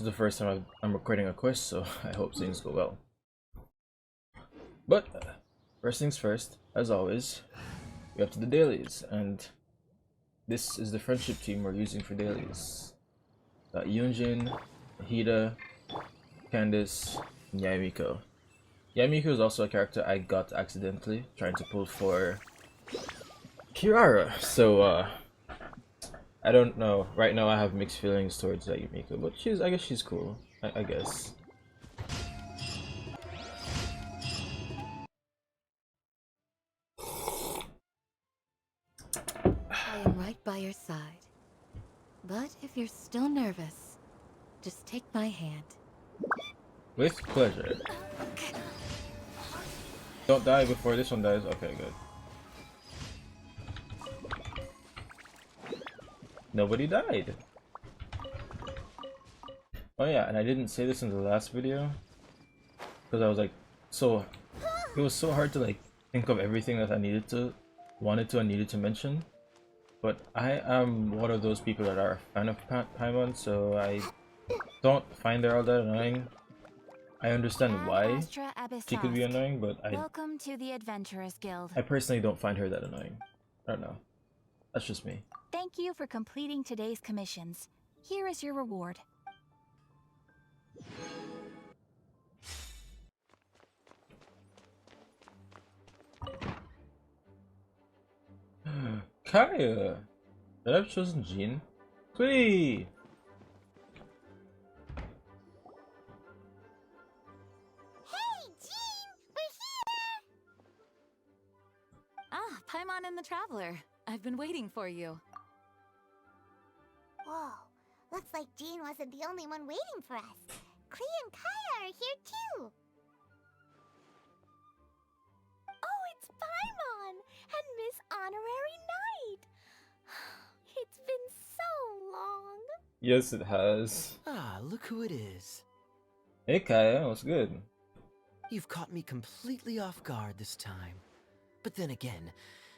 is the first time I'm recording a quest, so I hope things go well. But first things first, as always, we have to the dailies, and this is the friendship team we're using for dailies. Got Yunjin, Hida, Candice, and Yamiko. Yamiko is also a character I got accidentally trying to pull for Kirara, so I don't know. Right now I have mixed feelings towards Yamiko, but I guess she's cool. I guess. I am right by your side. But if you're still nervous, just take my hand. With pleasure. Don't die before this one dies. Okay, good. Nobody died. Oh yeah, and I didn't say this in the last video because I was like, it was so hard to like think of everything that I wanted to and needed to mention. But I am one of those people that are a fan of Paimon, so I don't find her all that annoying. I understand why she could be annoying, but Welcome to the Adventurers Guild. I personally don't find her that annoying. I don't know. That's just me. Thank you for completing today's commissions. Here is your reward. Kaya! Did I have chosen Jean? Clee! Hey, Jean! We're here! Ah, Paimon and the Traveler. I've been waiting for you. Whoa, looks like Jean wasn't the only one waiting for us. Klee and Kaya are here too. Oh, it's Paimon and Miss Honorary Knight. It's been so long. Yes, it has. Ah, look who it is. Hey Kaya, what's good? You've caught me completely off guard this time. But then again,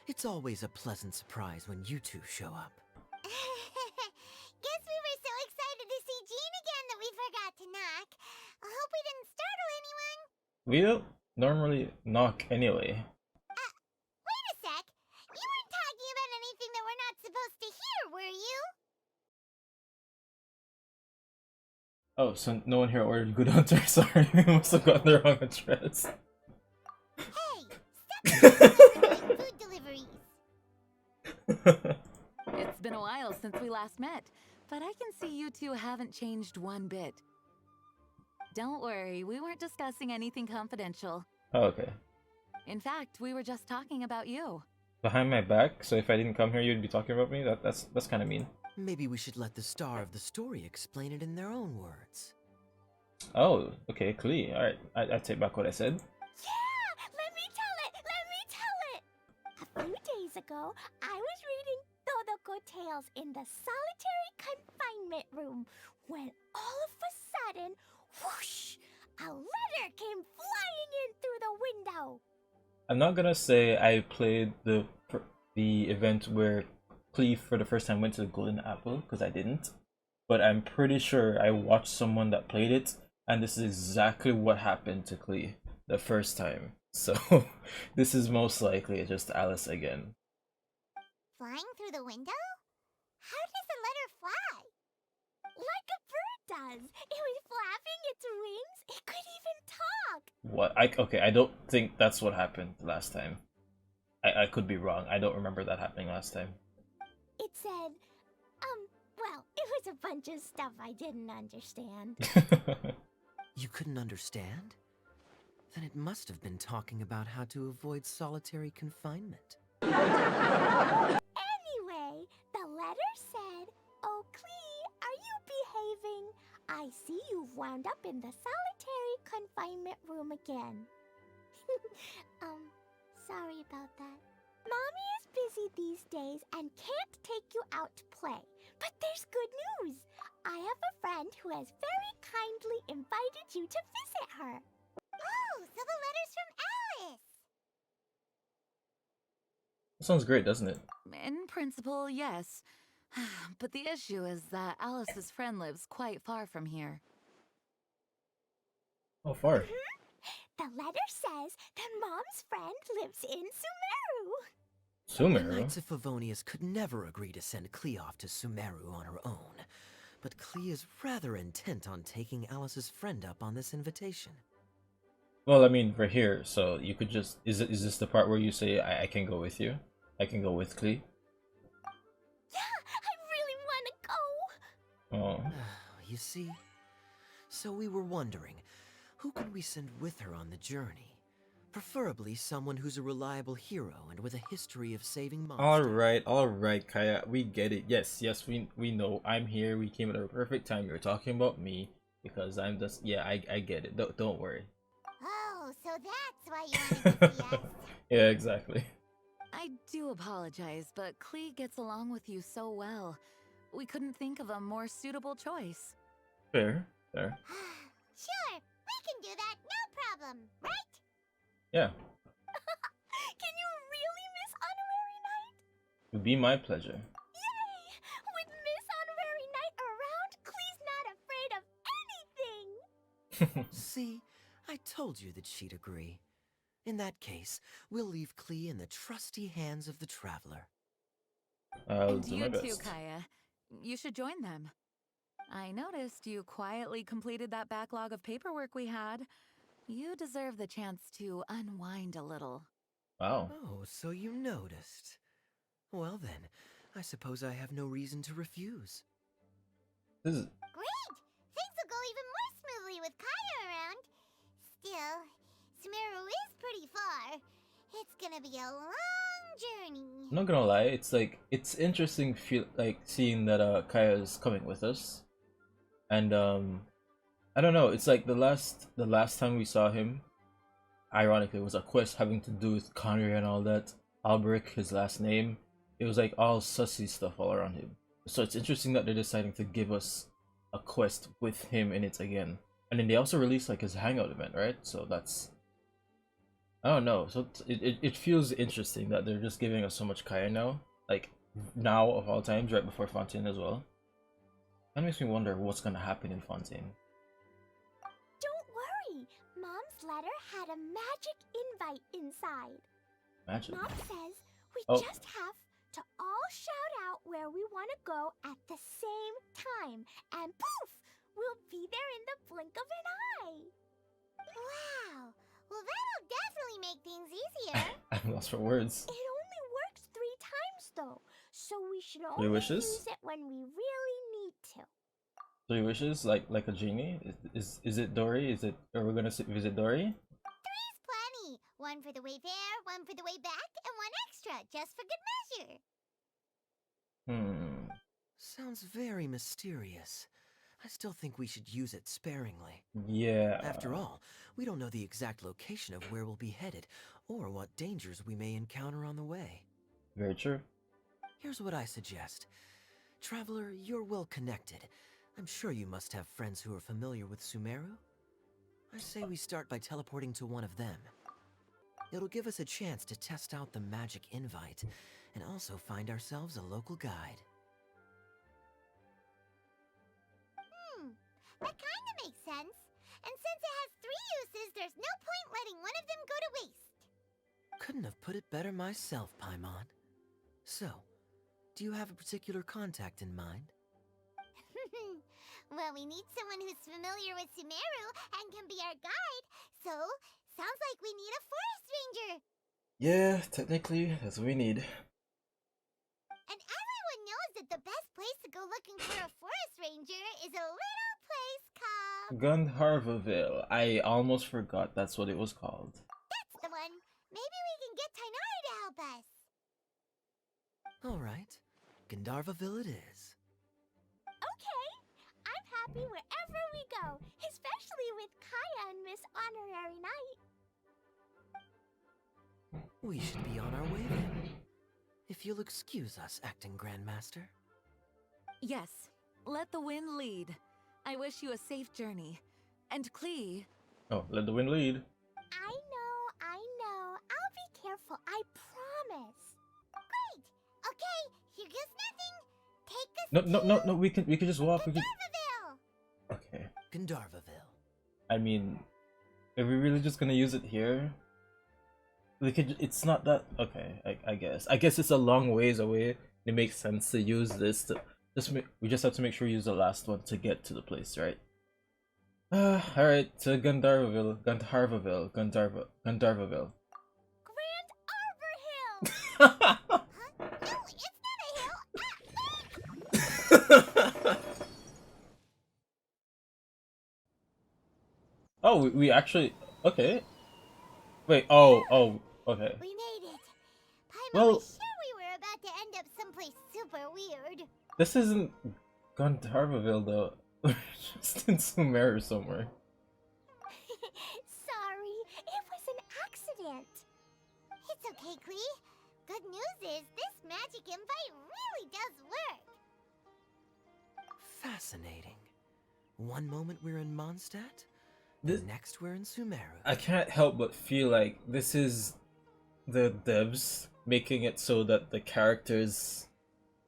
it's always a pleasant surprise when you two show up. Guess we were so excited to see Jean again that we forgot to knock. I hope we didn't startle anyone. We don't normally knock anyway. Wait a sec. You weren't talking about anything that we're not supposed to hear, were you? Oh, so no one here ordered Good Hunter. Sorry, we must have gotten the wrong address. Hey, stop food deliveries. It's been a while since we last met, but I can see you two haven't changed one bit. Don't worry, we weren't discussing anything confidential. Oh, okay. In fact, we were just talking about you. Behind my back, so if I didn't come here, you'd be talking about me? That's kind of mean. Maybe we should let the star of the story explain it in their own words. Oh, okay, Klee. Alright, I take back what I said. Yeah, let me tell it. A few days ago, I was reading Todoko Tales in the solitary confinement room when all of a sudden, whoosh, a letter came flying in through the window. I'm not gonna say I played the event where Klee for the first time went to the Golden Apple, because I didn't. But I'm pretty sure I watched someone that played it, and this is exactly what happened to Klee the first time. So this is most likely just Alice again. Flying through the window? How does a letter fly? Like a bird does. It was flapping its wings. It could even talk. What? Okay, I don't think that's what happened last time. I could be wrong. I don't remember that happening last time. It said, well, it was a bunch of stuff I didn't understand. You couldn't understand? Then it must have been talking about how to avoid solitary confinement. Anyway, the letter said, "Oh, Klee, are you behaving? I see you've wound up in the solitary confinement room again." Sorry about that. Mommy is busy these days and can't take you out to play. But there's good news. I have a friend who has very kindly invited you to visit her. Oh, so the letter's from Alice. That sounds great, doesn't it? In principle, yes. But the issue is that Alice's friend lives quite far from here. How far? The letter says that Mom's friend lives in Sumeru. The Sumeru? Knights of Favonius could never agree to send Klee off to Sumeru on her own. But Klee is rather intent on taking Alice's friend up on this invitation. Well, I mean, we're here, so you could just... Is this the part where you say, I can go with you? I can go with Klee? Yeah, I really want to go. Oh. You see? So we were wondering, who can we send with her on the journey? Preferably someone who's a reliable hero and with a history of saving monsters. Alright, Kaya, we get it. Yes, we know. I'm here. We came at a perfect time. You're talking about me because I'm just... Yeah, I get it. Don't worry. Oh, so that's why you wanted to see us. Yeah, exactly. I do apologize, but Klee gets along with you so well. We couldn't think of a more suitable choice. Fair. Sure, we can do that, no problem, right? Yeah, Can you really miss Honorary Night? it would be my pleasure. Yay! With Miss Honorary Night around, Klee's not afraid of anything. See, I told you that she'd agree. In that case, we'll leave Klee in the trusty hands of the traveler. I'll And do my you too, best. Kaya. You should join them. I noticed you quietly completed that backlog of paperwork we had. You deserve the chance to unwind a little. Wow. Oh, so you noticed. Well then, I suppose I have no reason to refuse. This is... Great! Things will go even more smoothly with Kaya around. Still, Sumeru is pretty far. It's gonna be a long journey. I'm not gonna lie, it's like... It's interesting seeing that Kaya's coming with us. And I don't know, it's like the last time we saw him, ironically, was a quest having to do with Connery and all that. Albrecht, his last name. It was like all sussy stuff all around him. So it's interesting that they're deciding to give us a quest with him in it again. And then they also released like his hangout event, right? So that's... I don't know. So it feels interesting that they're just giving us so much Kaya now. Like, now of all times, right before Fontaine as well. That makes me wonder what's gonna happen in Fontaine. Don't worry, Mom's letter had a magic invite inside. Magic. Mom says we Oh. just have to all shout out where we want to go at the same time, and poof, we'll be there in the blink of an eye. Wow, well that'll definitely make things easier. I'm lost for words. It only works 3 times though, so we should 3 only wishes? use it when we really need to. 3 wishes, like a genie. Is it Dory? Are we gonna visit Dory? 3's plenty. 1 for the way there, 1 for the way back, and 1 extra, just for good measure. Sounds very mysterious. I still think we should use it sparingly. Yeah. After all, we don't know the exact location of where we'll be headed, or what dangers we may encounter on the way. Very true. Here's what I suggest. Traveler, you're well connected. I'm sure you must have friends who are familiar with Sumeru. I say we start by teleporting to one of them. It'll give us a chance to test out the magic invite, and also find ourselves a local guide. That kinda makes sense. And since it has 3 uses, there's no point letting one of them go to waste. Couldn't have put it better myself, Paimon. So, do you have a particular contact in mind? Well, we need someone who's familiar with Sumeru and can be our guide, so sounds like we need a forest ranger. Yeah, technically, that's what we need. And everyone knows that the best place to go looking for a forest ranger is a little place called... Gandharvaville. I almost forgot that's what it was called. That's the one. Maybe we can get Tainari to help us. Alright, Gandharvaville it is. Okay. I'm happy wherever we go, especially with Kaya and Miss Honorary Night. We should be on our way then. If you'll excuse us, Acting Grandmaster. Yes, let the wind lead. I wish you a safe journey. And Klee, Oh, let the wind lead. I know. I'll be careful, I promise. Great. Okay, here goes nothing. Take us No. We can just walk. to Darvaville. Okay. Gandharvaville. I mean, Are we really just gonna use it here? We could. It's not that. Okay, I guess. I guess it's a long ways away. It makes sense to use this to just make. We just have to make sure we use the last one to get to the place, right? All right. To Gandharvaville, Gandharvaville. Grand Arbor Hill! Oh, No, it's not a hill! we actually. Okay. Wait. Oh. Okay. We made it! Paimon Well, was sure we were about to end up someplace super weird. this isn't Gandharvaville though. We're just in Sumeru somewhere. Sorry, it was an accident. It's okay, Klee. Good news is this magic invite really does work. Fascinating. One moment we're in Mondstadt, This- the next we're in Sumeru. I can't help but feel like this is the devs making it so that the characters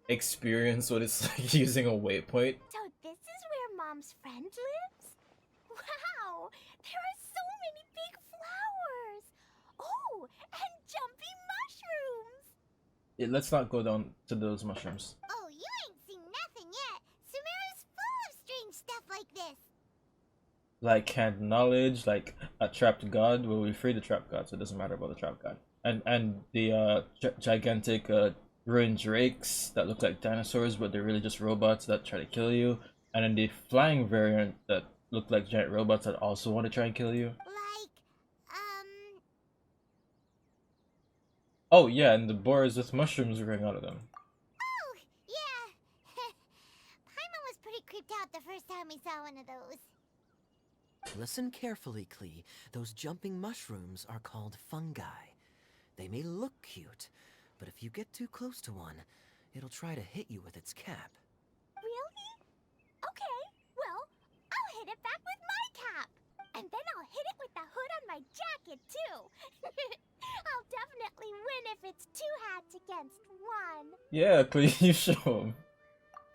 experience what it's like using a waypoint. So this is where Mom's friend lives? Wow, there are so many big flowers. Oh, and jumpy mushrooms. Yeah, let's not go down to those mushrooms. Oh, you ain't seen nothing yet. Sumeru's full of strange stuff like this. Like hand knowledge, like a trapped god. Well, we free the trapped god, so it doesn't matter about the trapped god. And the gigantic ruined drakes that look like dinosaurs, but they're really just robots that try to kill you. And then the flying variant that look like giant robots that also want to try and kill you. Like, Oh yeah, and the boars with mushrooms growing out of them. oh, yeah. Paimon was pretty creeped out the first time we saw one of those. Listen carefully, Klee. Those jumping mushrooms are called fungi. They may look cute, but if you get too close to one, it'll try to hit you with its cap. Really? Okay, well, I'll hit it back with my cap. And then I'll hit it with the hood on my jacket, too. I'll definitely win if it's 2 hats against 1. Yeah, please you show 'em.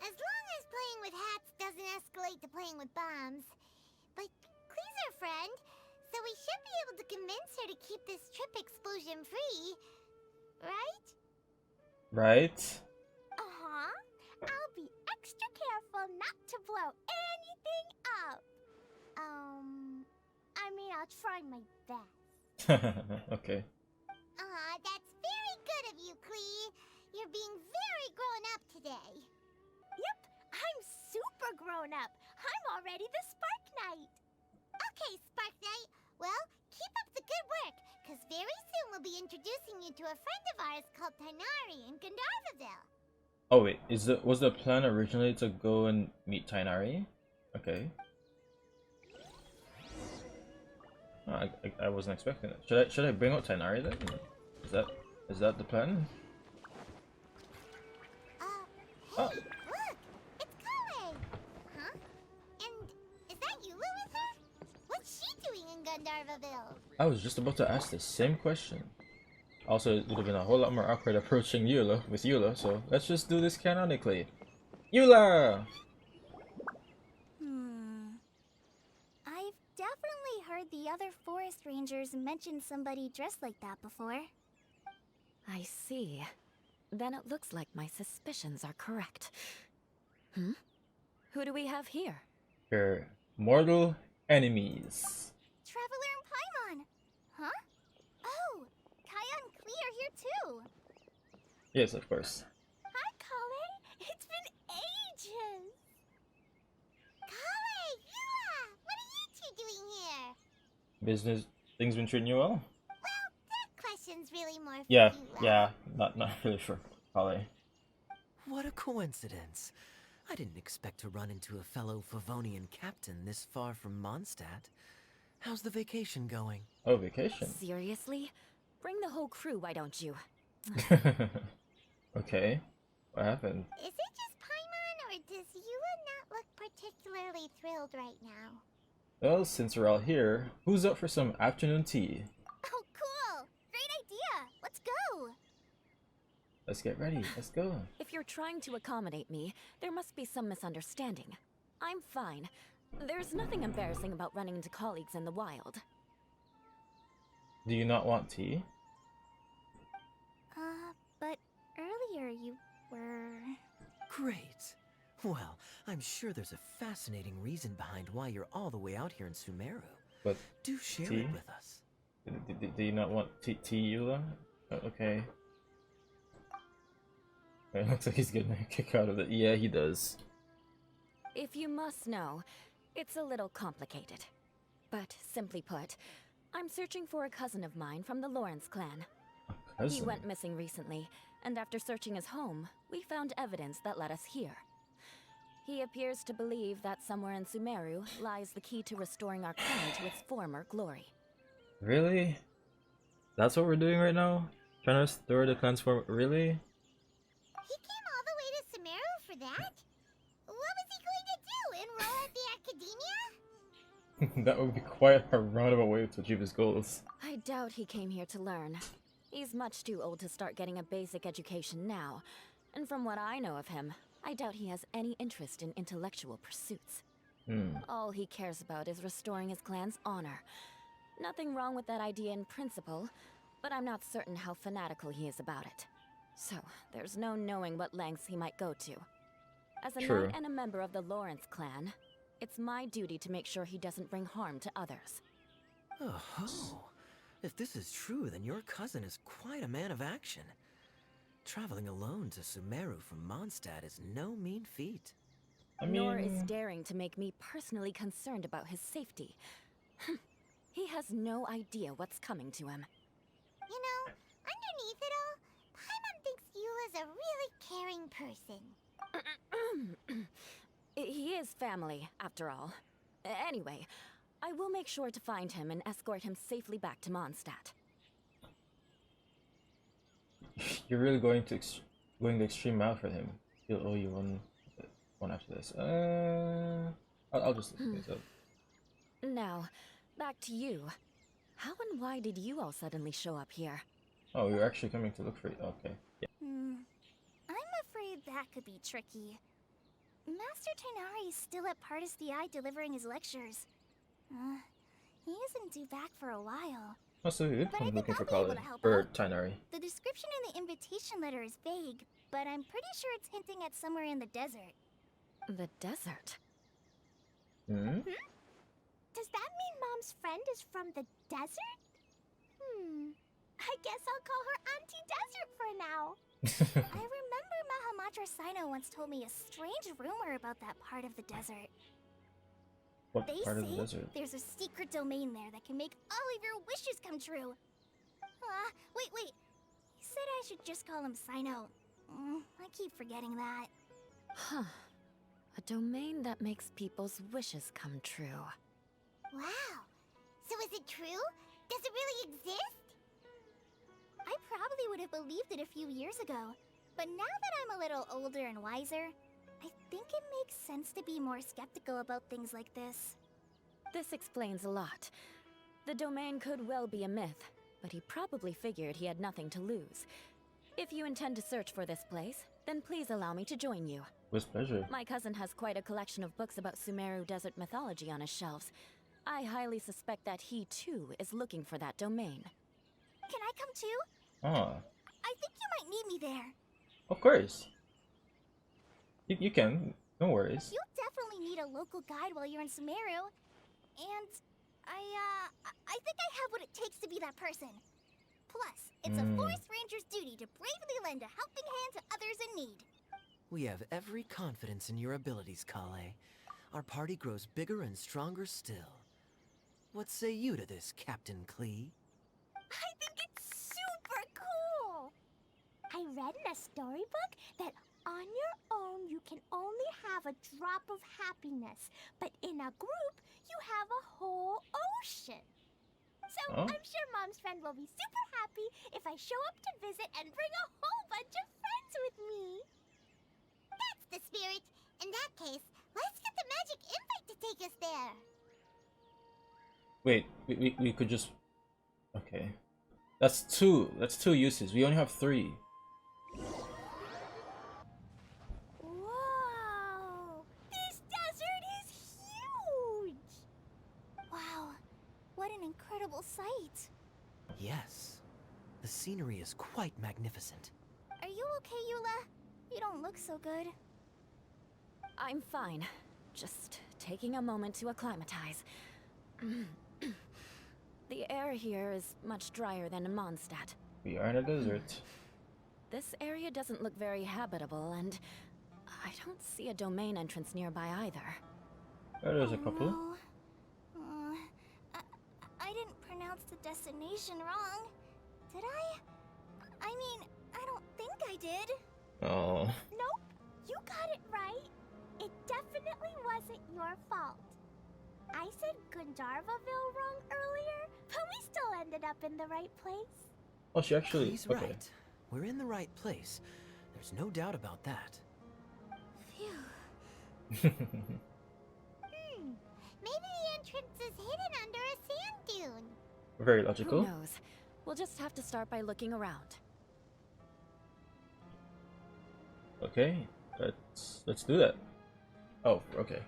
As long as playing with hats doesn't escalate to playing with bombs. But Klee's our friend, so we should be able to convince her to keep this trip explosion-free. Right? Right? Uh-huh. I'll be extra careful not to blow anything up. I mean, I'll try my best. Okay. That's very good of you, Klee. You're being very grown up today. Yep, I'm super grown up. I'm already the Spark Knight. Okay, Spark Knight. Well, keep up the good work, because very soon we'll be introducing you to a friend of ours called Tainari in Gandharvaville. Oh wait, was the plan originally to go and meet Tainari? Okay. Oh, I wasn't expecting it. Should I bring out Tainari then? Is that the plan? Hey, Oh. look! It's Kale! Huh? And is that Eula with her? What's she doing in Gandharvaville? I was just about to ask the same question. Also, it would have been a whole lot more awkward approaching Eula, so let's just do this canonically. Eula! I've definitely heard the other forest rangers mention somebody dressed like that before. I see. Then it looks like my suspicions are correct. Who do we have here? Your mortal enemies. Traveler and Paimon! Huh? Oh, Kaya and Klee are here too! Yes, of course. Hi, Kale! It's been ages! Kale! Eula! What are you two doing here? Business things been treating you well? Well, that question's really more for Yeah, Eula. yeah, not really sure. Probably. What a coincidence. I didn't expect to run into a fellow Favonian captain this far from Mondstadt. How's the vacation going? Oh, vacation. Seriously? Bring the whole crew, why don't you? Okay. What happened? Is it just Paimon, or does Eula not look particularly thrilled right now? Well, since we're all here, who's up for some afternoon tea? Oh, cool! Great idea! Let's go! Let's get ready. Let's go. If you're trying to accommodate me, there must be some misunderstanding. I'm fine. There's nothing embarrassing about running into colleagues in the wild. Do you not want tea? But earlier you were... Great. Well, I'm sure there's a fascinating reason behind why you're all the way out here in Sumeru. But Do share tea? it with us. Do you not want tea, Eula? Okay. It looks like he's getting a kick out of it. Yeah, he does. If you must know, it's a little complicated. But simply put, I'm searching for a cousin of mine from the Lawrence clan. He Cousin? went missing recently, and after searching his home, we found evidence that led us here. He appears to believe that somewhere in Sumeru lies the key to restoring our clan to its former glory. Really? That's what we're doing right now? Trying to restore the clan's form? Really? He came all the way to Sumeru for that? What was he going to do? Enroll at the academia? That would be quite a roundabout way to achieve his goals. I doubt he came here to learn. He's much too old to start getting a basic education now, and from what I know of him, I doubt he has any interest in intellectual pursuits. All he cares about is restoring his clan's honor. Nothing wrong with that idea in principle, but I'm not certain how fanatical he is about it. So, there's no knowing what lengths he might go to. As a True. knight and a member of the Lawrence clan, it's my duty to make sure he doesn't bring harm to others. Oh, if this is true, then your cousin is quite a man of action. Traveling alone to Sumeru from Mondstadt is no mean feat. I Nor is mean, daring to make me personally concerned about his safety. He has no idea what's coming to him. You know, underneath it all, Paimon thinks Eula's a really caring person. He is family, after all. Anyway, I will make sure to find him and escort him safely back to Mondstadt. you're really going to going the extreme mile for him. He'll owe you one after this. I'll just look things up. Now, back to you. How and why did you all suddenly show up here? Oh, you're actually coming to look for it. Okay. Yeah. I'm afraid that could be tricky. Master Tighnari is still at Partis the Eye delivering his lectures. He isn't due back for a while. Oh, so you did But I come think looking for I'll be able college to help or out. Tighnari. The description in the invitation letter is vague, but I'm pretty sure it's hinting at somewhere in the desert. The desert. Does that mean Mom's friend is from the desert? I guess I'll call her Auntie Desert for now. I remember Mahamatra Sino once told me a strange rumor about that part of the desert. What They part of say the desert? there's a secret domain there that can make all of your wishes come true. Wait. He said I should just call him Sino. I keep forgetting that. Huh. A domain that makes people's wishes come true. Wow. So is it true? Does it really exist? I probably would have believed it a few years ago. But now that I'm a little older and wiser, I think it makes sense to be more skeptical about things like this. This explains a lot. The domain could well be a myth, but he probably figured he had nothing to lose. If you intend to search for this place, then please allow me to join you. With pleasure. My cousin has quite a collection of books about Sumeru desert mythology on his shelves. I highly suspect that he, too, is looking for that domain. Can I come too? Ah, I think you might need me there. of course. You can. No worries. You'll definitely need a local guide while you're in Sumeru. And I think I have what it takes to be that person. Plus, it's a forest ranger's duty to bravely lend a helping hand to others in need. We have every confidence in your abilities, Kale. Our party grows bigger and stronger still. What say you to this, Captain Klee? I think it's super cool! I read in a storybook that on your own you can only have a drop of happiness, but in a group you have a whole ocean. So Oh. I'm sure Mom's friend will be super happy if I show up to visit and bring a whole bunch of friends with me. That's the spirit. In that case, let's get the magic invite to take us there. Wait, we could just. Okay. That's two uses. We only have 3. Whoa! This desert is huge! Wow, what an incredible sight. Yes. The scenery is quite magnificent. Are you okay, Eula? You don't look so good. I'm fine. Just taking a moment to acclimatize. The air here is much drier than in Mondstadt. We are in a desert. This area doesn't look very habitable, and I don't see a domain entrance nearby either. Oh, there's a couple. No. I didn't pronounce the destination wrong. Did I? I mean, I don't think I did. Oh. Nope, you got it right. It definitely wasn't your fault. I said Gundarvaville wrong earlier, but we still ended up in the right place. Oh, she actually. He's Okay. right. We're in the right place. There's no doubt about that. Phew. Maybe the entrance is hidden under a sand dune. Very logical. Who knows? We'll just have to start by looking around. Okay, let's do that. Oh, okay.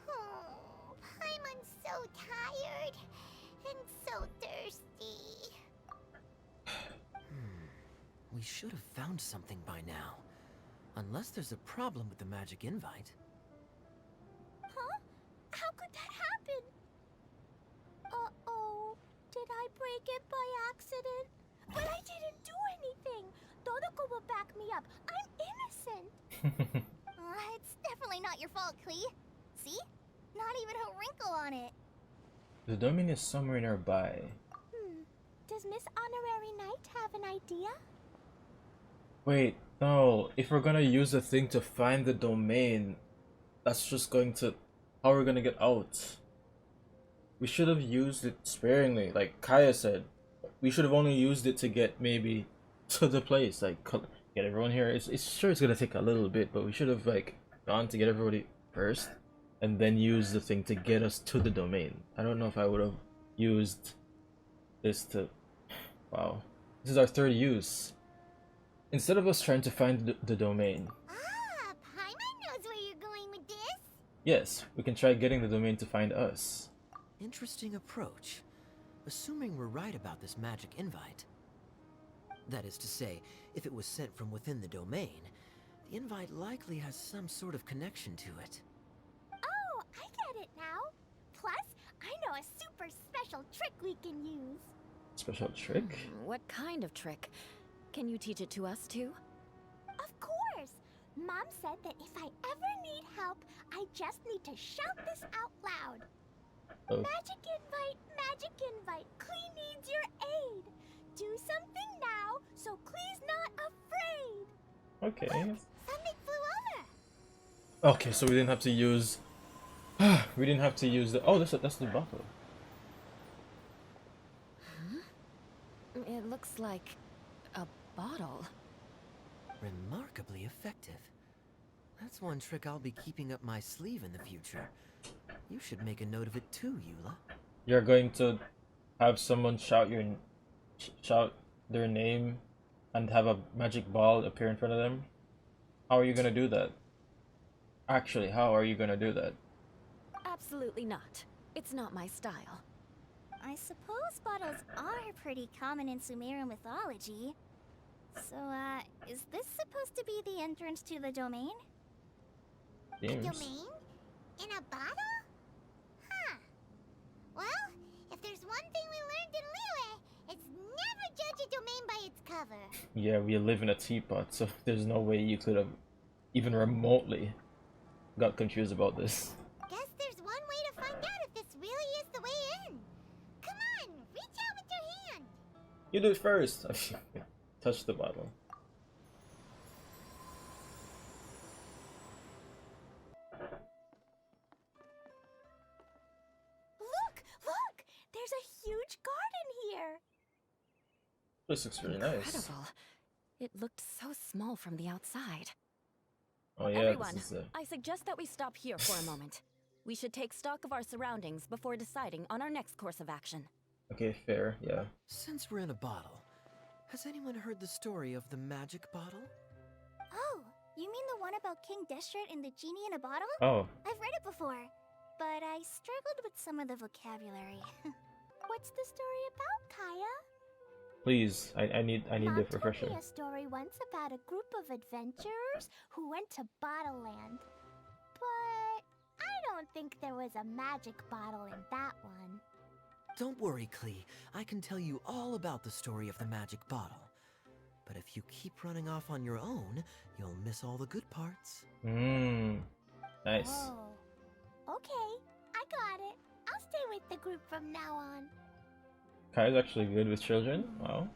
Oh, Paimon's so tired and so thirsty. We should have found something by now. Unless there's a problem with the magic invite. Huh? How could that happen? Uh-oh. Did I break it by accident? But I didn't do anything. Todoko will back me up. I'm innocent. It's definitely not your fault, Klee. See? Not even a wrinkle on it. The domain is somewhere nearby. Does Miss Honorary Knight have an idea? Wait, no. If we're gonna use the thing to find the domain, that's just going to... How are we gonna get out? We should have used it sparingly, like Kaya said. We should have only used it to get maybe to the place, like get everyone here. It's sure it's gonna take a little bit, but we should have like gone to get everybody first, and then use the thing to get us to the domain. I don't know if I would have used this to... Wow, this is our third use. Instead of us trying to find the domain, Ah, Paimon knows where you're going with this. yes, we can try getting the domain to find us. Interesting approach. Assuming we're right about this magic invite. That is to say, if it was sent from within the domain, the invite likely has some sort of connection to it. Oh, I get it now. Plus, I know a super special trick we can use. Special trick? What kind of trick? Can you teach it to us too? Of course. Mom said that if I ever need help, I just need to shout this out loud. Oh. Magic invite, Klee needs your aid. Do something now, so Klee's not afraid. Okay. Look, something flew over. Okay, so we didn't have to use... we didn't have to use the... Oh, that's the bottle. It looks like a bottle. Remarkably effective. That's one trick I'll be keeping up my sleeve in the future. You should make a note of it too, Eula. You're going to have someone shout their name and have a magic ball appear in front of them? How are you gonna do that? Actually, how are you gonna do that? Absolutely not. It's not my style. I suppose bottles are pretty common in Sumerian mythology. So, is this supposed to be the entrance to the domain? Seems. Domain? In a bottle? Huh. Well, if there's one thing we learned in Liyue, it's never judge a domain by its cover. Yeah, we live in a teapot, so there's no way you could have even remotely got confused about this. Guess there's one way to find out if this really is the way in. Come on, reach out with your hand. You do it first. Touch the bottle. Look! There's a huge garden here. This looks really nice. Incredible. It looked so small from the outside. Oh yeah, Everyone, this is I suggest that we stop here for a moment. We should take stock of our surroundings before deciding on our next course of action. okay, fair, yeah. Since we're in a bottle, has anyone heard the story of the magic bottle? Oh, you mean the one about King Destret and the genie in a bottle? Oh, I've read it before, but I struggled with some of the vocabulary. What's the story about, Kaya? Please, I need the Mom refresher. told me a story once about a group of adventurers who went to Bottle Land. But I don't think there was a magic bottle in that one. Don't worry, Klee. I can tell you all about the story of the magic bottle. But if you keep running off on your own, you'll miss all the good parts. Nice. Oh. Okay, I got it. I'll stay with the group from now on. Kai's actually good with children. Wow.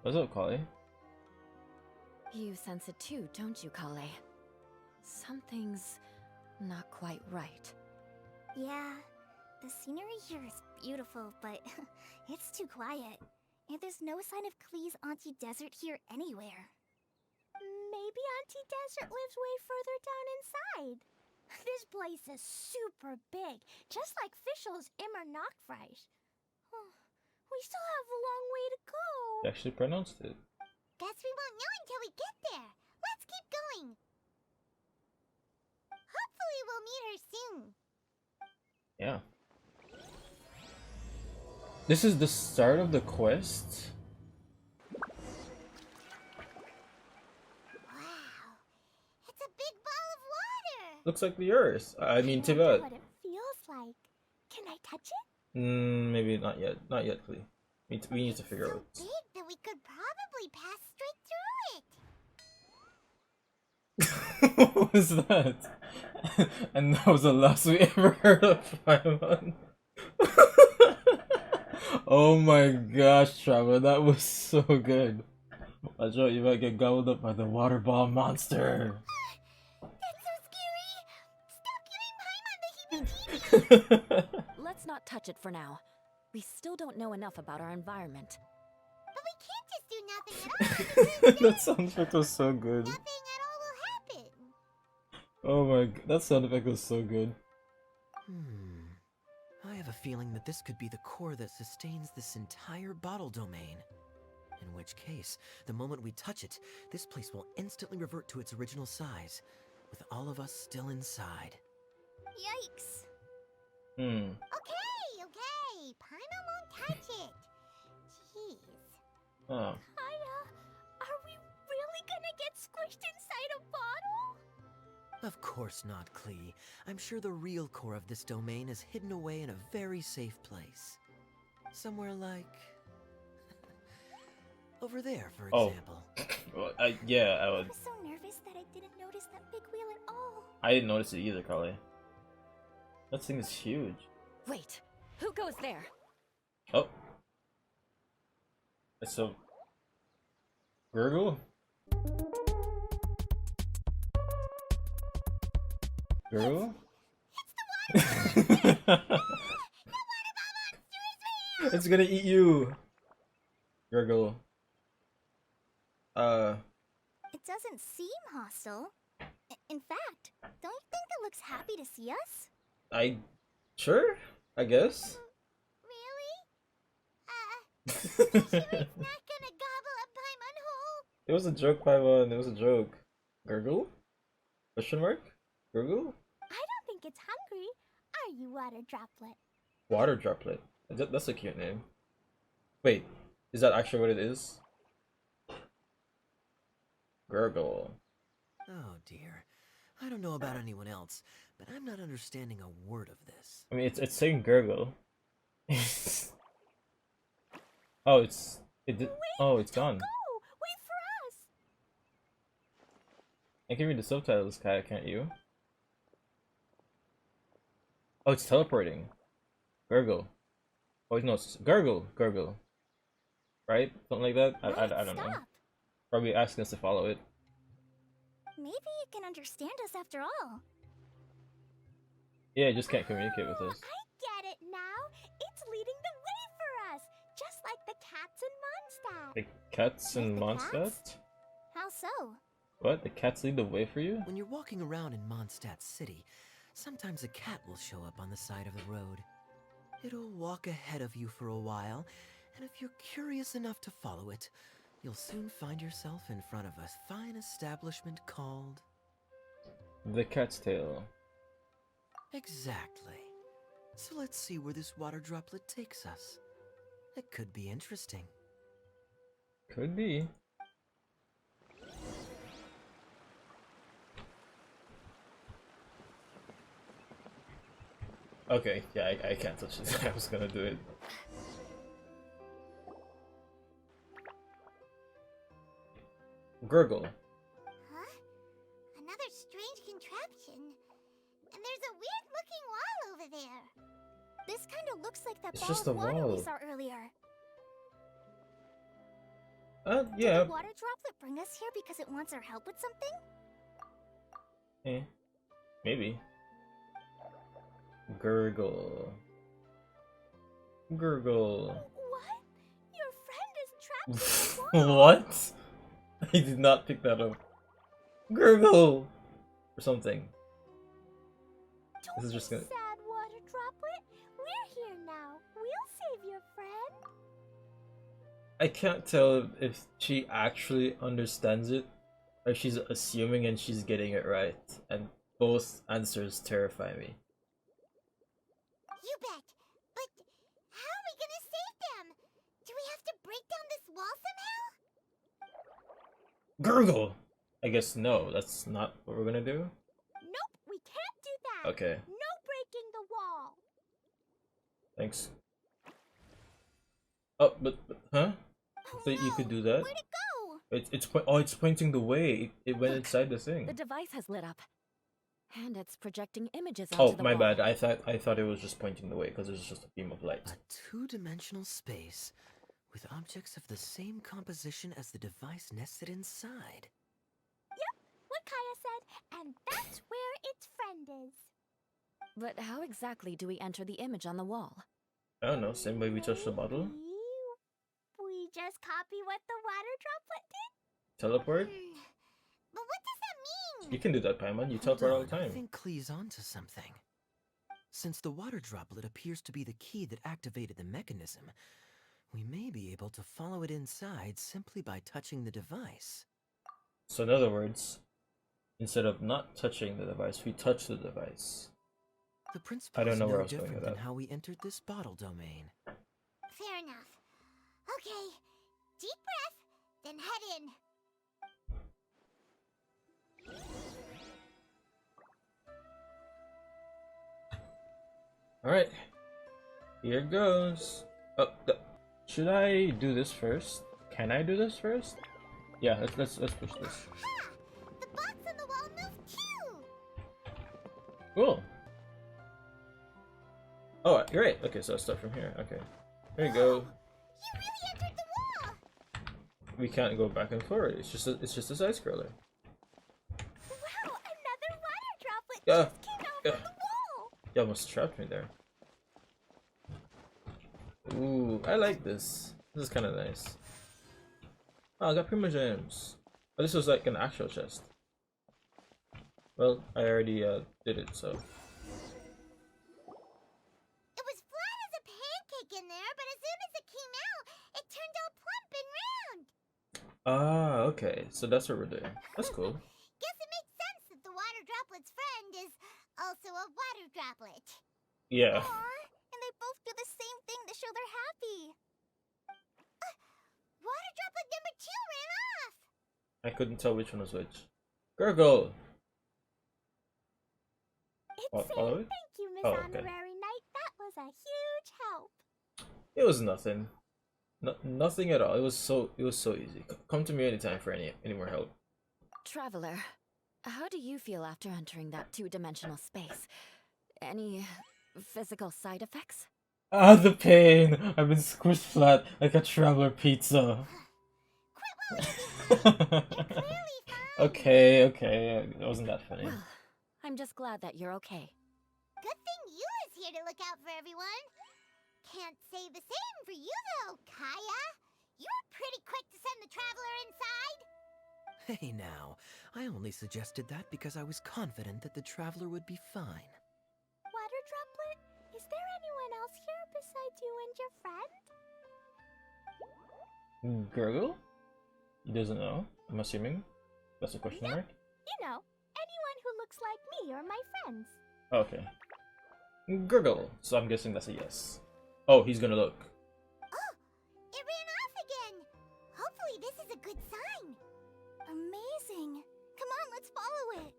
What's up, Kali? You sense it too, don't you, Kale? Something's not quite right. Yeah, the scenery here is beautiful, but it's too quiet. And there's no sign of Klee's Auntie Desert here anywhere. Maybe Auntie Desert lives way further down inside. This place is super big, just like Fischl's Immer Nachtreich. We still have a long way to go. You actually pronounced it. Guess we won't know until we get there. Let's keep going. Hopefully we'll meet her soon. Yeah. This is the start of the quest? Wow, it's a big ball of water. Looks like the Earth. I mean, I wonder Tibet. what it feels like. Can I touch it? Maybe not yet. Not yet, Klee. We need to figure out. It's so big that we could probably pass straight through it. What was that? And that was the last we ever heard of Paimon. Oh my gosh, Trevor, that was so good. Watch out, you might get gobbled up by the water ball monster. That's so scary. Stop giving Paimon the heebie-jeebies. Let's not touch it for now. We still don't know enough about our environment. But we can't just do nothing at all. That sound effect was so good. Nothing at all will happen. Oh my, that sound effect was so good. I have a feeling that this could be the core that sustains this entire bottle domain. In which case, the moment we touch it, this place will instantly revert to its original size, with all of us still inside. Yikes. Hmm. Okay. Paimon won't touch it. Jeez. Oh. Kaya, are we really gonna get squished inside a bottle? Of course not, Klee. I'm sure the real core of this domain is hidden away in a very safe place. Somewhere like... over there, for example. Well, yeah, I I would. was so nervous that I didn't notice that big wheel at all. I didn't notice it either, Kali. That thing is huge. Wait, who goes there? Oh. It's a... Gurgle? Gurgle? It's gonna eat you! Gurgle. It doesn't seem hostile. In fact, don't you think it looks happy to see us? Sure? I guess? Really? Sure it's not gonna gobble up Paimon whole? It was a joke, Paimon. It was a joke. Gurgle? Question mark? Gurgle? I don't think it's hungry. Are you, Water Droplet? Water Droplet. That's a cute name. Wait, is that actually what it is? Gurgle. Oh dear. I don't know about anyone else, but I'm not understanding a word of this. I mean, it's saying gurgle. Oh, it's gone. Go! Wait for us! I can read the subtitles, Kaya, can't you? Oh, it's teleporting. Gurgle. Oh, no, it's gurgle. Right? Something like that? I don't know. Stop. Probably asking us to follow it. Maybe it can understand us after all. Yeah, it just can't communicate with us. I get it now. It's leading the way for us, just like the cats in Mondstadt. The cats in Like the Mondstadt? cats? How so? What? The cats lead the way for you? When you're walking around in Mondstadt City, sometimes a cat will show up on the side of the road. It'll walk ahead of you for a while, and if you're curious enough to follow it, you'll soon find yourself in front of a fine establishment called... The Cat's Tail. Exactly. So let's see where this water droplet takes us. It could be interesting. Could be. Okay, yeah, I can't touch this. I was gonna do it. Gurgle. Huh? Another strange contraption. And there's a weird looking wall over there. This kind of looks like that It's ball just of a water wall. we saw earlier. Yeah. Did the water droplet bring us here because it wants our help with something? Maybe. Gurgle. Gurgle. What? Your friend is trapped in the wall. What? I did not pick that up. Gurgle! Or something. Don't This is just be gonna. sad, water droplet. We're here now. We'll save your friend. I can't tell if she actually understands it or she's assuming and she's getting it right. And both answers terrify me. You bet. But how are we gonna save them? Do we have to break down this wall somehow? Gurgle! I guess no, that's not what we're gonna do. Nope, we can't do that. Okay, No breaking the wall. thanks. Oh, but huh? Oh, So you could no. do that? Where'd it go? It's pointing the way. It went Look, inside the thing. The device has lit up. And it's projecting images Oh, onto the my wall. bad. I thought it was just pointing the way because it's just a beam of light. A two-dimensional space with objects of the same composition as the device nested inside. Yep, what Kaya said, and that's where its friend is. But how exactly do we enter the image on the wall? I don't know. Same way we touched the bottle. We just copy what the water droplet did? Teleport. But what does that mean? You can do that, Paimon. You Hold teleport all on, the I time. think Klee's onto something. Since the water droplet appears to be the key that activated the mechanism, we may be able to follow it inside simply by touching the device. So in other words, instead of not touching the device, we touch the device. The principle I don't is know where I no was going with different than that. how we entered this bottle domain. Fair enough. Okay, deep breath, then head in. Alright. Here goes. Oh, should I do this first? Can I do this first? Yeah, let's push this. Ha! The box on the wall moved too! Cool. Oh, great. Okay, so I'll start from here. Okay. There you go. You really entered the wall! We can't go back and forward. It's just a side scroller. Wow, another water droplet Yeah. just came out Yeah. of the wall! You almost trapped me there. Ooh, I like this. This is kind of nice. Oh, I got Prima Gems. Oh, this was like an actual chest. Well, I already did it, so. It was flat as a pancake in there, but as soon as it came out, it turned all plump and round. Ah, okay. So that's what we're doing. That's cool. Guess it makes sense that the water droplet's friend is also a water droplet. Yeah. Aww, and they both do the same thing to show they're happy. Water droplet number 2 ran off. I couldn't tell which one was which. Gurgle! It's Oh, saying follow it? thank you, Miss Oh, okay. Honorary Knight. That was a huge help. It was nothing. Nothing at all. It was so easy. Come to me anytime for any more help. Traveler, how do you feel after entering that two-dimensional space? Any physical side effects? Ah, the pain! I've been squished flat like a traveler pizza. Quit while you're clearly fine. Okay, it wasn't that funny. Well, I'm just glad that you're okay. Good thing you is here to look out for everyone. Can't say the same for you though, Kaya. You were pretty quick to send the traveler inside. Hey now, I only suggested that because I was confident that the traveler would be fine. Water droplet, is there anyone else here besides you and your friend? Gurgle? He doesn't know, I'm assuming. That's a question mark? You know, anyone who looks like me or my friends. Okay. Gurgle. So I'm guessing that's a yes. Oh, he's gonna look. Oh, it ran off again. Hopefully this is a good sign. Amazing. Come on, let's follow it.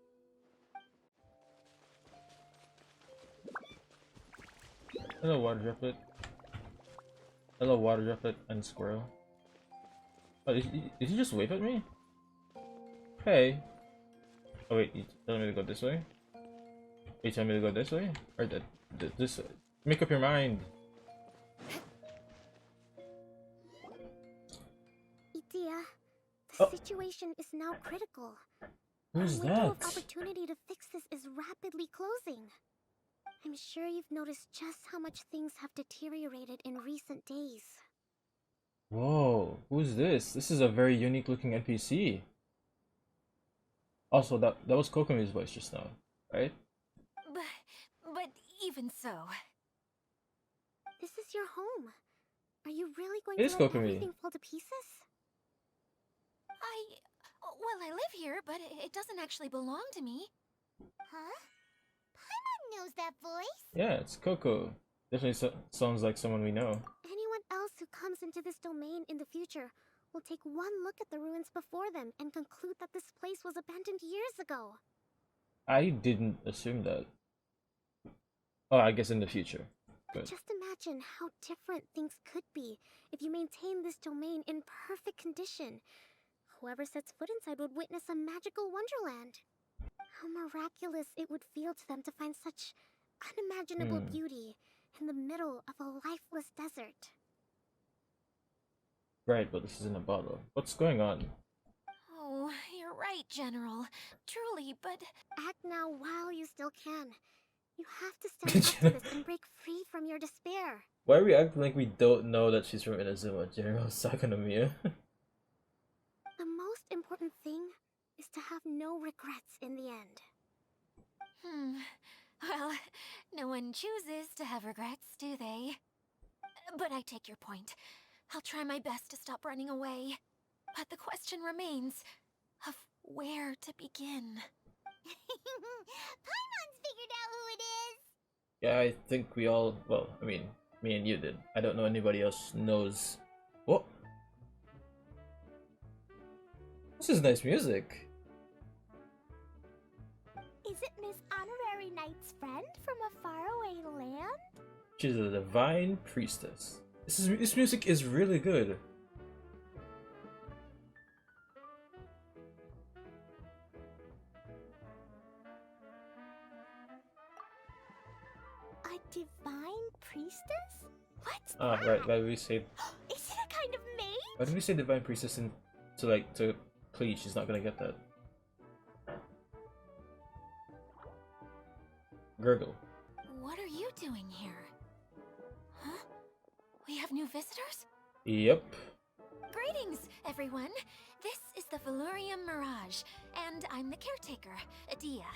Hello, water droplet. Hello, water droplet and squirrel. Oh, did he just wave at me? Hey. Oh wait, you telling me to go this way? Are you telling me to go this way? Or this way? Make up your mind. Itia, the Oh. situation is now critical. Who's Our window of that? opportunity to fix this is rapidly closing. I'm sure you've noticed just how much things have deteriorated in recent days. Whoa, who's this? This is a very unique looking NPC. Also, that was Kokomi's voice just now, right? But even so. This is your home. Are you really going It to is let Kokomi. everything fall to pieces? Well, I live here, but it doesn't actually belong to me. Huh? Paimon knows that voice. Yeah, it's Coco. Definitely sounds like someone we know. Anyone else who comes into this domain in the future will take one look at the ruins before them and conclude that this place was abandoned years ago. I didn't assume that. Oh, I guess in the future. Good. Just imagine how different things could be if you maintain this domain in perfect condition. Whoever sets foot inside would witness a magical wonderland. How miraculous it would feel to them to find such unimaginable beauty in the middle of a lifeless desert. Right, but this is in a bottle. What's going on? Oh, you're right, General. Truly, but... Act now while you still can. You have to stand up to this and break free from your despair. Why are we acting like we don't know that she's from Inazuma, General Sakanomiya? The most important thing is to have no regrets in the end. Well, no one chooses to have regrets, do they? But I take your point. I'll try my best to stop running away. But the question remains of where to begin. Paimon's figured out who it is! Yeah, I think we all, well, I mean, me and you did. I don't know anybody else knows. What? This is nice music. Is it Miss Honorary Knight's friend from a faraway land? She's a divine priestess. This music is really good. A divine priestess? What's Ah, that? right. Why did we say? Is it a kind of maid? Why did we say divine priestess to please? She's not gonna get that. Gurgle. What are you doing here? Huh? We have new visitors? Yep. Greetings, everyone. This is the Veluriyam Mirage, and I'm the caretaker, Adia.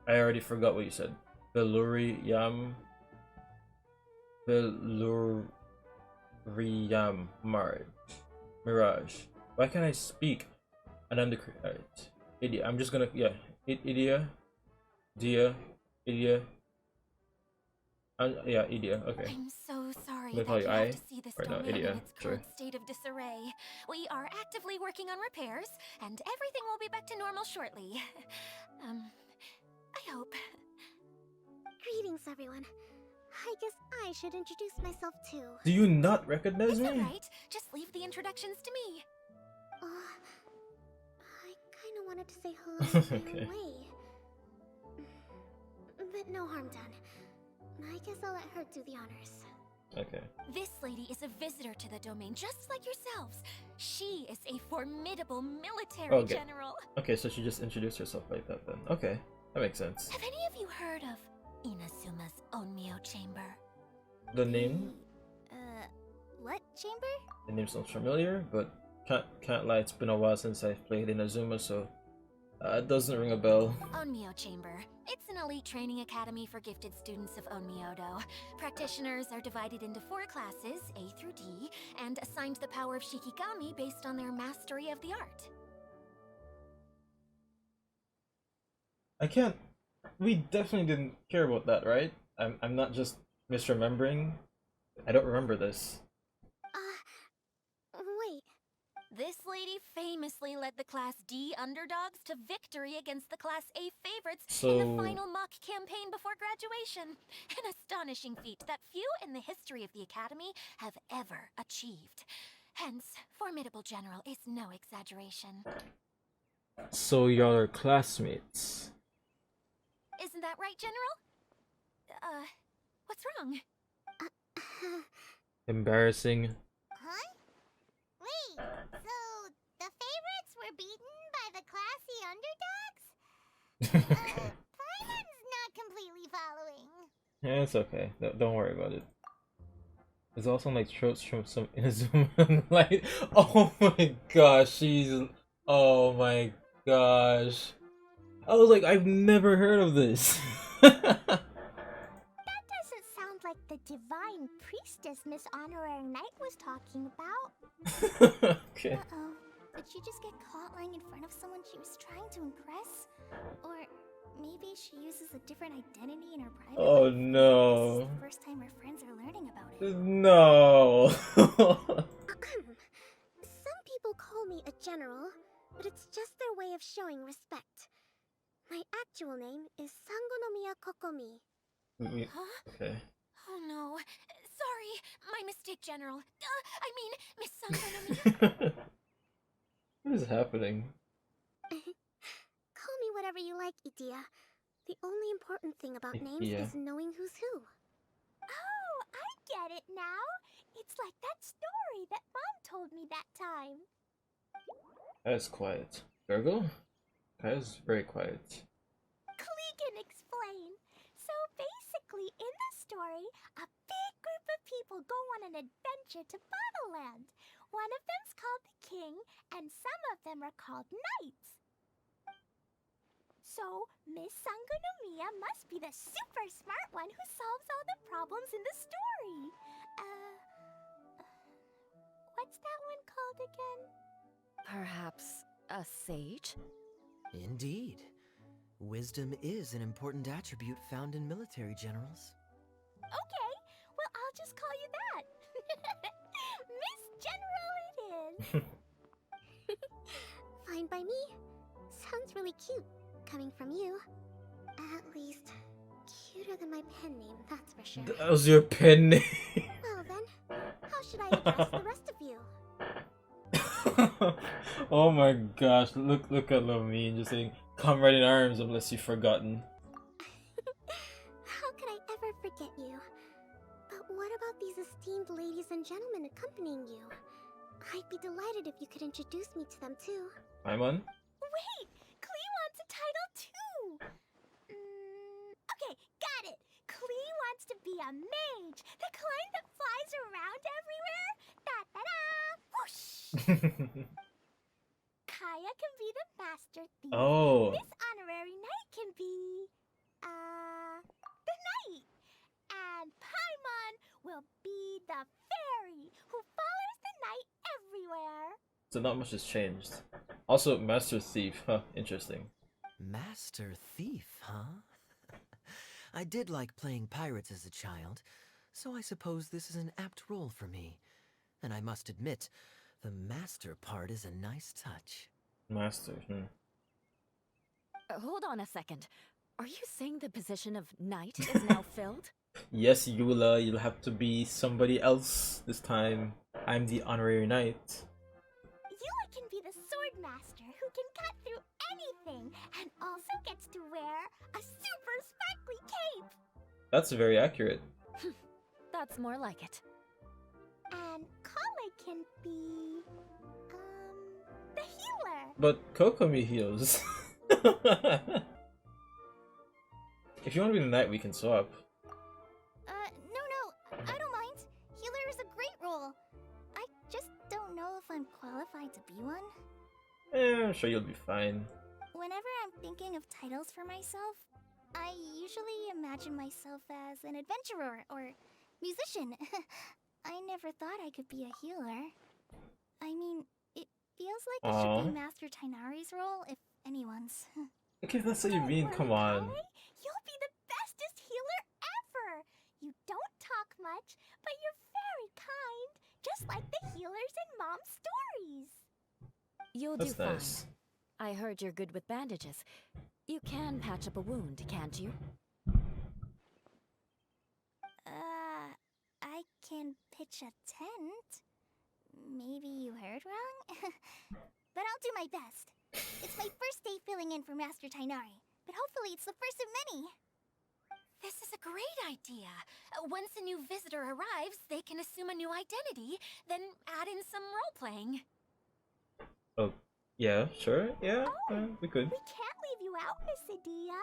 I already forgot what you said. Veluriyam Mirage. Why can't I speak? And I'm the idiot. I'm just gonna Idia. Yeah, Idia. Okay. I'm so sorry They that call you you have I? to see this Or no, domain Idia, in its current state of disarray. We are actively working on repairs, and everything will be back to normal shortly. I hope. Greetings, everyone. I guess I should introduce myself too. Do you not recognize It's me? alright. Just leave the introductions to me. I kinda wanted to say hello in Okay. a way. But no harm done. I guess I'll let her do the honors. Okay. This lady is a visitor to the domain, just like yourselves. She is a formidable military general. Okay, so she just introduced herself like that then. Okay, that makes sense. Have any of you heard of Inazuma's Onmyo Chamber? The name? What chamber? The name sounds familiar, but can't lie, it's been a while since I've played Inazuma, so it doesn't ring a bell. Onmyo Chamber. It's an elite training academy for gifted students of Onmyodo. Practitioners are divided into 4 classes, A through D, and assigned the power of Shikigami based on their mastery of the art. I can't we definitely didn't care about that, right? I'm not just misremembering. I don't remember this. Wait. This lady famously led the Class D underdogs to victory against the Class A favorites in the final mock campaign before graduation. An astonishing feat that few in the history of the Academy have ever achieved. Hence, formidable general is no exaggeration. So y'all are classmates. Isn't that right, General? What's wrong? Embarrassing. Huh? Wait, so the favorites were beaten by the classy underdogs? Paimon's not completely following. Yeah, it's okay. Don't worry about it. There's also like throats from some Inazuma like, oh my gosh, she's, oh my gosh. I was like, I've never heard of this. That doesn't sound like the divine priestess Miss Honorary Knight was talking about. Okay. Uh-oh. Did she just get caught lying in front of someone she was trying to impress? Or maybe she uses a different identity in her private Oh life? no. This is the first time her friends are learning about it. No. Some people call me a general, but it's just their way of showing respect. My actual name is Sangonomiya Kokomi. Huh? Okay. Oh no. Sorry, my mistake, General. I mean, Miss Sangonomiya. What is happening? Call me whatever you like, Idia. The only important thing about names is knowing who's who. Oh, I get it now. It's like that story that Mom told me that time. Kaya's quiet. Virgo? Kaya's very quiet. Klee can explain. So basically, in the story, a big group of people go on an adventure to Bottleland. One of them's called the King, and some of them are called Knights. So, Miss Sangonomiya must be the super smart one who solves all the problems in the story. What's that one called again? Perhaps a sage? Indeed. Wisdom is an important attribute found in military generals. Okay, well, I'll just call you that. Miss General it is. Fine by me. Sounds really cute, coming from you. At least, cuter than my pen name, that's for sure. That was your pen name. Well then, how should I address the rest of you? Oh my gosh, look at Lomine just saying, come right in arms unless you've forgotten. How could I ever forget you? But what about these esteemed ladies and gentlemen accompanying you? I'd be delighted if you could introduce me to them too. Paimon? Wait! Klee wants a title too! Okay, got it! Klee wants to be a mage! The kind that flies around everywhere! Da-da-da! Whoosh! Kaya can be the master thief. Oh. Miss Honorary Knight can be... the knight. And Paimon will be the fairy who follows the knight everywhere. So not much has changed. Also, Master Thief, huh, interesting. Master Thief, huh? I did like playing pirates as a child, so I suppose this is an apt role for me. And I must admit, the master part is a nice touch. Master, Hold on a second. Are you saying the position of knight is now filled? Yes, Eula, you'll have to be somebody else this time. I'm the honorary knight. Eula can be the sword master who can cut through anything and also gets to wear a super sparkly cape. That's very accurate. That's more like it. And Kale can be... the healer. But Kokomi heals. If you want to be the knight, we can swap. No, I don't mind. Healer is a great role. I just don't know if I'm qualified to be one. I'm sure you'll be fine. Whenever I'm thinking of titles for myself, I usually imagine myself as an adventurer or musician. I never thought I could be a healer. I mean, it feels like it should be Master Tainari's role, if anyone's. Okay, if that's what you Don't mean, worry, come on. Kale. You'll be the bestest healer ever. You don't talk much, but you're very kind, just like the healers in Mom's stories. You'll do That's fine. nice. I heard you're good with bandages. You can patch up a wound, can't you? I can pitch a tent. Maybe you heard wrong? But I'll do my best. It's my first day filling in for Master Tainari, but hopefully it's the first of many. This is a great idea. Once a new visitor arrives, they can assume a new identity, then add in some role-playing. Oh, yeah, sure, yeah, we could. We can't leave you out, Miss Adia.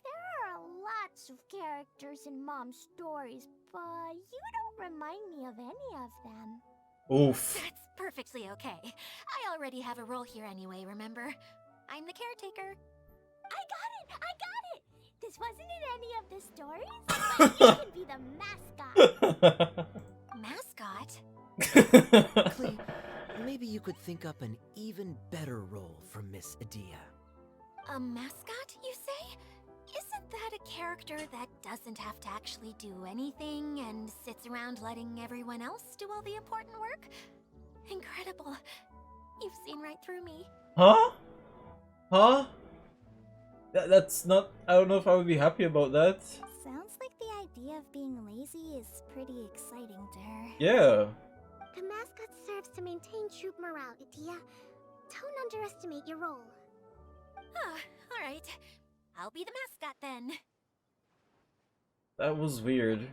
There are lots of characters in Mom's stories, but you don't remind me of any of them. Oof. That's perfectly okay. I already have a role here anyway, remember? I'm the caretaker. I got it! This wasn't in any of the stories, but you can be the mascot. Mascot? Clee, maybe you could think up an even better role for Miss Adia. A mascot, you say? Isn't that a character that doesn't have to actually do anything and sits around letting everyone else do all the important work? Incredible. You've seen right through me. Huh? Huh? That's not... I don't know if I would be happy about that. Sounds like the idea of being lazy is pretty exciting to her. Yeah. The mascot serves to maintain troop morale, Adia. Don't underestimate your role. Ah, alright. I'll be the mascot then. That was weird.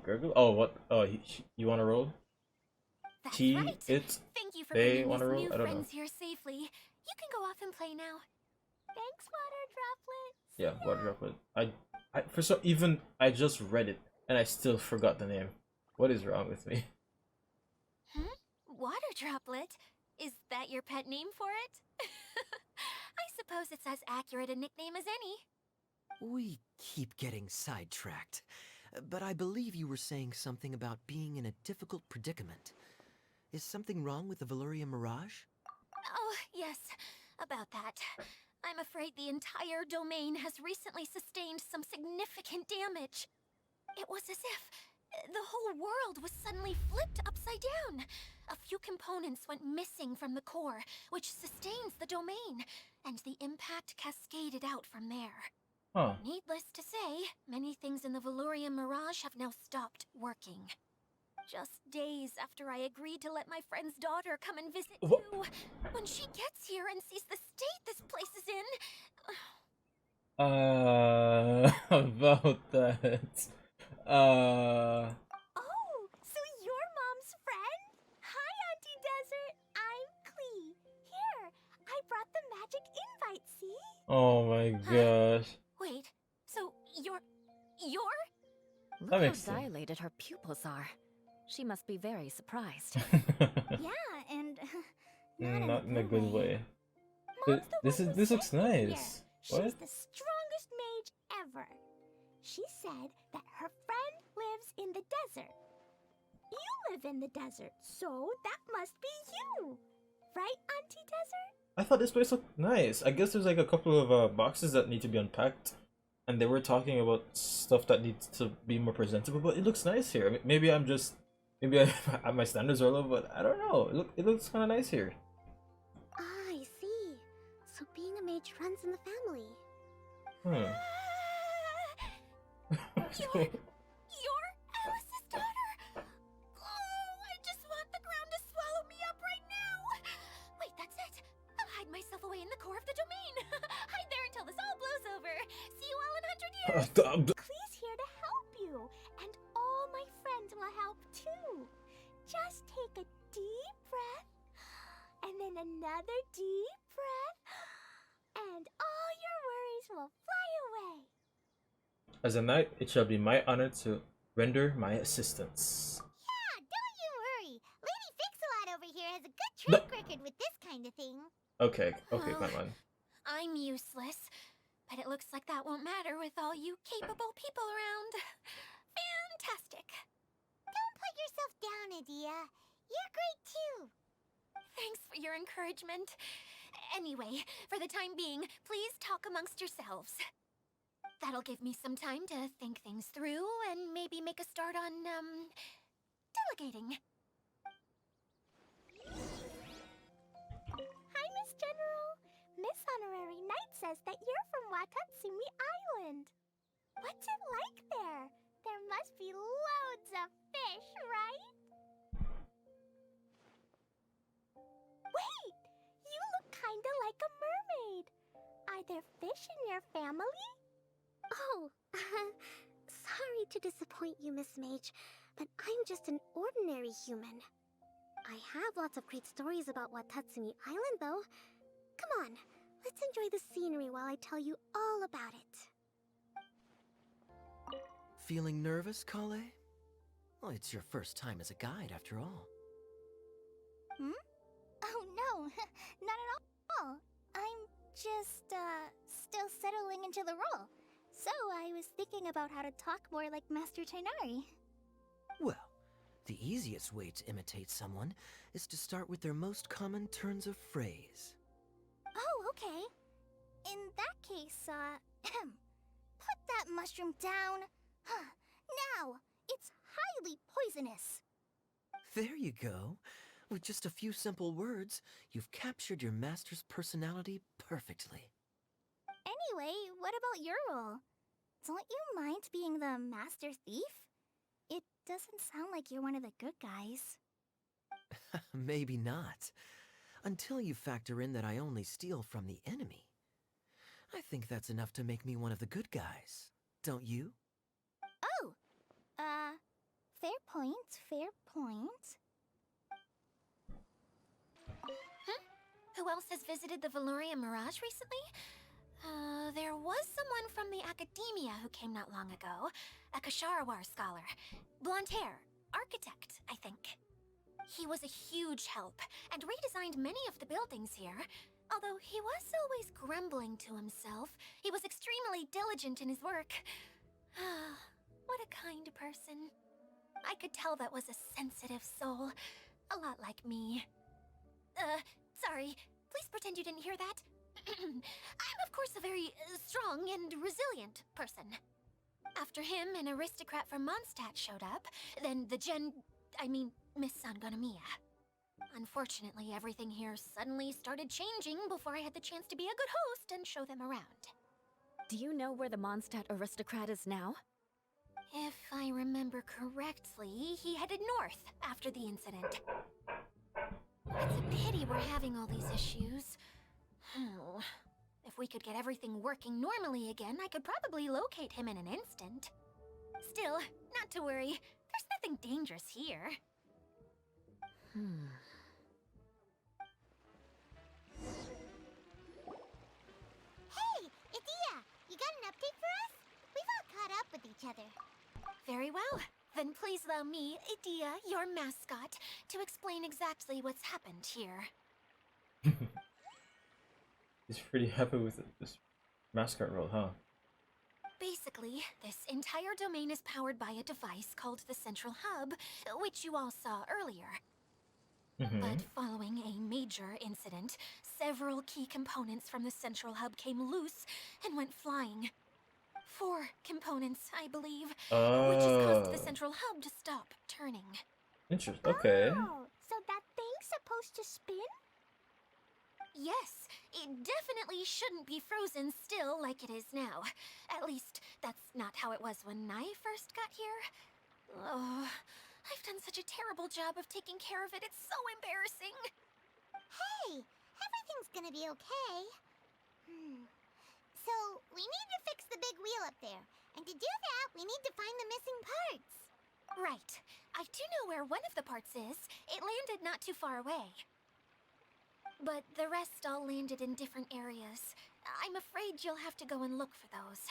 Gurgle? Oh, what? Oh, you want to roll? That's He, right. it, Thank you for they bringing wanna these roll? new I don't know. friends here safely. You can go off and play now. Thanks, Water Droplet. yeah, water droplet. I just read it and I still forgot the name. What is wrong with me? Water Droplet? Is that your pet name for it? I suppose it's as accurate a nickname as any. We keep getting sidetracked, but I believe you were saying something about being in a difficult predicament. Is something wrong with the Veluriyam mirage? Oh, yes, about that. I'm afraid the entire domain has recently sustained some significant damage. It was as if the whole world was suddenly flipped upside down. A few components went missing from the core, which sustains the domain, and the impact cascaded out from there. Huh. Needless to say, many things in the Veluriyam mirage have now stopped working. Just days after I agreed to let my friend's daughter come and visit too, when she gets here and sees the state this place is in... About that. Oh, so you're Mom's friend? Hi, Auntie Desert. I'm Klee. Here, I brought the magic invite, see? Oh my gosh. Wait, so you're... Look That how makes sense. dilated her pupils are. She must be very surprised. Yeah, and Not in a good way. Mom's the This one is who looks sent me here. nice. She's What? the strongest mage ever. She said that her friend lives in the desert. You live in the desert, so that must be you. Right, Auntie Desert? I thought this place looked nice. I guess there's like a couple of boxes that need to be unpacked, and they were talking about stuff that needs to be more presentable. But it looks nice here. Maybe my standards are low, but I don't know. It looks kind of nice here. Ah, I see. So being a mage runs in the family. Hmm. You're Alice's daughter? Oh, I just want the ground to swallow me up right now. Wait, that's it. I'll hide myself away in the core of the domain. Hide there until this all blows over. See you all in 100 years. Please here to help you, and all my friends will help too. Just take a deep breath, and then another deep breath, and all your worries will fly away. As a knight, it shall be my honor to render my assistance. Yeah, don't you worry. Lady Fix-a-Lot over here has a good track record with this kind of thing. Okay, Well, Batman. I'm useless, but it looks like that won't matter with all you capable people around. Fantastic. Don't put yourself down, Adia. You're great too. Thanks for your encouragement. Anyway, for the time being, please talk amongst yourselves. That'll give me some time to think things through and maybe make a start on, delegating. Hi, Miss General. Miss Honorary Knight says that you're from Watatsumi Island. What's it like there? There must be loads of fish, right? Wait! You look kinda like a mermaid. Are there fish in your family? Oh, sorry to disappoint you, Miss Mage, but I'm just an ordinary human. I have lots of great stories about Watatsumi Island, though. Come on, let's enjoy the scenery while I tell you all about it. Feeling nervous, Kale? Well, it's your first time as a guide, after all. Oh no, not at all. I'm just, still settling into the role. So I was thinking about how to talk more like Master Tainari. Well, the easiest way to imitate someone is to start with their most common turns of phrase. Oh, okay. In that case, put that mushroom down. Now, it's highly poisonous. There you go. With just a few simple words, you've captured your master's personality perfectly. Anyway, what about your role? Don't you mind being the master thief? It doesn't sound like you're one of the good guys. Maybe not. Until you factor in that I only steal from the enemy. I think that's enough to make me one of the good guys. Don't you? Oh! Fair point, fair point. Who else has visited the Veluriyam Mirage recently? There was someone from the academia who came not long ago. A Kasharawar scholar. Blonde hair. Architect, I think. He was a huge help, and redesigned many of the buildings here. Although he was always grumbling to himself, he was extremely diligent in his work. What a kind person. I could tell that was a sensitive soul. A lot like me. Sorry. Please pretend you didn't hear that. I'm of course a very strong and resilient person. After him, an aristocrat from Mondstadt showed up. Then the Miss Sangonomiya. Unfortunately, everything here suddenly started changing before I had the chance to be a good host and show them around. Do you know where the Mondstadt aristocrat is now? If I remember correctly, he headed north after the incident. It's a pity we're having all these issues. If we could get everything working normally again, I could probably locate him in an instant. Still, not to worry. There's nothing dangerous here. Hey, Idia! You got an update for us? We've all caught up with each other. Very well. Then please allow me, Idia, your mascot, to explain exactly what's happened here. He's pretty happy with this mascot role, huh? Basically, this entire domain is powered by a device called the Central Hub, which you all saw earlier. But following a major incident, several key components from the Central Hub came loose and went flying. 4 components, I believe, which has caused the Central Hub to stop turning. Interesting. Okay. Oh, so that thing's supposed to spin? Yes, it definitely shouldn't be frozen still like it is now. At least, that's not how it was when I first got here. Oh, I've done such a terrible job of taking care of it, it's so embarrassing. Hey, everything's gonna be okay. So, we need to fix the big wheel up there. And to do that, we need to find the missing parts. Right. I do know where one of the parts is. It landed not too far away. But the rest all landed in different areas. I'm afraid you'll have to go and look for those.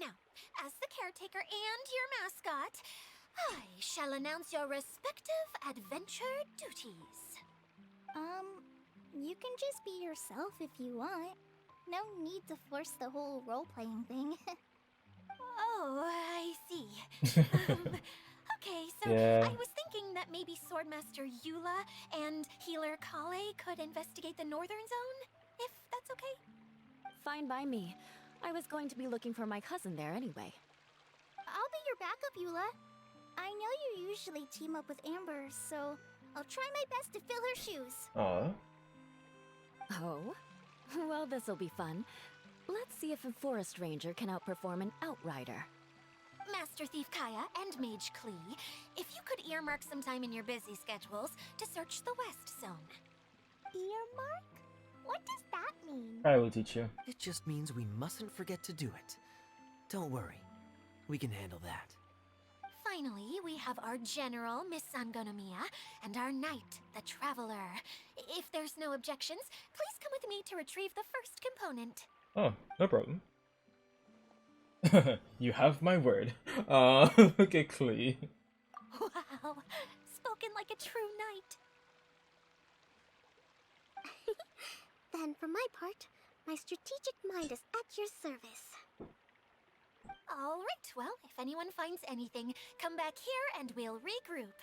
Now, as the caretaker and your mascot, I shall announce your respective adventure duties. You can just be yourself if you want. No need to force the whole role-playing thing. Oh, I see. Okay, so Yeah. I was thinking that maybe Swordmaster Eula and Healer Kale could investigate the northern zone, if that's okay. Fine by me. I was going to be looking for my cousin there anyway. I'll be your backup, Eula. I know you usually team up with Amber, so I'll try my best to fill her shoes. Aw. Oh? Well, this'll be fun. Let's see if a forest ranger can outperform an outrider. Master Thief Kaya and Mage Klee, if you could earmark some time in your busy schedules to search the West Zone. Earmark? What does that mean? I will teach you. It just means we mustn't forget to do it. Don't worry. We can handle that. Finally, we have our General, Miss Sangonomiya, and our Knight, the Traveler. If there's no objections, please come with me to retrieve the first component. Oh, no problem. You have my word. Okay, Klee. Wow, spoken like a true knight. Then, for my part, my strategic mind is at your service. All right, well, if anyone finds anything, come back here and we'll regroup.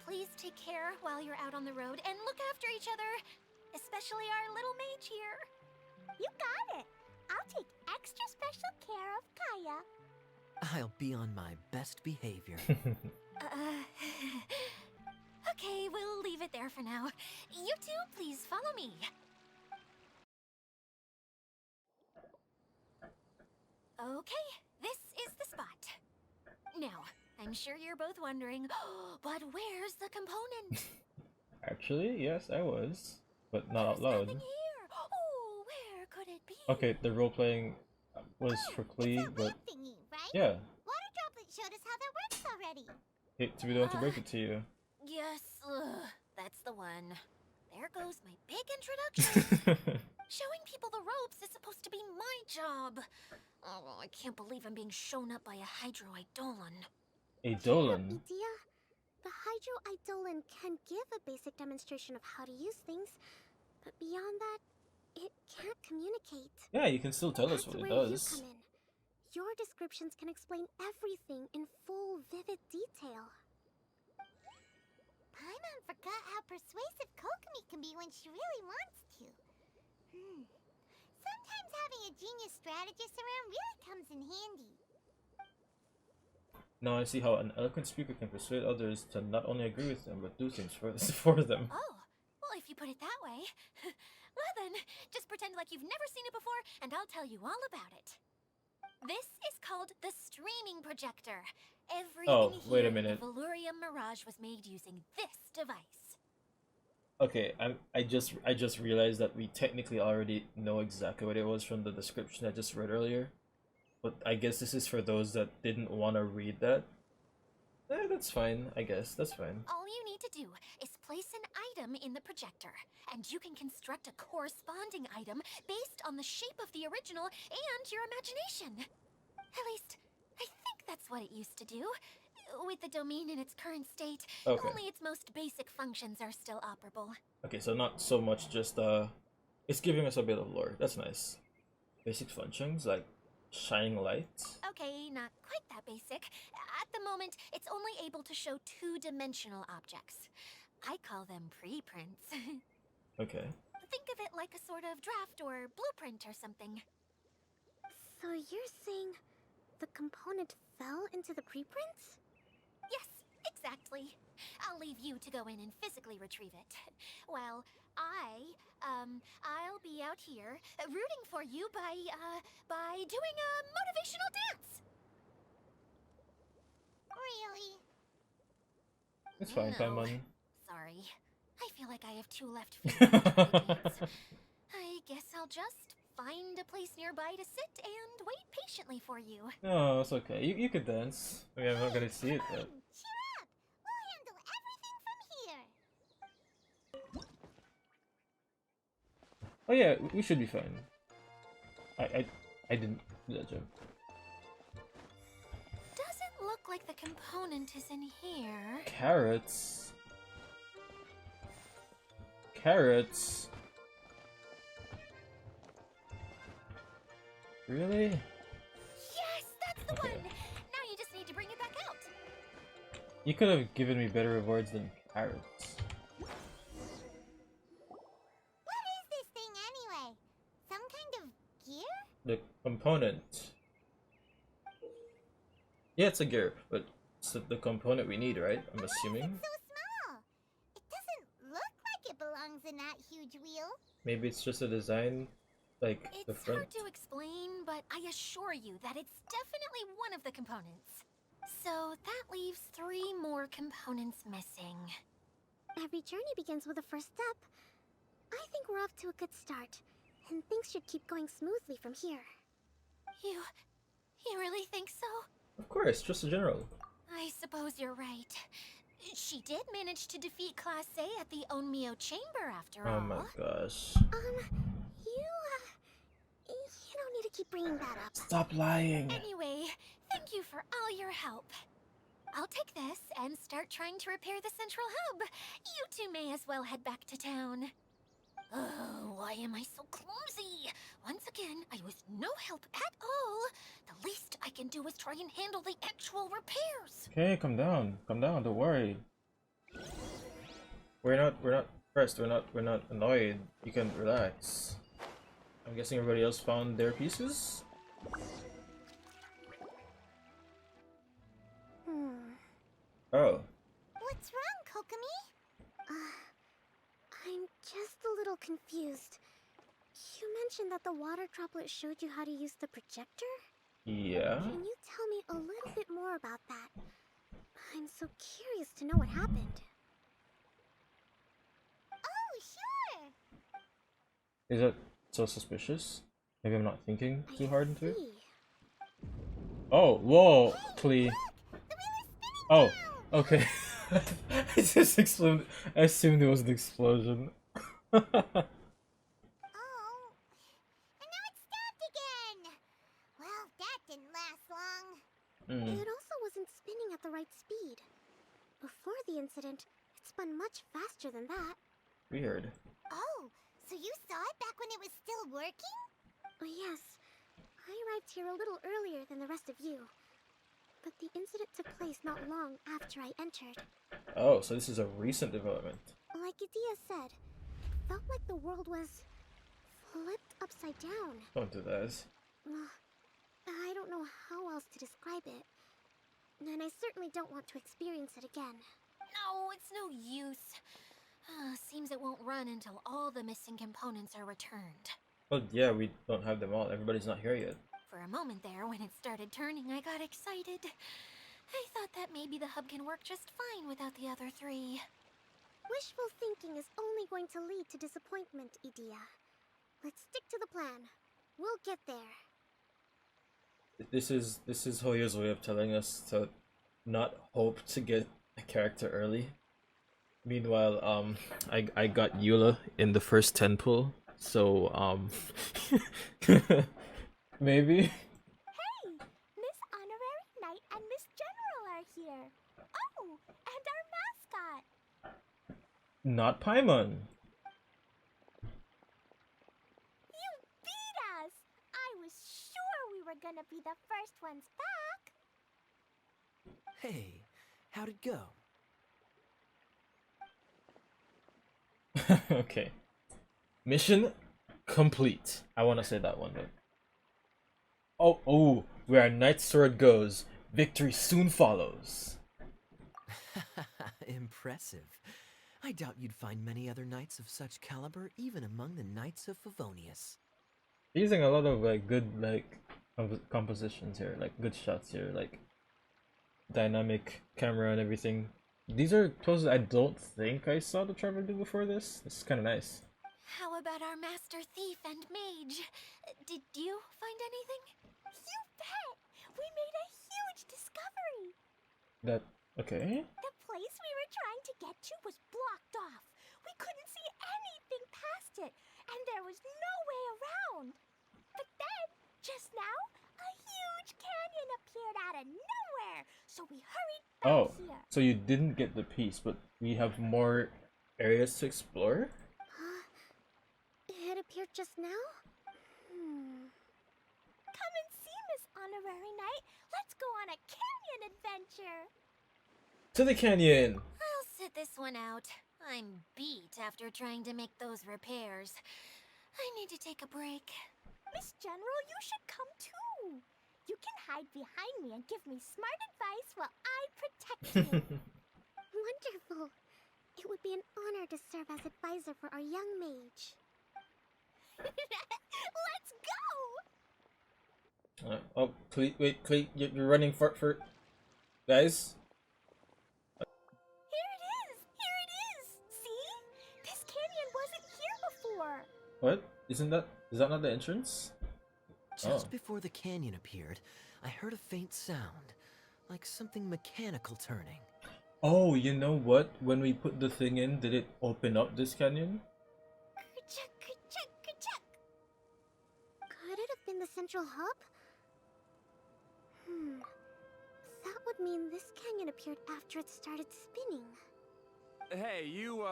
Please take care while you're out on the road and look after each other, especially our little mage here. You got it. I'll take extra special care of Kaya. I'll be on my best behavior. Okay, we'll leave it there for now. You two, please follow me. Okay, this is the spot. Now, I'm sure you're both wondering, but where's the component? Actually, yes, I was. But not out There's loud. nothing here. Oh, where could it be? Okay, the role-playing was for Klee, It's that but... wave thingy, right? Yeah. Water Droplet showed us how that works already. Hate to be the one to break it to you. Yes, that's the one. There goes my big introduction. Showing people the ropes is supposed to be my job. Oh, I can't believe I'm being shown up by a Hydro Eidolon. A Dolan. Idea? The Hydro Eidolon can give a basic demonstration of how to use things, but beyond that, it can't communicate. Yeah, you can still tell us That's what it where you does. come in. Your descriptions can explain everything in full, vivid detail. Paimon forgot how persuasive Kokomi can be when she really wants to. Sometimes having a genius strategist around really comes in handy. Now I see how an eloquent speaker can persuade others to not only agree with them, but do things for them. Oh, well, if you put it that way. Well then, just pretend like you've never seen it before, and I'll tell you all about it. This is called the streaming projector. Everything wait a here in minute. the Veluriyam Mirage was made using this device. Okay, I just realized that we technically already know exactly what it was from the description I just read earlier. But I guess this is for those that didn't want to read that. That's fine, I guess. That's fine. All you need to do is place an item in the projector, and you can construct a corresponding item based on the shape of the original and your imagination. At least, I think that's what it used to do. With the domain in its current state, Okay. only its most basic functions are still operable. Okay, so not so much just it's giving us a bit of lore. That's nice. Basic functions like shining light. Okay, not quite that basic. At the moment, it's only able to show two-dimensional objects. I call them preprints. Okay. Think of it like a sort of draft or blueprint or something. So you're saying the component fell into the preprints? Yes, exactly. I'll leave you to go in and physically retrieve it. Well, I'll be out here rooting for you by doing a motivational dance. Really? It's fine, No. Paimon. Sorry. I feel like I have two left feet to dance. I guess I'll just find a place nearby to sit and wait patiently for you. No, it's okay. You could dance. I mean, I'm not gonna see it, but... Cheer up! We'll handle everything from here. Oh yeah, we should be fine. I didn't do that joke. Doesn't look like the component is in here. Carrots. Carrots. Really? Yes, that's the Okay. one! Now you just need to bring it back out. You could have given me better rewards than carrots. What is this thing anyway? Some kind of gear? The component. Yeah, it's a gear, but it's the component we need, right? I'm assuming. It's so small. It doesn't look like it belongs in that huge wheel. Maybe it's just a design, like the It's front. hard to explain, but I assure you that it's definitely one of the components. So that leaves 3 more components missing. Every journey begins with a first step. I think we're off to a good start, and things should keep going smoothly from here. You really think so? Of course, just a general. I suppose you're right. She did manage to defeat Class A at the Onmyo Chamber after all. Oh my gosh. You don't need to keep bringing that up. Stop lying. Anyway, thank you for all your help. I'll take this and start trying to repair the central hub. You two may as well head back to town. Oh, why am I so clumsy? Once again, I was no help at all. The least I can do is try and handle the actual repairs. Okay, calm down. Calm down, don't worry. We're not pressed, we're not annoyed. You can relax. I'm guessing everybody else found their pieces? Oh. What's wrong, Kokomi? I'm just a little confused. You mentioned that the water droplet showed you how to use the projector? Yeah. Can you tell me a little bit more about that? I'm so curious to know what happened. Oh, sure. Is that so suspicious? Maybe I'm not thinking too hard into it? See. Oh, whoa, Klee. Oh, okay. I just exploded. I assumed it was an explosion. Oh. And now it stopped again. Well, that didn't last long. It also wasn't spinning at the right speed. Before the incident, it spun much faster than that. Weird. Oh, so you saw it back when it was still working? Yes, I arrived here a little earlier than the rest of you. But the incident took place not long after I entered. Oh, so this is a recent development. Like Idia said, it felt like the world was flipped upside down. Don't do that. I don't know how else to describe it. And I certainly don't want to experience it again. No, it's no use. Seems it won't run until all the missing components are returned. Well, yeah, we don't have them all. Everybody's not here yet. For a moment there, when it started turning, I got excited. I thought that maybe the hub can work just fine without the other 3. Wishful thinking is only going to lead to disappointment, Idia. Let's stick to the plan. We'll get there. This is Hoyo's way of telling us to not hope to get a character early. Meanwhile, I got Eula in the first 10 pull, so maybe. Hey, Miss Honorary Knight and Miss General are here. Oh, and our mascot. Not Paimon. You beat us. I was sure we were gonna be the first ones back. Hey, how'd it go? Okay. Mission complete. I want to say that one, but. Oh, where our Knight Sword goes, victory soon follows. Impressive. I doubt you'd find many other knights of such caliber even among the Knights of Favonius. Using a lot of like good compositions here, like good shots here, like dynamic camera and everything. These are poses I don't think I saw the Trevor do before this. This is kind of nice. How about our master thief and mage? Did you find anything? You bet. We made a huge discovery. Okay. The place we were trying to get to was blocked off. We couldn't see anything past it, and there was no way around. But then, just now, a huge canyon appeared out of nowhere, so we hurried back here. So you didn't get the piece, but we have more areas to explore? It appeared just now? Come and see, Miss Honorary Knight. Let's go on a canyon adventure. To the canyon! I'll sit this one out. I'm beat after trying to make those repairs. I need to take a break. Miss General, you should come too. You can hide behind me and give me smart advice while I protect you. Wonderful. It would be an honor to serve as advisor for our young mage. Let's go! Oh, Clee, wait, Clee, you're running for... Guys? Here it is! Here it is! See? This canyon wasn't here before. What? Is that not the entrance? Just before the canyon appeared, I heard a faint sound, like something mechanical turning. Oh, you know what? When we put the thing in, did it open up this canyon? Ka-chuck, ka-chuck, ka-chuck. Could it have been the central hub? That would mean this canyon appeared after it started spinning. Hey, you,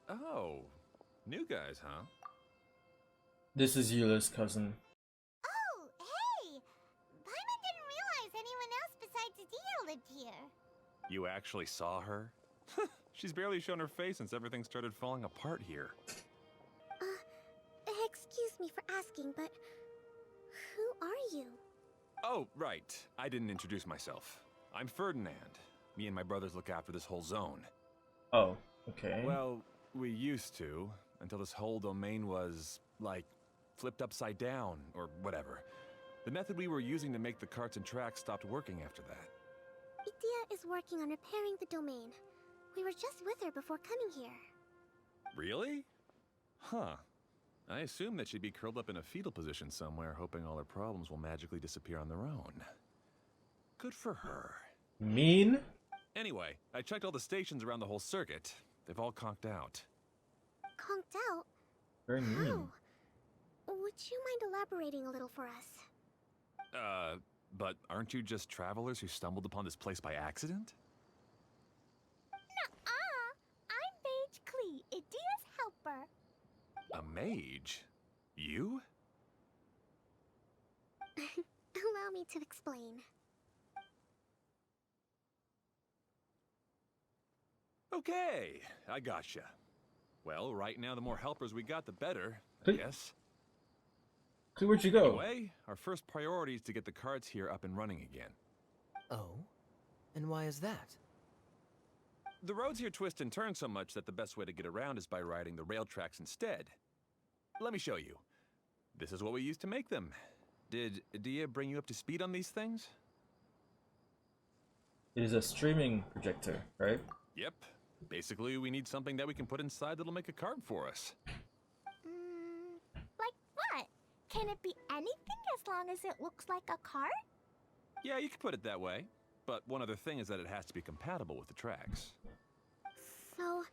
oh. New guys, huh? This is Eula's cousin. Oh, hey! Paimon didn't realize anyone else besides Adia lived here. You actually saw her? She's barely shown her face since everything started falling apart here. Excuse me for asking, but who are you? Oh, right. I didn't introduce myself. I'm Ferdinand. Me and my brothers look after this whole zone. Oh, okay. Well, we used to, until this whole domain was, like, flipped upside down, or whatever. The method we were using to make the carts and tracks stopped working after that. Idia is working on repairing the domain. We were just with her before coming here. Really? Huh. I assume that she'd be curled up in a fetal position somewhere, hoping all her problems will magically disappear on their own. Good for her. Mean? Anyway, I checked all the stations around the whole circuit. They've all conked out. Conked out? Very mean. How? Would you mind elaborating a little for us? But aren't you just travelers who stumbled upon this place by accident? Nuh-uh! I'm Mage Klee, Idia's helper. A mage? You? Allow me to explain. Okay, I gotcha. Well, right now the more helpers we got, the better, I guess. So where'd you go? Anyway, our first priority is to get the carts here up and running again. Oh? And why is that? The roads here twist and turn so much that the best way to get around is by riding the rail tracks instead. Let me show you. This is what we used to make them. Did Adia bring you up to speed on these things? It is a streaming projector, right? Yep. Basically, we need something that we can put inside that'll make a cart for us. Like what? Can it be anything as long as it looks like a cart? Yeah, you could put it that way. But one other thing is that it has to be compatible with the tracks. So,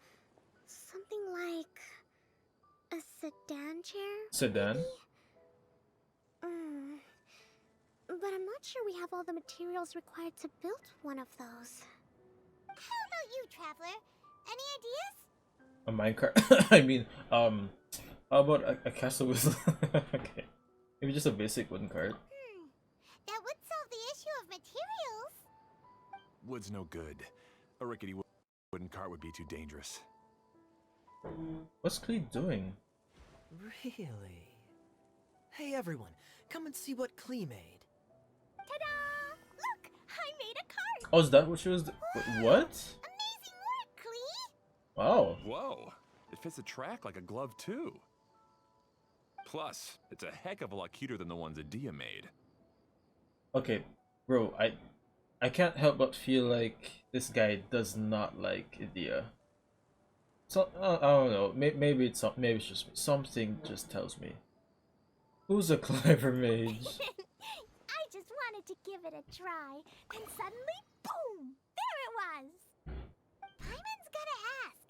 something like a sedan chair? Sedan? But I'm not sure we have all the materials required to build one of those. How about you, Traveler? Any ideas? A minecart? I mean, how about a castle with... Okay. Maybe just a basic wooden cart. That would solve the issue of materials. Wood's no good. A rickety wooden cart would be too dangerous. What's Clee doing? Really? Hey everyone, come and see what Klee made. Ta-da! Look, I made a cart. Oh, is that what she was... What? Amazing work, Klee. Wow. Whoa! It fits the track like a glove, too. Plus, it's a heck of a lot cuter than the ones Adia made. Okay, bro, I can't help but feel like this guy does not like Idia. So I don't know. Maybe it's just me. Something just tells me. Who's a clever mage? I just wanted to give it a try, then suddenly, boom! There it was! Paimon's gotta ask,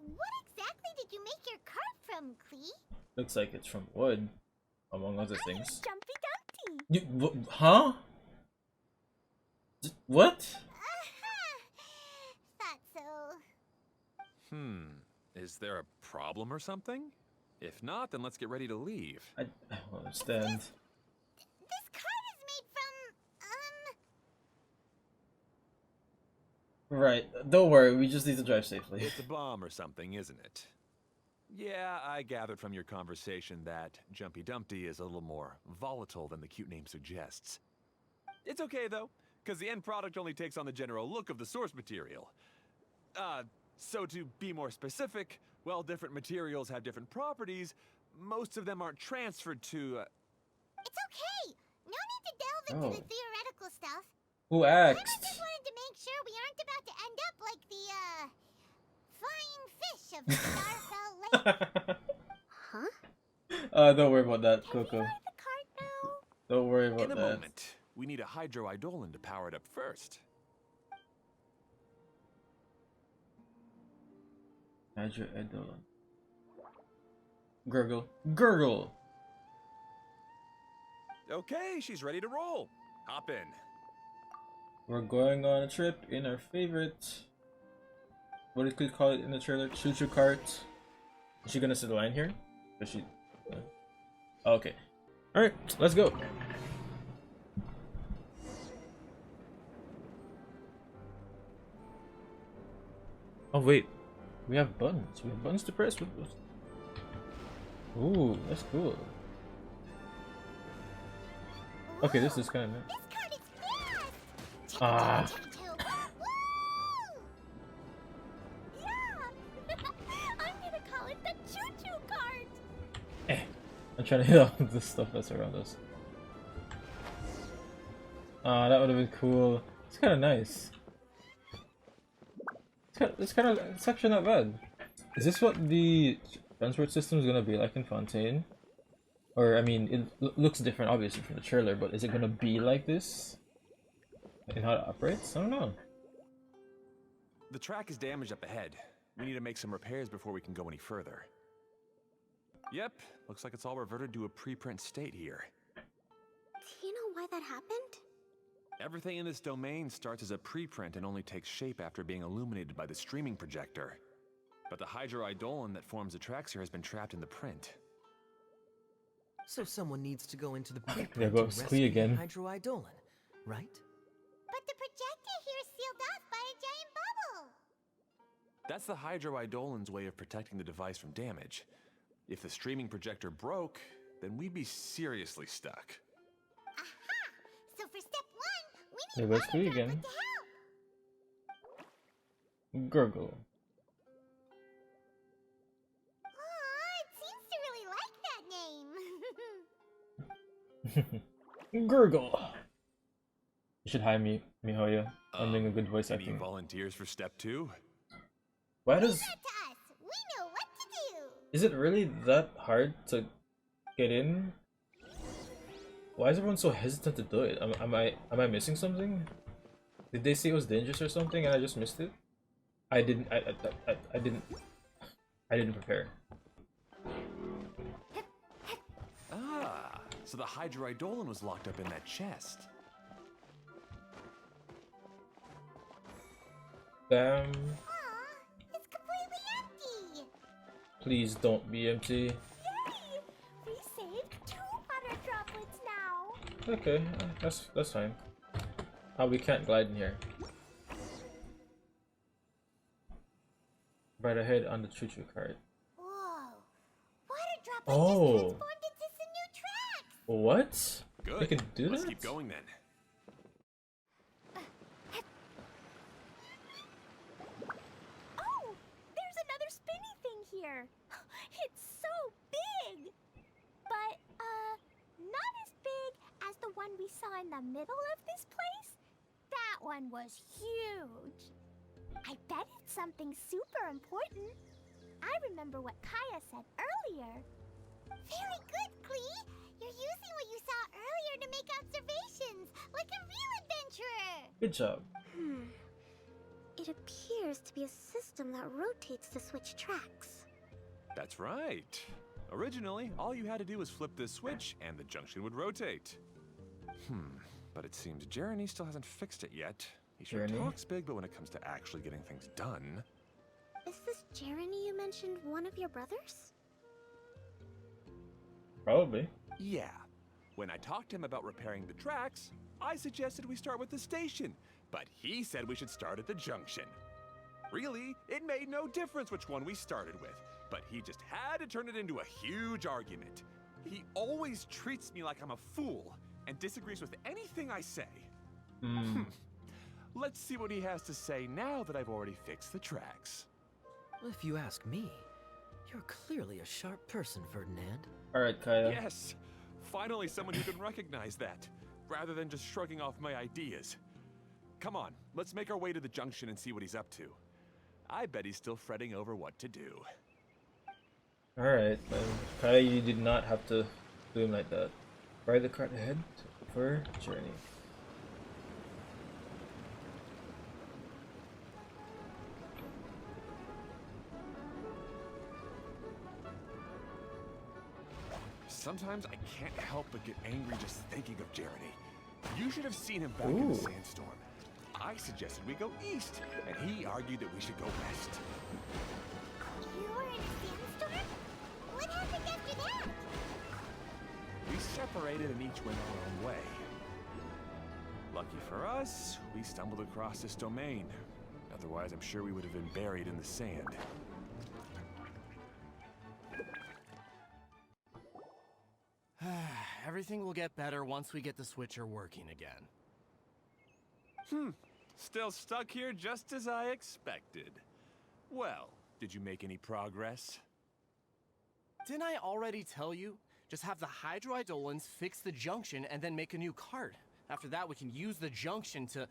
what exactly did you make your cart from, Klee? Looks like it's from wood, among other I things. use Jumpy Dumpty! Huh? What? Thought so. Is there a problem or something? If not, then let's get ready to leave. I don't understand. This cart is made from, Right. Don't worry, we just need to drive safely. It's a bomb or something, isn't it? Yeah, I gathered from your conversation that Jumpy Dumpty is a little more volatile than the cute name suggests. It's okay, though, because the end product only takes on the general look of the source material. So to be more specific, while different materials have different properties, most of them aren't transferred to, It's okay. No need to delve into the theoretical stuff. Who I asked? just wanted to make sure we aren't about to end up like the, flying fish of Starfell Lake. Huh? Don't worry about that, Can we Coco. ride the cart now? Don't worry about in a that. moment. We need a hydroidolin to power it up first. Hydroidolin. Gurgle. Gurgle! Okay, she's ready to roll. Hop in. We're going on a trip in our favorite... What did we call it in the trailer? Choo-choo cart. Is she gonna sit the line here? Is she... Oh, okay. Alright, let's go. Oh wait, we have buttons. We have buttons to press with those. Ooh, that's cool. Okay, this is kind of nice. This cart is fast! Ah. Woo! Yeah! I'm gonna call it the choo-choo cart! I'm trying to hit all the stuff that's around us. Ah, that would have been cool. It's kind of nice. It's actually not bad. Is this what the transport system is gonna be like in Fontaine? Or I mean, it looks different obviously from the trailer, but is it gonna be like this in how it operates? I don't know. The track is damaged up ahead. We need to make some repairs before we can go any further. Yep, looks like it's all reverted to a preprint state here. Do you know why that happened? Everything in this domain starts as a preprint and only takes shape after being illuminated by the streaming projector. But the hydroidolin that forms the tracks here has been trapped in the print. So someone needs to go into the There preprint to goes Clee rescue again. the hydroidolin, right? But the projector here is sealed off by a giant bubble! That's the hydroidolin's way of protecting the device from damage. If the streaming projector broke, then we'd be seriously stuck. Aha! So for step one, we There need goes other Clee droplet again. to help! Gurgle. Aw, it seems to really like that name! Gurgle. You should hire me, Mihoya. I'm doing a good voice Any acting. volunteers for step 2? Why Leave does... that to us! We know what to do! Is it really that hard to get in? Why is everyone so hesitant to do it? Am I missing something? Did they say it was dangerous or something and I just missed it? I didn't prepare. Ah, so the hydroidolin was locked up in that chest. Damn. Aw, it's completely empty! Please don't be empty. Yay! We saved 2 water droplets now! Okay, that's fine. Oh, we can't glide in here. Right ahead on the choo-choo cart. Whoa! Water droplets Oh. just transformed into some new tracks! What? Good. They can do Let's that? keep going then. Oh! There's another spinny thing here! It's so big! But, not as big as the one we saw in the middle of this place. That one was huge. I bet it's something super important. I remember what Kaya said earlier. Very good, Klee! You're using what you saw earlier to make observations, like a real adventurer! Good job. It appears to be a system that rotates to switch tracks. That's right. Originally, all you had to do was flip this switch and the junction would rotate. But it seems Jeremy still hasn't fixed it yet. He sure Jeremy? talks big, but when it comes to actually getting things done... Is this Jeremy you mentioned one of your brothers? Probably. Yeah. When I talked to him about repairing the tracks, I suggested we start with the station, but he said we should start at the junction. Really, it made no difference which one we started with, but he just had to turn it into a huge argument. He always treats me like I'm a fool and disagrees with anything I say. Let's see what he has to say now that I've already fixed the tracks. If you ask me, you're clearly a sharp person, Ferdinand. Alright, Kaya. Yes, finally someone who can recognize that, rather than just shrugging off my ideas. Come on, let's make our way to the junction and see what he's up to. I bet he's still fretting over what to do. Alright, Kaya, you did not have to do him like that. Ride the cart ahead for journey. Sometimes I can't help but get angry just thinking of Jeremy. You should have seen him back in the sandstorm. I suggested we go east, and he argued that we should go west. You were in a sandstorm? What happened after that? We separated and each went our own way. Lucky for us, we stumbled across this domain. Otherwise, I'm sure we would have been buried in the sand. Everything will get better once we get the switcher working again. Still stuck here just as I expected. Well, did you make any progress? Didn't I already tell you? Just have the hydroidolins fix the junction and then make a new cart. After that, we can use the junction to...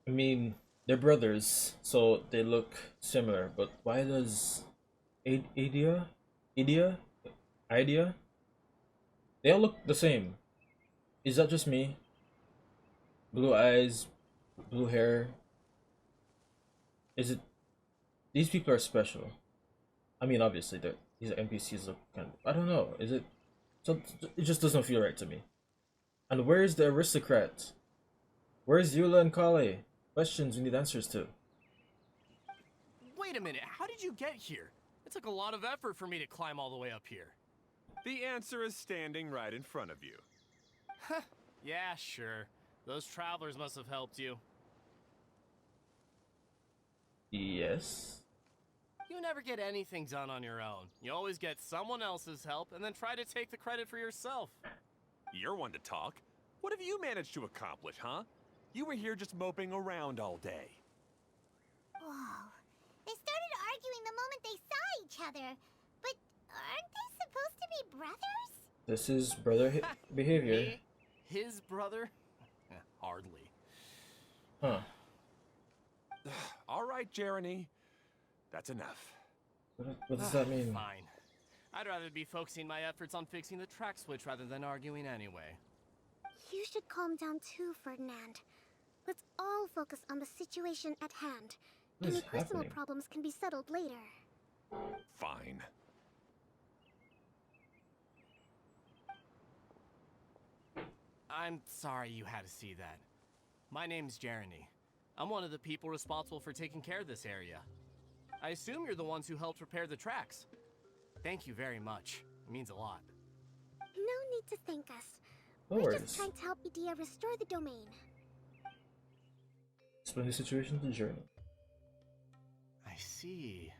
I mean, they're brothers, so they look similar, but why does Idea? They all look the same. Is that just me? Blue eyes, blue hair. Is it? These people are special. I mean, obviously, these NPCs look kind of. I don't know. Is it? So it just doesn't feel right to me. And where's the aristocrat? Where's Eula and Kale? Questions we need answers to. Wait a minute, how did you get here? It took a lot of effort for me to climb all the way up here. The answer is standing right in front of you. Yeah, sure. Those travelers must have helped you. Yes. You never get anything done on your own. You always get someone else's help and then try to take the credit for yourself. You're one to talk. What have you managed to accomplish, huh? You were here just moping around all day. Whoa. They started arguing the moment they saw each other. But aren't they supposed to be brothers? This is brother behavior. Me? His brother? Hardly. Huh. All right, Jeremy. That's enough. What does that mean? Fine. I'd rather be focusing my efforts on fixing the track switch rather than arguing anyway. You should calm down too, Ferdinand. Let's all focus on the situation at hand. What is Any personal happening? problems can be settled later. Fine. I'm sorry you had to see that. My name's Jeremy. I'm one of the people responsible for taking care of this area. I assume you're the ones who helped repair the tracks. Thank you very much. It means a lot. No need to thank us. No We're worries. just trying to help Idea restore the domain. Explain the situation to the journey. I see.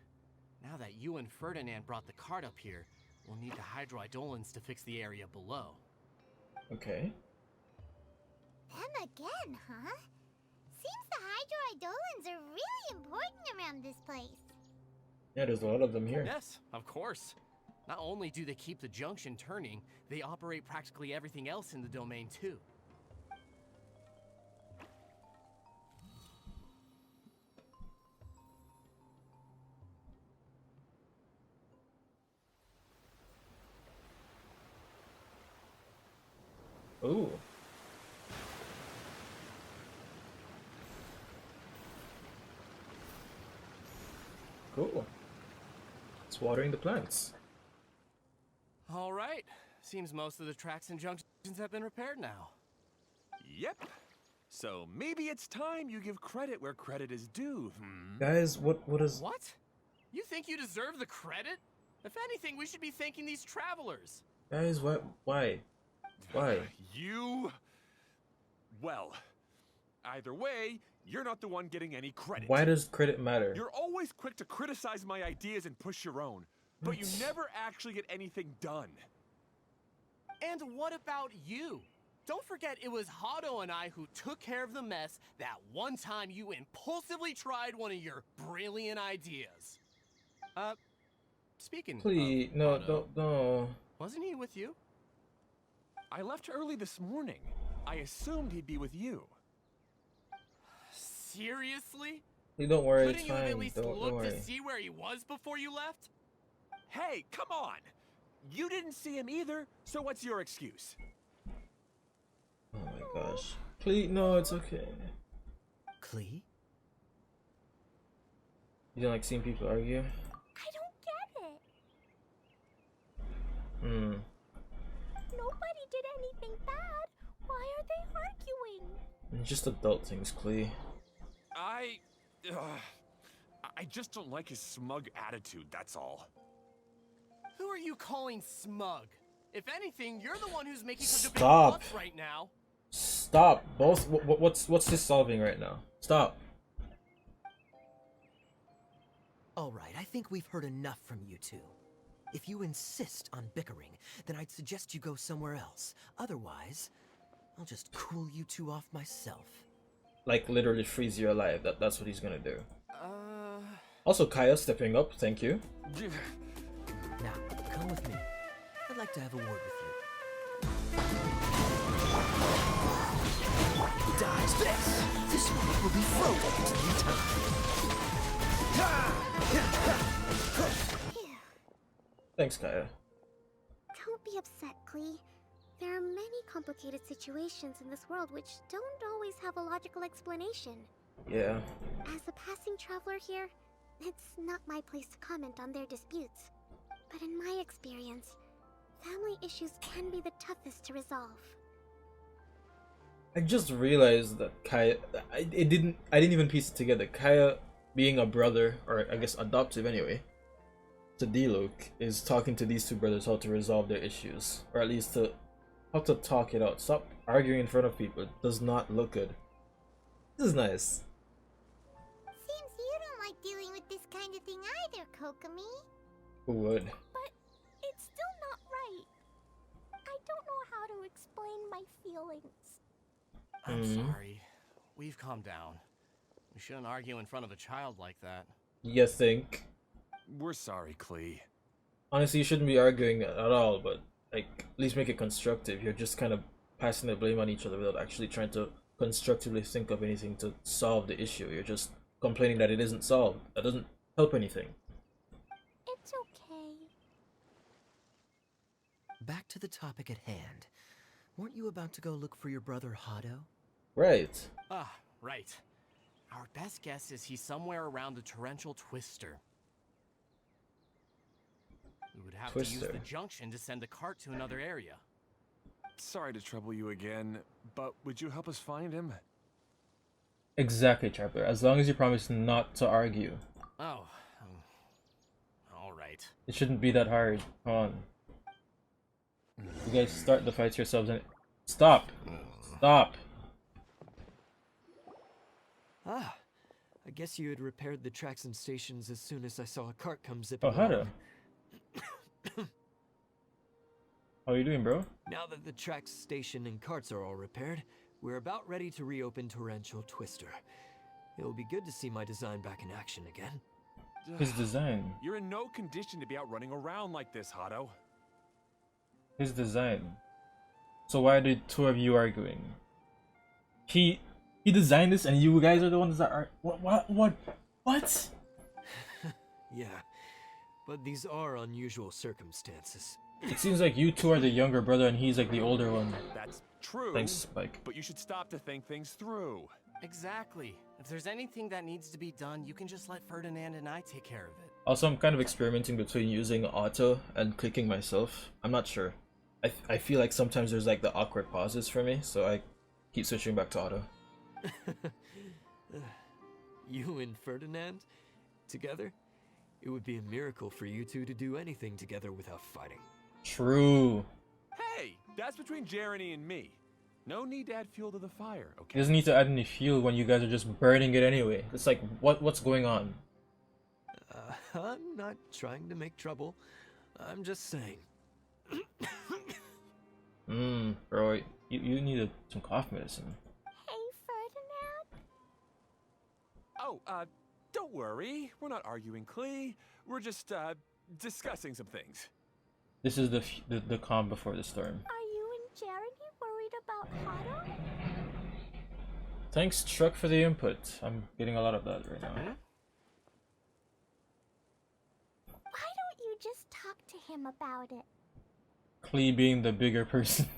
Now that you and Ferdinand brought the cart up here, we'll need the hydroidolins to fix the area below. Okay. Them again, huh? Seems the hydroidolins are really important around this place. Yeah, there's a lot of them here. Yes, of course. Not only do they keep the junction turning, they operate practically everything else in the domain too. Ooh. Cool. It's watering the plants. All right. Seems most of the tracks and junctions have been repaired now. Yep. So maybe it's time you give credit where credit is due, Guys, what is... What? You think you deserve the credit? If anything, we should be thanking these travelers. Guys, what? Why? Why? You... Well, Either way, you're not the one getting any credit. Why does credit matter? You're always quick to criticize my ideas and push your own, but you never actually get anything done. And what about you? Don't forget it was Hado and I who took care of the mess that one time you impulsively tried one of your brilliant ideas. Speaking Please, of no, Hado, no. wasn't he with you? I left early this morning. I assumed he'd be with you. Seriously? Hey, don't worry, Couldn't it's you have fine. at least Don't look worry. to see where he was before you left? Hey, come on! You didn't see him either, so what's your excuse? Oh my gosh. Please, no, it's okay. Klee? You don't like seeing people argue? I don't get it. Hmm. Nobody did anything bad. Why are they arguing? Just adult things, Klee. I just don't like his smug attitude, that's all. Who are you calling smug? If anything, you're the one who's making such a big Stop. fuss right now. Stop. Both. What's this solving right now? Stop. Alright, I think we've heard enough from you two. If you insist on bickering, then I'd suggest you go somewhere else. Otherwise, I'll just cool you two off myself. Like literally freeze you alive. That's what he's gonna do. Uh, Also, Kaya stepping up. Thank you. Now, come with me. I'd like to have a word with you. Dodge this! This one will be frozen in time. Phew. Thanks, Kaya. Don't be upset, Klee. There are many complicated situations in this world which don't always have a logical explanation. Yeah. As a passing traveler here, it's not my place to comment on their disputes. But in my experience, family issues can be the toughest to resolve. I just realized that Kaya. I didn't even piece it together. Kaya being a brother, or I guess adoptive anyway, to D-Luke, is talking to these two brothers how to resolve their issues, or at least to how to talk it out. Stop arguing in front of people. It does not look good. This is nice. Seems you don't like dealing with this kind of thing either, Kokomi. Who would? But it's still not right. I don't know how to explain my feelings. I'm sorry. We've calmed down. We shouldn't argue in front of a child like that. You think? We're sorry, Klee. Honestly, you shouldn't be arguing at all, but like at least make it constructive. You're just kind of passing the blame on each other without actually trying to constructively think of anything to solve the issue. You're just complaining that it isn't solved. That doesn't help anything. It's okay. Back to the topic at hand. Weren't you about to go look for your brother Hado? Right. Ah, right. Our best guess is he's somewhere around the torrential twister. We would have to use Twister. the junction to send the cart to another area. Sorry to trouble you again, but would you help us find him? Exactly, Traveler. As long as you promise not to argue. Oh, all right. It shouldn't be that hard. Come on. You guys start the fights yourselves and stop! Stop! Ah, I guess you had repaired the tracks and stations as soon as I saw a cart come zipping Oh, Hado. along. How are you doing, bro? Now that the tracks, station, and carts are all repaired, we're about ready to reopen Torrential Twister. It'll be good to see my design back in action again. His design. You're in no condition to be out running around like this, Hado. His design. So why are the two of you arguing? He designed this and you guys are the ones that are what? Yeah, but these are unusual circumstances. It seems like you two are the younger brother and he's like the older one. That's true. Thanks, Spike. But you should stop to think things through. Exactly. If there's anything that needs to be done, you can just let Ferdinand and I take care of it. Also, I'm kind of experimenting between using auto and clicking myself. I'm not sure. I feel like sometimes there's like the awkward pauses for me, so I keep switching back to auto. You and Ferdinand? Together? It would be a miracle for you two to do anything together without fighting. True. Hey, that's between Jeremy and me. No need to add fuel to the fire, He okay? doesn't need to add any fuel when you guys are just burning it anyway. It's like, what's going on? I'm not trying to make trouble. I'm just saying. Bro, you need some cough medicine. Hey, Ferdinand. Oh, don't worry. We're not arguing, Klee. We're just, discussing some things. This is the calm before the storm. Are you and Jeremy worried about Hado? Thanks, Truck, for the input. I'm getting a lot of that right now. Why don't you just talk to him about it? Klee being the bigger person.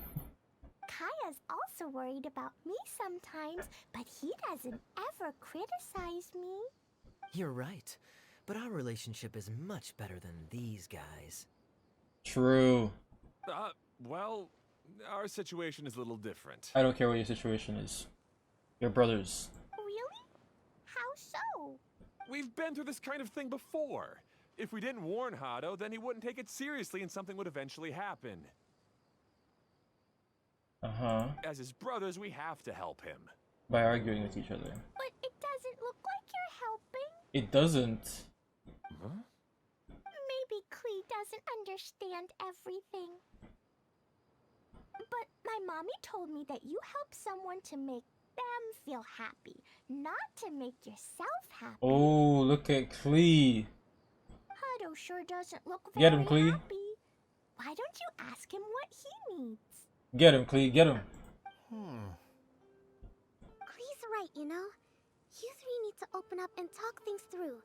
Kaya's also worried about me sometimes, but he doesn't ever criticize me. You're right. But our relationship is much better than these guys. True. Well, our situation is a little different. I don't care what your situation is. You're brothers. Really? How so? We've been through this kind of thing before. If we didn't warn Hado, then he wouldn't take it seriously and something would eventually happen. Uh-huh. As his brothers, we have to help him. By arguing with each other. But it doesn't look like you're helping. It doesn't. Huh? Maybe Klee doesn't understand everything. But my mommy told me that you help someone to make them feel happy, not to make yourself happy. Oh, look at Klee. Hado sure doesn't look Get very him, Klee. happy. Why don't you ask him what he needs? Get him, Klee, get him. Klee's right, you know? You three need to open up and talk things through.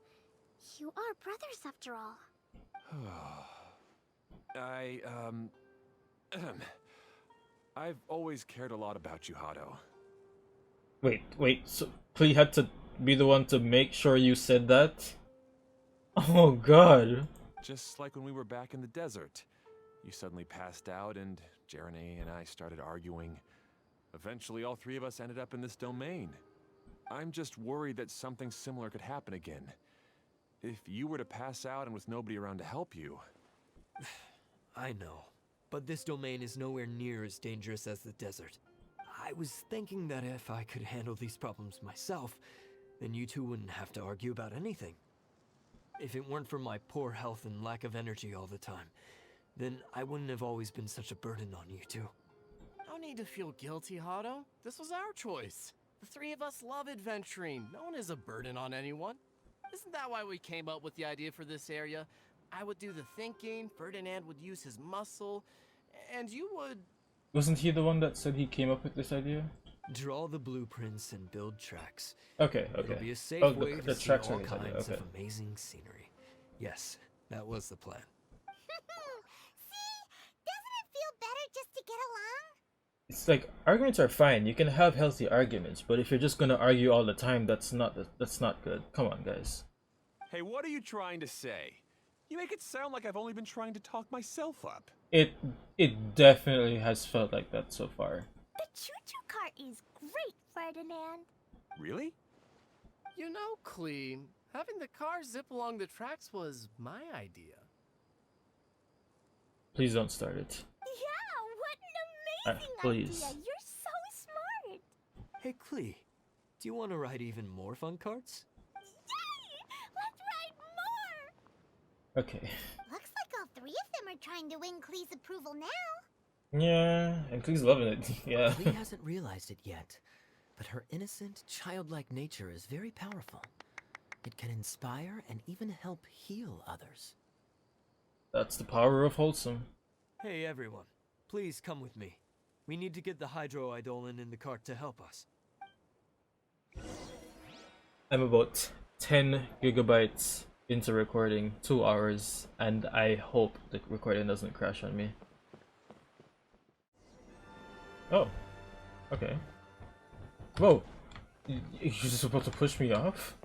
You are brothers after all. I've always cared a lot about you, Hado. Wait, so Klee had to be the one to make sure you said that? Oh god. Just like when we were back in the desert. You suddenly passed out and Jeremy and I started arguing. Eventually, all three of us ended up in this domain. I'm just worried that something similar could happen again. If you were to pass out and with nobody around to help you... I know, but this domain is nowhere near as dangerous as the desert. I was thinking that if I could handle these problems myself, then you two wouldn't have to argue about anything. If it weren't for my poor health and lack of energy all the time, then I wouldn't have always been such a burden on you two. No need to feel guilty, Hado. This was our choice. The three of us love adventuring. No one is a burden on anyone. Isn't that why we came up with the idea for this area? I would do the thinking, Ferdinand would use his muscle, and you would... Wasn't he the one that said he came up with this idea? Draw the blueprints and build tracks. Okay. It'll be a safe Oh, way the to see tracks all are his idea, kinds okay. of amazing scenery. Yes, that was the plan. See? Doesn't it feel better just to get along? It's like, arguments are fine. You can have healthy arguments, but if you're just gonna argue all the time, that's not good. Come on, guys. Hey, what are you trying to say? You make it sound like I've only been trying to talk myself up. It definitely has felt like that so far. The choo-choo cart is great, Ferdinand. Really? You know, Klee, having the car zip along the tracks was my idea. Please don't start it. Yeah, what an amazing please. idea. You're so smart. Hey, Klee, do you want to ride even more fun carts? Yay! Let's ride more. Okay. Looks like all three of them are trying to win Klee's approval now. Yeah, and Klee's loving it. Yeah. Klee hasn't realized it yet, but her innocent, childlike nature is very powerful. It can inspire and even help heal others. That's the power of wholesome. Hey everyone, please come with me. We need to get the hydroidolin in the cart to help us. I'm about 10 gigabytes into recording, 2 hours, and I hope the recording doesn't crash on me. Oh, okay. Whoa, you're just about to push me off?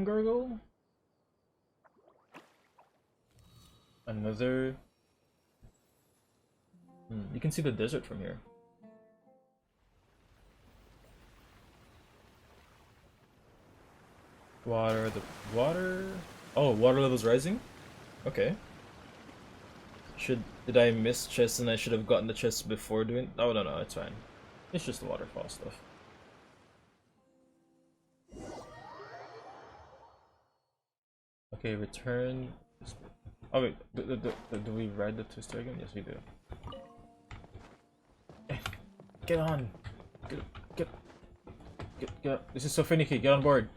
Gargle? Another... you can see the desert from here. Water, Oh, water level's rising? Okay. Should Did I miss chests and I should have gotten the chests before doing? Oh no, it's fine. It's just the waterfall stuff. Okay, return. Oh wait, do we ride the twister again? Yes, we do. Get on! Get up. This is so finicky, get on board!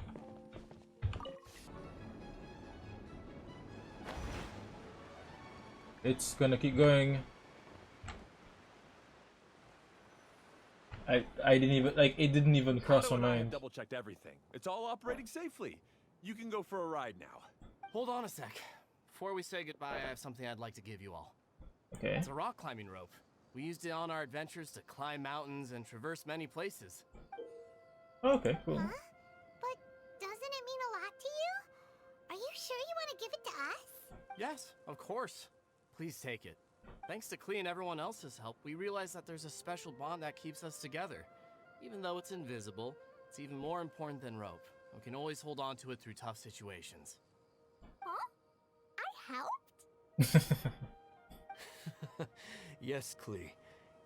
It's gonna keep going. I didn't even, like, it didn't even cross my mind. Double checked everything. It's all operating safely. You can go for a ride now. Hold on a sec. Before we say goodbye, I have something I'd like to give you all. Okay. It's a rock climbing rope. We used it on our adventures to climb mountains and traverse many places. Okay, cool. Huh? But doesn't it mean a lot to you? Are you sure you want to give it to us? Yes, of course. Please take it. Thanks to Klee and everyone else's help, we realized that there's a special bond that keeps us together. Even though it's invisible, it's even more important than rope. We can always hold on to it through tough situations. Huh? I helped? Yes, Klee.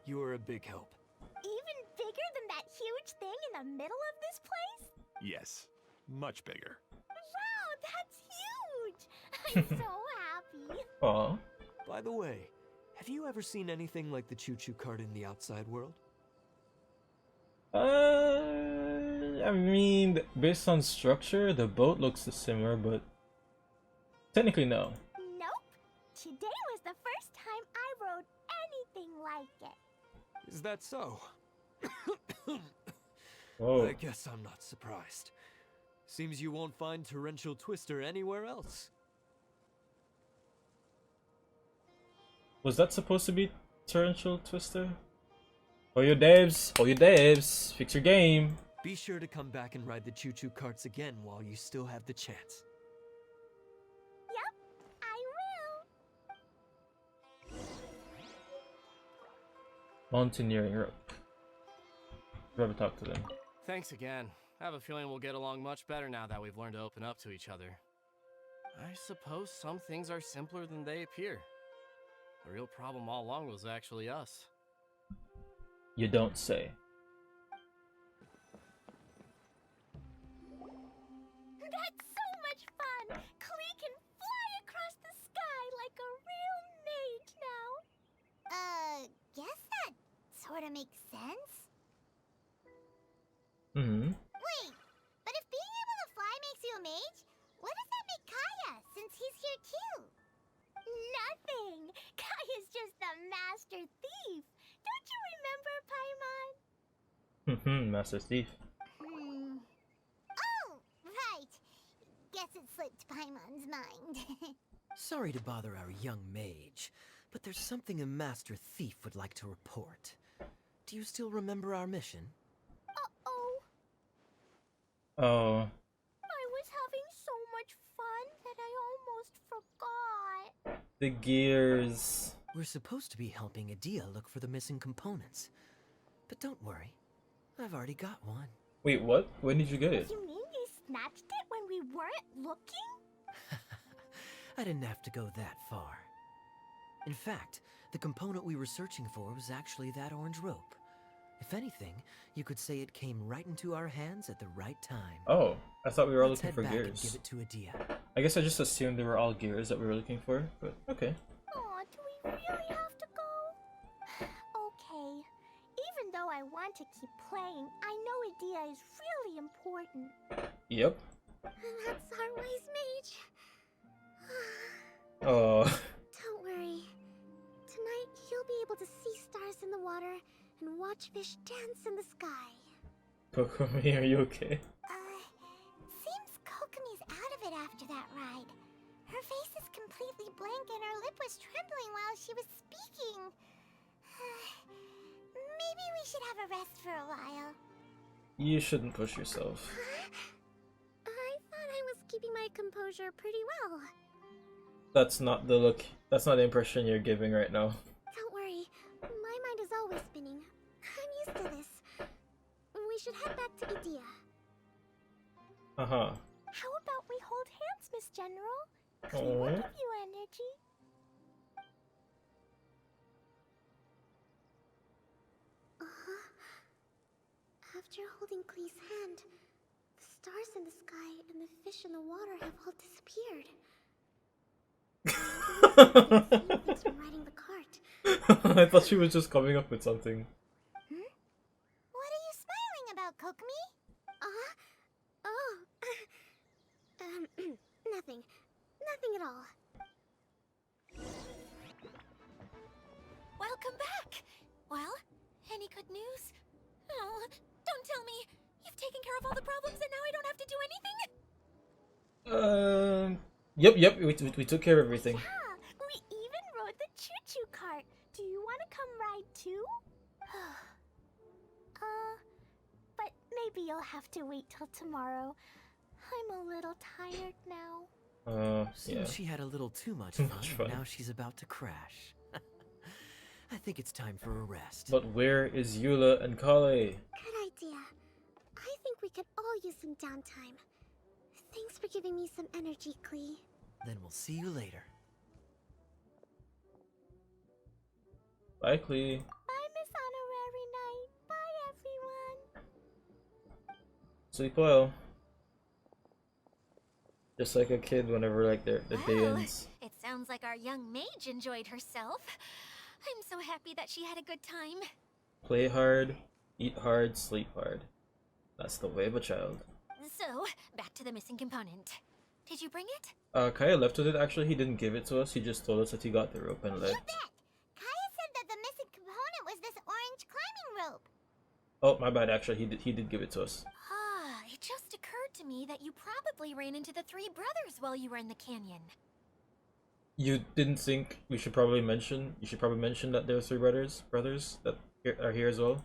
You were a big help. Even bigger than that huge thing in the middle of this place? Yes, much bigger. Wow, that's huge! I'm so happy. Aw. By the way, have you ever seen anything like the choo-choo cart in the outside world? I mean, based on structure, the boat looks similar, but technically no. Nope. Today was the first time I rode anything like it. Is that so? Oh. I guess I'm not surprised. Seems you won't find Torrential Twister anywhere else. Was that supposed to be Torrential Twister? Oh, your devs! Oh, your devs! Fix your game! Be sure to come back and ride the choo-choo carts again while you still have the chance. Yep, I will. Mountaineering rope. Never talk to them. Thanks again. I have a feeling we'll get along much better now that we've learned to open up to each other. I suppose some things are simpler than they appear. The real problem all along was actually us. You don't say. That's so much fun! Klee can fly across the sky like a real mage now. Guess that sort of makes sense. Mm-hmm. Wait, but if being able to fly makes you a mage, what does that make Kaya, since he's here too? Nothing! Kaya's just the master thief! Don't you remember, Paimon? Master Thief. Oh, right. Guess it slipped Paimon's mind. Sorry to bother our young mage, but there's something a Master Thief would like to report. Do you still remember our mission? Uh-oh. Oh. I was having so much fun that I almost forgot. The gears. We're supposed to be helping Adia look for the missing components. But don't worry, I've already got one. Wait, what? When did you get it? You mean you snatched it when we weren't looking? I didn't have to go that far. In fact, the component we were searching for was actually that orange rope. If anything, you could say it came right into our hands at the right time. Oh, I thought we were all Let's looking head for back and gears. give it to Adia. I guess I just assumed they were all gears that we were looking for, but okay. Aw, do we really have to go? Okay. Even though I want to keep playing, I know Adia is really important. Yep. That's our wise mage. Oh. Don't worry. Tonight, you'll be able to see stars in the water and watch fish dance in the sky. Kokomi, are you okay? Seems Kokomi's out of it after that ride. Her face is completely blank and her lip was trembling while she was speaking. Maybe we should have a rest for a while. You shouldn't push yourself. I thought I was keeping my composure pretty well. That's not the look. That's not the impression you're giving right now. Don't worry, my mind is always spinning. I'm used to this. We should head back to Adia. Uh-huh. How about we hold hands, Miss General? Aw. Klee will give you energy. After holding Klee's hand, the stars in the sky and the fish in the water have all disappeared. Things from riding the cart. I thought she was just coming up with something. What are you smiling about, Kokomi? Oh. Nothing. Nothing at all. Welcome back! Well, any good news? Oh, don't tell me! You've taken care of all the problems and now I don't have to do anything? Yep, we took care of everything. Yeah, we even rode the choo-choo cart. Do you want to come ride too? But maybe you'll have to wait till tomorrow. I'm a little tired now. Yeah. Seems she had a little too much Too fun, much and fun. now she's about to crash. I think it's time for a rest. But where is Eula and Kale? Good idea. I think we could all use some downtime. Thanks for giving me some energy, Klee. Then we'll see you later. Bye, Klee. Bye, Miss Honorary Knight. Bye, everyone. Sleep well. Just like a kid whenever like the day Well, ends. it sounds like our young mage enjoyed herself. I'm so happy that she had a good time. Play hard, eat hard, sleep hard. That's the way of a child. So, back to the missing component. Did you bring it? Kaya left with it actually. He didn't give it to us. He just told us that he got the rope and You left. bet. Kaya said that the missing component was this orange climbing rope. Oh, my bad. Actually, he did give it to us. It just occurred to me that you probably ran into the three brothers while you were in the canyon. You didn't think we should probably mention? You should probably mention that there are three brothers that are here as well. If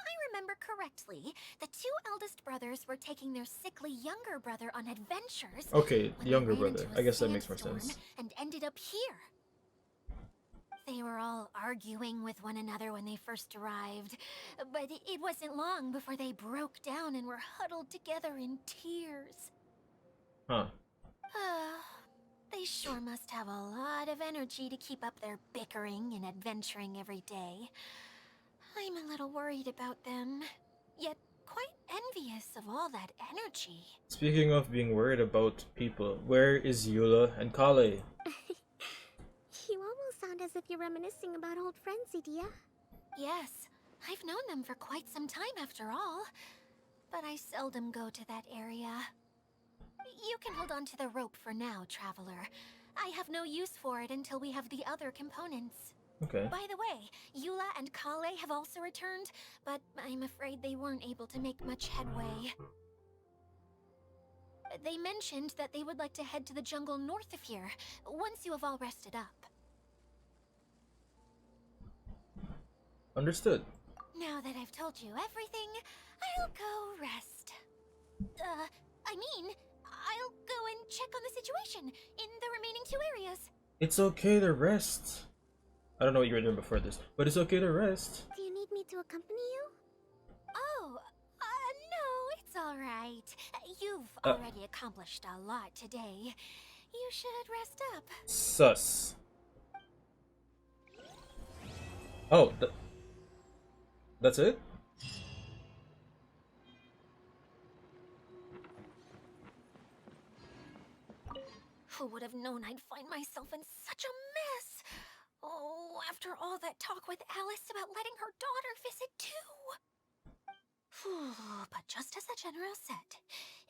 I remember correctly, the two eldest brothers were taking their sickly younger brother on adventures. Okay, when they younger ran brother. into a I guess that makes more sandstorm sense. And ended up here. They were all arguing with one another when they first arrived, but it wasn't long before they broke down and were huddled together in tears. Huh. They sure must have a lot of energy to keep up their bickering and adventuring every day. I'm a little worried about them, yet quite envious of all that energy. Speaking of being worried about people, where is Eula and Kale? You almost sound as if you're reminiscing about old friends, Idia. Yes, I've known them for quite some time after all, but I seldom go to that area. You can hold on to the rope for now, Traveler. I have no use for it until we have the other components. Okay. By the way, Eula and Kale have also returned, but I'm afraid they weren't able to make much headway. They mentioned that they would like to head to the jungle north of here, once you have all rested up. Understood. Now that I've told you everything, I'll go rest. I'll go and check on the situation in the remaining two areas. It's okay to rest. I don't know what you were doing before this, but it's okay to rest. Do you need me to accompany you? Oh, no, it's alright. You've already accomplished a lot today. You should rest up. Sus. Oh, that's it? Who would have known I'd find myself in such a mess? Oh, after all that talk with Alice about letting her daughter visit too. But just as the General said,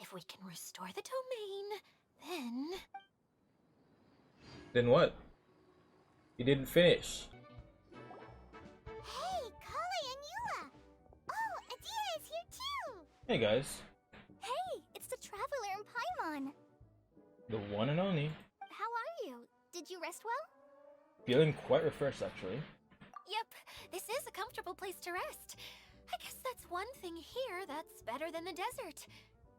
if we can restore the domain, then... Then what? You didn't finish. Hey, Kale and Eula. Oh, Adia is here too. Hey guys. Hey, it's the Traveler and Paimon. The one and only. How are you? Did you rest well? Feeling quite refreshed actually. Yep, this is a comfortable place to rest. I guess that's one thing here that's better than the desert.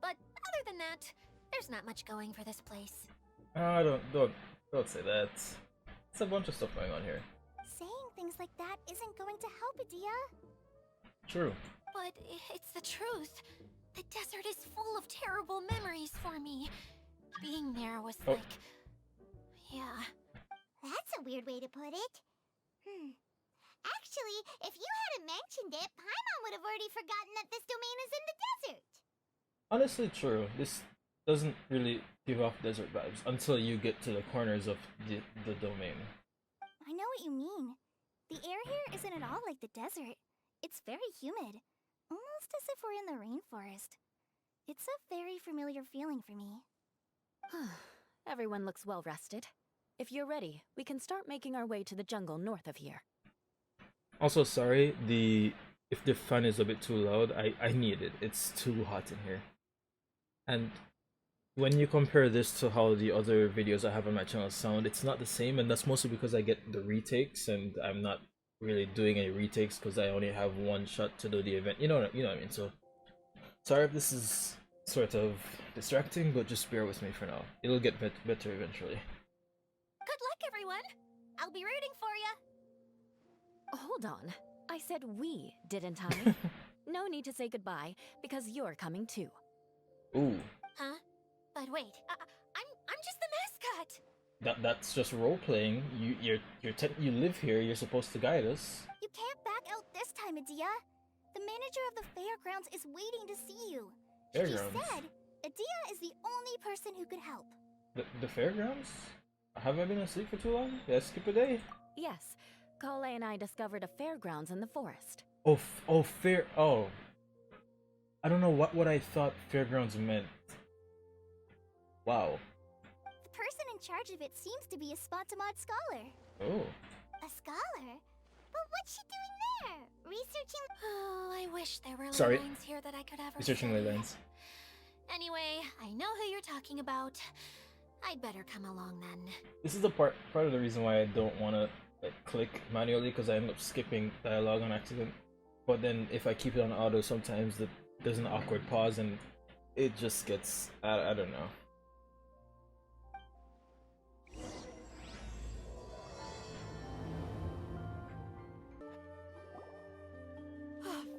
But other than that, there's not much going for this place. Don't say that. It's a bunch of stuff going on here. Saying things like that isn't going to help, Adia. True. But it's the truth. The desert is full of terrible memories for me. Being there was like... Yeah. That's a weird way to put it. Actually, if you hadn't mentioned it, Paimon would have already forgotten that this domain is in the desert. Honestly, true. This doesn't really give off desert vibes until you get to the corners of the domain. I know what you mean. The air here isn't at all like the desert. It's very humid, almost as if we're in the rainforest. It's a very familiar feeling for me. Everyone looks well rested. If you're ready, we can start making our way to the jungle north of here. Also, sorry, if the fan is a bit too loud, I need it. It's too hot in here. And when you compare this to how the other videos I have on my channel sound, it's not the same, and that's mostly because I get the retakes, and I'm not really doing any retakes because I only have one shot to do the event. You know what I mean? So, sorry if this is sort of distracting, but just bear with me for now. It'll get better eventually. Good luck, everyone. I'll be rooting for you. Hold on. I said we, didn't I? No need to say goodbye, because you're coming too. Ooh. Huh? But wait, I'm just the mascot. That's just role playing. You live here. You're supposed to guide us. You can't back out this time, Adia. The manager of the fairgrounds is waiting to see you. Fairgrounds? She said Adia is the only person who could help. The fairgrounds? Have I been asleep for too long? Did I skip a day? Yes, Kale and I discovered a fairgrounds in the forest. Oh, oh. I don't know what I thought fairgrounds meant. Wow. The person in charge of it seems to be a Spontamod scholar. Oh. A scholar? But what's she doing there? Researching? Oh, I wish there were Sorry. lines here that I could ever Researching study. ley lines. Anyway, I know who you're talking about. I'd better come along then. This is the part of the reason why I don't want to click manually, because I end up skipping dialogue on accident. But then if I keep it on auto, sometimes there's an awkward pause and it just gets I don't know.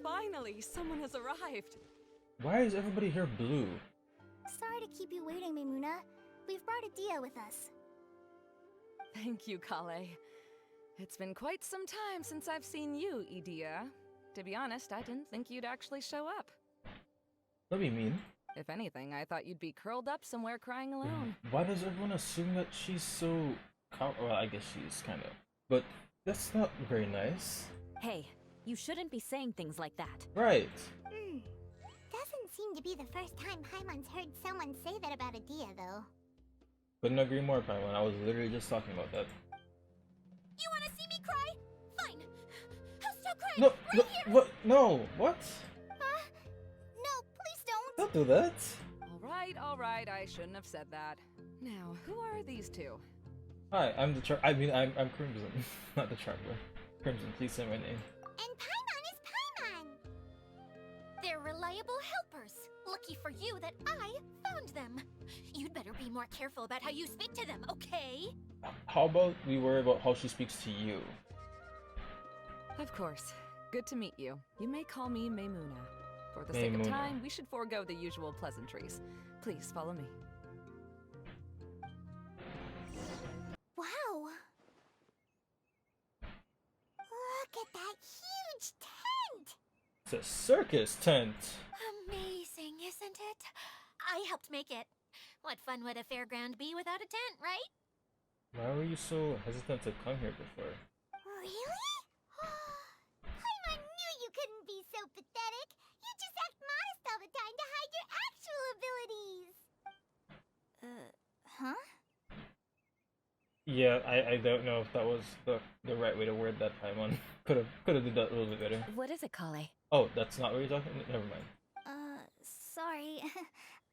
Finally, someone has arrived. Why is everybody here blue? Sorry to keep you waiting, Maimuna. We've brought Adia with us. Thank you, Kale. It's been quite some time since I've seen you, Idia. To be honest, I didn't think you'd actually show up. What do you mean? If anything, I thought you'd be curled up somewhere crying alone. Why does everyone assume that she's so... Well, I guess she's kind of... But that's not very nice. Hey, you shouldn't be saying things like that. Right. Doesn't seem to be the first time Paimon's heard someone say that about Adia, though. Couldn't agree more, Paimon. I was literally just talking about that. You want to see me cry? Fine. I'll stop crying. No, right no, here. what? No, what? No, please don't. Don't do that. All right, I shouldn't have said that. Now, who are these two? Hi, I'm I'm Crimson, not the Traveler. Crimson, please say my name. And Paimon is Paimon. They're reliable helpers. Lucky for you that I found them. You'd better be more careful about how you speak to them, okay? How about we worry about how she speaks to you? Of course. Good to meet you. You may call me Maimuna. For the sake of Maimuna. time, we should forego the usual pleasantries. Please follow me. Wow. Look at that huge tent. It's a circus tent. Amazing, isn't it? I helped make it. What fun would a fairground be without a tent, right? Why were you so hesitant to come here before? Really? Paimon knew you couldn't be so pathetic. You just act modest all the time to hide your actual abilities. Huh? Yeah, I don't know if that was the right way to word that, Paimon. Could have did that a little bit better. What is it, Kale? Oh, that's not what you're talking. Never mind. Sorry.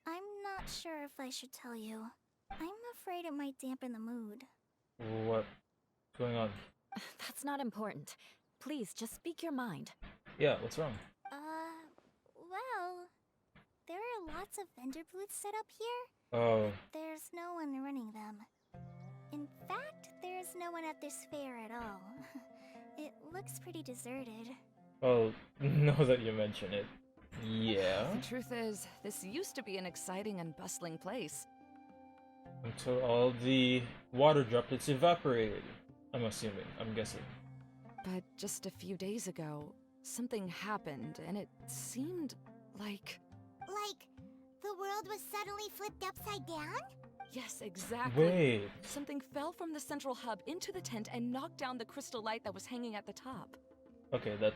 I'm not sure if I should tell you. I'm afraid it might dampen the mood. What's going on? That's not important. Please, just speak your mind. Yeah, what's wrong? Well, there are lots of vendor booths set up here. Oh, There's no one running them. In fact, there's no one at this fair at all. It looks pretty deserted. well, now that you mention it, yeah. The truth is, this used to be an exciting and bustling place. Until all the water droplets evaporated. I'm assuming. I'm guessing. but just a few days ago, something happened, and it seemed like... Like, the world was suddenly flipped upside down? Yes, exactly. Wait. Something fell from the central hub into the tent and knocked down the crystal light that was hanging at the top. Okay, that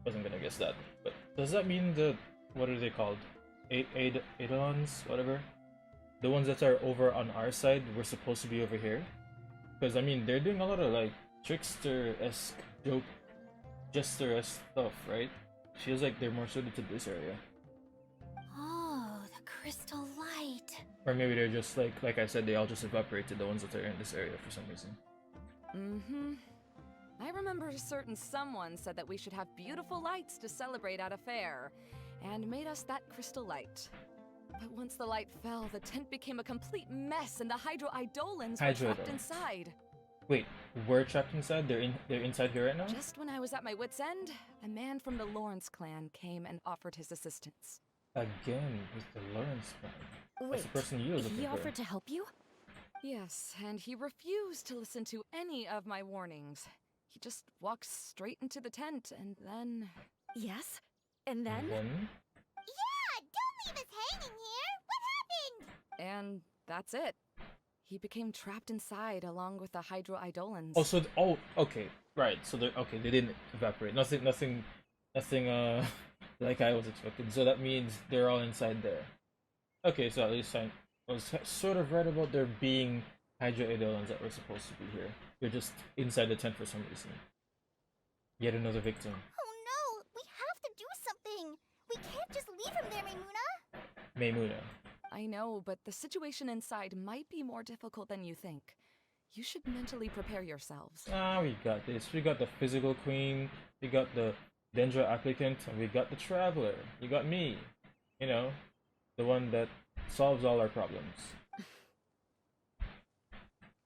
wasn't gonna guess that. But does that mean what are they called? Eidolons, whatever. The ones that are over on our side were supposed to be over here. Because I mean, they're doing a lot of like trickster-esque, jester-esque stuff, right? Feels like they're more suited to this area. Oh, the crystal light. Or maybe they're just like I said, they all just evaporated, the ones that are in this area for some reason. Mm-hmm. I remember a certain someone said that we should have beautiful lights to celebrate at a fair, and made us that crystal light. But once the light fell, the tent became a complete mess, and the Hydro-Eidolons were trapped inside. Wait, we're trapped inside? They're inside here right now? Just when I was at my wit's end, a man from the Lawrence clan came and offered his assistance. Again, with the Lawrence clan. Wait, that's the person you were looking he for. offered to help you? Yes, and he refused to listen to any of my warnings. He just walked straight into the tent, and then... Yes? And then? Yeah, don't leave us hanging here! What happened? And that's it. He became trapped inside along with the Hydro-Eidolons. Oh, okay, right. So they didn't evaporate. Nothing. Like I was expecting. So that means they're all inside there. Okay, so at least I was sort of right about there being Hydro-Eidolons that were supposed to be here. They're just inside the tent for some reason. Yet another victim. Oh no, we have to do something! We can't just leave him there, Maymuna! Maymuna. I know, but the situation inside might be more difficult than you think. You should mentally prepare yourselves. We got this. We got the physical queen, we got the Dendra applicant, and we got the traveler. You got me. You know, the one that solves all our problems.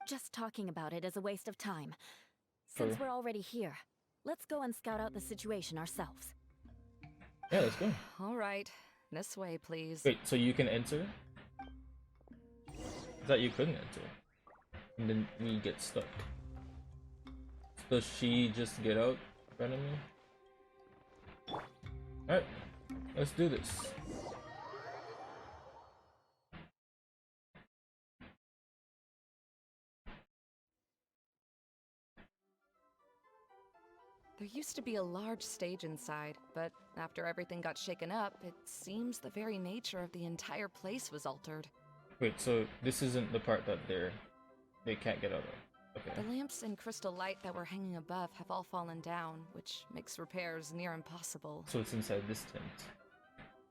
Just talking about it is a waste of time. Since we're already here, let's go and scout out the situation ourselves. Yeah, let's go. All right. This way, please. Wait, so you can enter? I thought you couldn't enter. And then we get stuck. Does she just get out in front of me? Alright, let's do this. There used to be a large stage inside, but after everything got shaken up, it seems the very nature of the entire place was altered. Wait, so this isn't the part that they can't get out of. Okay. The lamps and crystal light that were hanging above have all fallen down, which makes repairs near impossible. So it's inside this tent.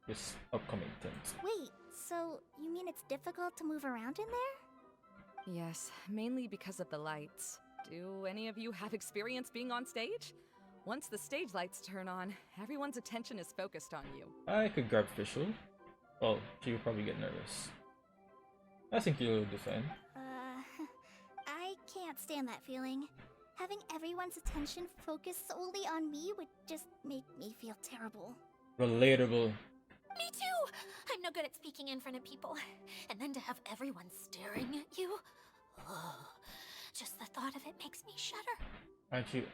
This upcoming tent. Wait, so you mean it's difficult to move around in there? Yes, mainly because of the lights. Do any of you have experience being on stage? Once the stage lights turn on, everyone's attention is focused on you. I could grab Fischl. Well, she would probably get nervous. I think you'll do fine. I can't stand that feeling. Having everyone's attention focused solely on me would just make me feel terrible. Relatable. Me too! I'm no good at speaking in front of people. And then to have everyone staring at you. Oh, just the thought of it makes me shudder. Aren't you?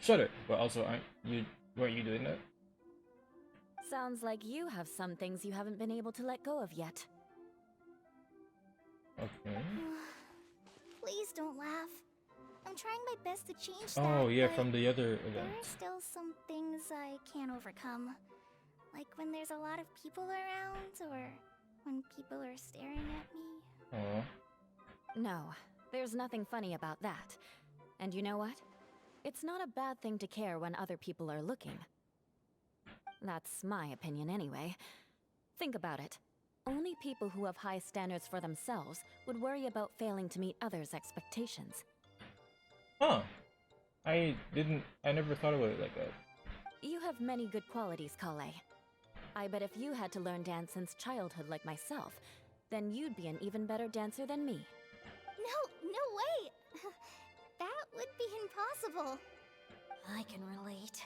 Shudder. But also, weren't you doing that? Sounds like you have some things you haven't been able to let go of yet. Okay. Please don't laugh. I'm trying my best to change that. Oh yeah, but from the other there event. are still some things I can't overcome. Like when there's a lot of people around, or when people are staring at me. Oh. No, there's nothing funny about that. And you know what? It's not a bad thing to care when other people are looking. That's my opinion anyway. Think about it. Only people who have high standards for themselves would worry about failing to meet others' expectations. Huh. I never thought about it like that. You have many good qualities, Kale. I bet if you had to learn dance since childhood like myself, then you'd be an even better dancer than me. No way! That would be impossible. I can relate.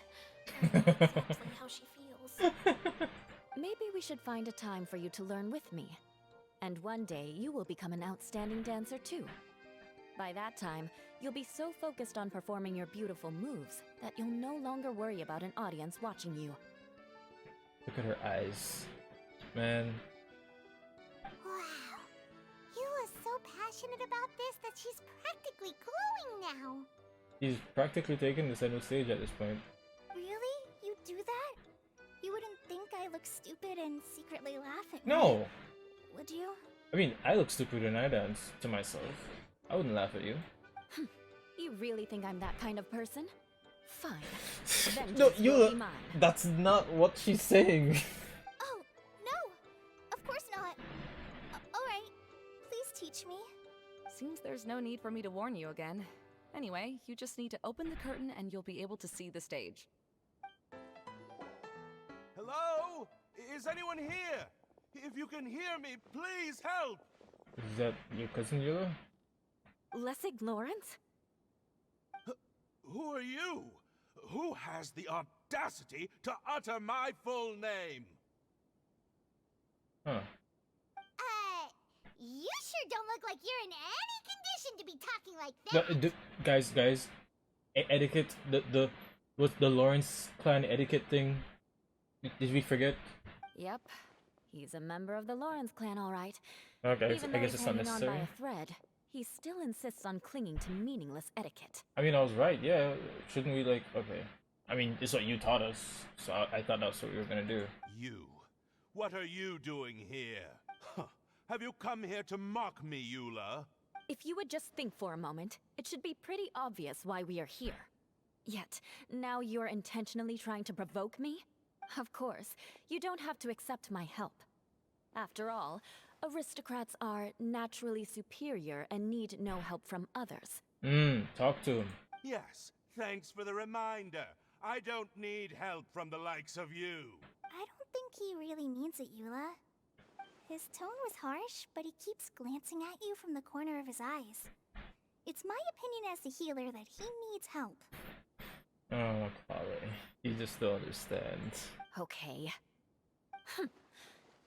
I know exactly how she feels. Maybe we should find a time for you to learn with me. And one day, you will become an outstanding dancer too. By that time, You'll be so focused on performing your beautiful moves that you'll no longer worry about an audience watching you. Look at her eyes. Man. Wow. Eula's so passionate about this that she's practically glowing now. He's practically taken the center stage at this point. Really? You do that? You wouldn't think I look stupid and secretly laugh at me? No! Would you? I mean, I look stupid when I dance to myself. I wouldn't laugh at you. You really think I'm that kind of person? Fine. No, Vengeance will be mine. that's not what she's saying. Oh, no! Of course not. Alright, please teach me. Seems there's no need for me to warn you again. Anyway, you just need to open the curtain and you'll be able to see the stage. Hello? Is anyone here? If you can hear me, please help! Is that your cousin Yula? Lessig Lawrence? Who are you? Who has the audacity to utter my full name? Huh. You sure don't look like you're in any condition to be talking like that. Guys, etiquette, what's the Lawrence clan etiquette thing? Did we forget? Yep. He's a member of the Lawrence clan, all right. Okay, Even I though guess he's it's not hanging on necessary. by a thread, he still insists on clinging to meaningless etiquette. I mean, I was right, yeah. Shouldn't we, like, okay. I mean, it's what you taught us, so I thought that's what we were gonna do. You. What are you doing here? Huh. Have you come here to mock me, Eula? If you would just think for a moment, it should be pretty obvious why we are here. Yet, now you're intentionally trying to provoke me? Of course, you don't have to accept my help. After all, aristocrats are naturally superior and need no help from others. Talk to him. Yes, thanks for the reminder. I don't need help from the likes of you. I don't think he really means it, Eula. His tone was harsh, but he keeps glancing at you from the corner of his eyes. It's my opinion as the healer that he needs help. Oh, Polly. You just don't understand. Okay.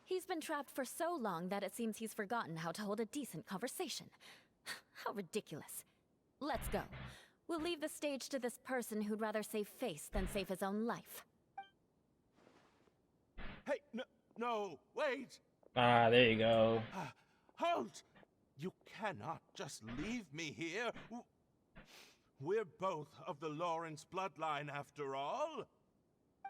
He's been trapped for so long that it seems he's forgotten how to hold a decent conversation. How ridiculous. Let's go. We'll leave the stage to this person who'd rather save face than save his own life. Hey, no, wait! Ah, there you go. Halt! You cannot just leave me here. We're both of the Lawrence bloodline after all.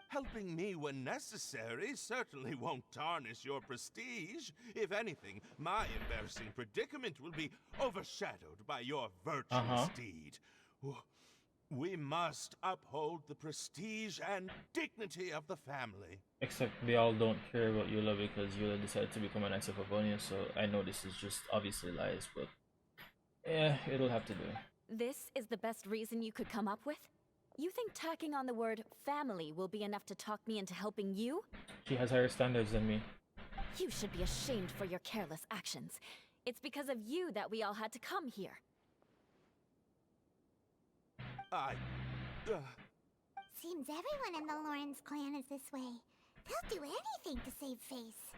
Helping me when necessary certainly won't tarnish your prestige. If anything, my embarrassing predicament will be overshadowed by your virtuous deed. We must uphold the prestige and dignity of the family. Except they all don't care about Eula because Eula decided to become an Knights of Avonia, so I know this is just obviously lies, but yeah, it'll have to do. This is the best reason you could come up with? You think tacking on the word family will be enough to talk me into helping you? She has higher standards than me. You should be ashamed for your careless actions. It's because of you that we all had to come here. Seems everyone in the Lawrence clan is this way. They'll do anything to save face.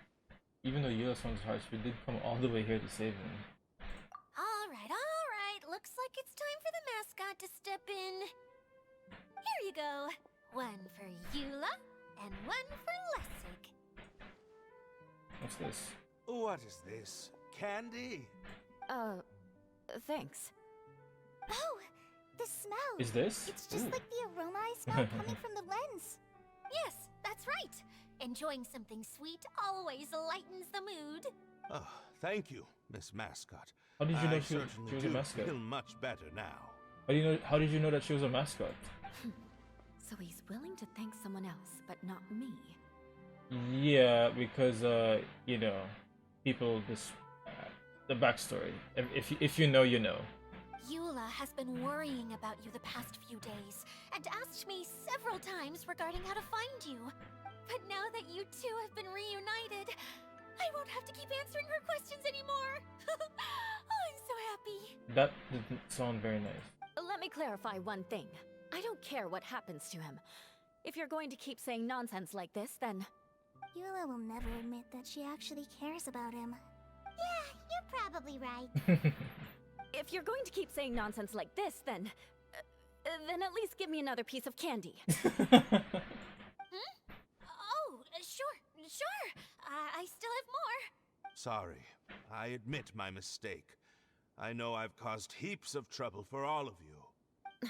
Even though Eula sounds harsh, we did come all the way here to save him. All right. Looks like it's time for the mascot to step in. Here you go. One for Eula, and one for Lessig. What's this? What is this? Candy? Thanks. Oh, the smell. Is this? It's just Ooh. like the aroma I smell coming from the lens. Yes, that's right. Enjoying something sweet always lightens the mood. Oh, thank you, Miss Mascot. How did you know I she was certainly a do mascot? feel much better now. How did you know that she was a mascot? So he's willing to thank someone else, but not me. Yeah, because you know, people just the backstory. If you know, you know. Eula has been worrying about you the past few days and asked me several times regarding how to find you. But now that you two have been reunited, I won't have to keep answering her questions anymore. Oh, I'm so happy. That didn't sound very nice. Let me clarify one thing. I don't care what happens to him. If you're going to keep saying nonsense like this, then... Eula will never admit that she actually cares about him. Yeah, you're probably right. If you're going to keep saying nonsense like this, then at least give me another piece of candy. Oh, sure. I still have more. Sorry, I admit my mistake. I know I've caused heaps of trouble for all of you.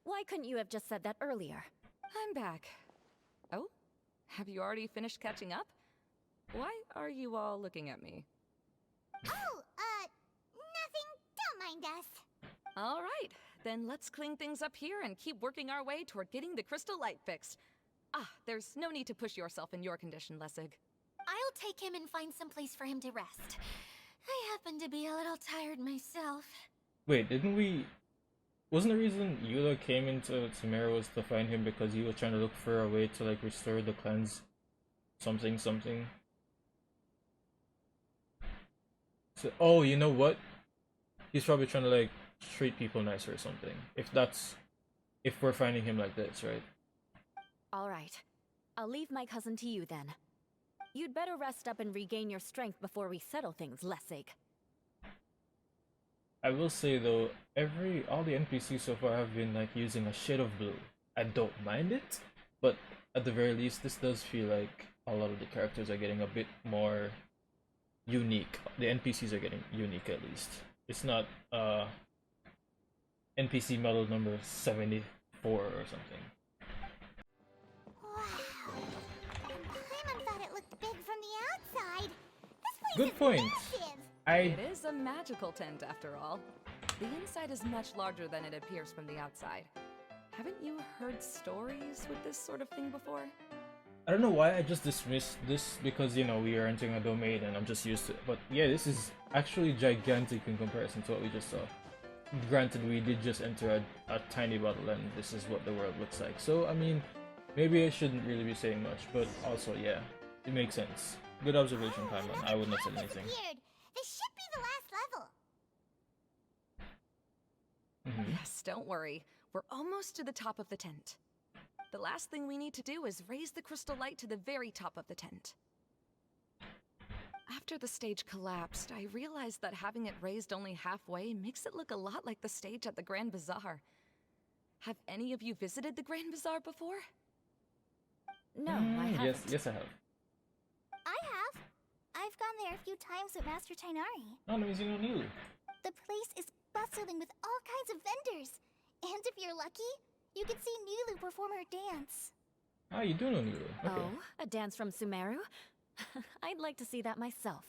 Why couldn't you have just said that earlier? I'm back. Oh? Have you already finished catching up? Why are you all looking at me? Oh, nothing. Don't mind us. All right, then let's clean things up here and keep working our way toward getting the crystal light fixed. Ah, there's no need to push yourself in your condition, Lessig. I'll take him and find some place for him to rest. I happen to be a little tired myself. Wait, didn't we... Wasn't the reason Eula came into Sumeru was to find him because he was trying to look for a way to, like, restore the cleanse something? So, oh, you know what? He's probably trying to, like, treat people nicer or something. If we're finding him like this, right? Alright. I'll leave my cousin to you then. You'd better rest up and regain your strength before we settle things, Lessig. I will say though, all the NPCs so far have been like using a shade of blue. I don't mind it, but at the very least, this does feel like a lot of the characters are getting a bit more unique. The NPCs are getting unique at least. It's not NPC model number 74 or something. Wow. Paimon thought it looked big from the outside. This place Good is point. massive. It is a magical tent, after all. The inside is much larger than it appears from the outside. Haven't you heard stories with this sort of thing before? I don't know why I just dismissed this because, you know, we are entering a domain and I'm just used to it. But yeah, this is actually gigantic in comparison to what we just saw. Granted, we did just enter a tiny bottle and this is what the world looks like. So, I mean, maybe I shouldn't really be saying much, but also, yeah, it makes sense. Good observation, Paimon. I would not say anything. This should be the last level. Yes, don't worry. We're almost to the top of the tent. The last thing we need to do is raise the crystal light to the very top of the tent. After the stage collapsed, I realized that having it raised only halfway makes it look a lot like the stage at the Grand Bazaar. Have any of you visited the Grand Bazaar before? No, I haven't. Yes, I have. I have. I've gone there a few times with Master Tainari. Oh, no, he's in Nilu. The place is bustling with all kinds of vendors. And if you're lucky, you can see Nilu perform her dance. Ah, you do know Nilu. Okay. Oh, a dance from Sumeru? I'd like to see that myself.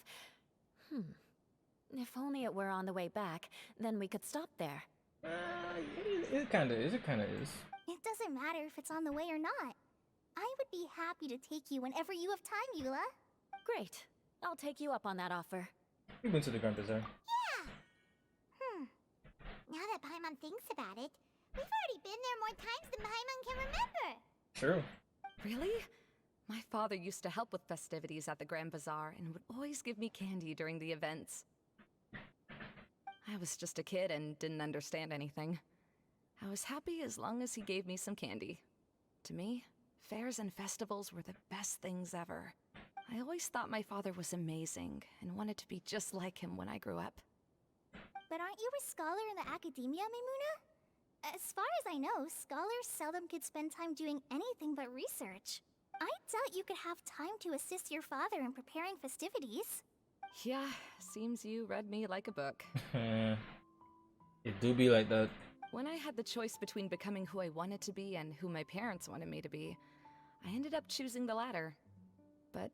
If only it were on the way back, then we could stop there. It kinda is. It doesn't matter if it's on the way or not. I would be happy to take you whenever you have time, Eula. Great. I'll take you up on that offer. We've been to the Grand Bazaar. Yeah! Now that Paimon thinks about it, we've already been there more times than Paimon can remember. True. Really? My father used to help with festivities at the Grand Bazaar and would always give me candy during the events. I was just a kid and didn't understand anything. I was happy as long as he gave me some candy. To me, fairs and festivals were the best things ever. I always thought my father was amazing and wanted to be just like him when I grew up. But aren't you a scholar in the academia, Maimuna? As far as I know, scholars seldom could spend time doing anything but research. I doubt you could have time to assist your father in preparing festivities. Yeah, seems you read me like a book. It do be like that. When I had the choice between becoming who I wanted to be and who my parents wanted me to be, I ended up choosing the latter. But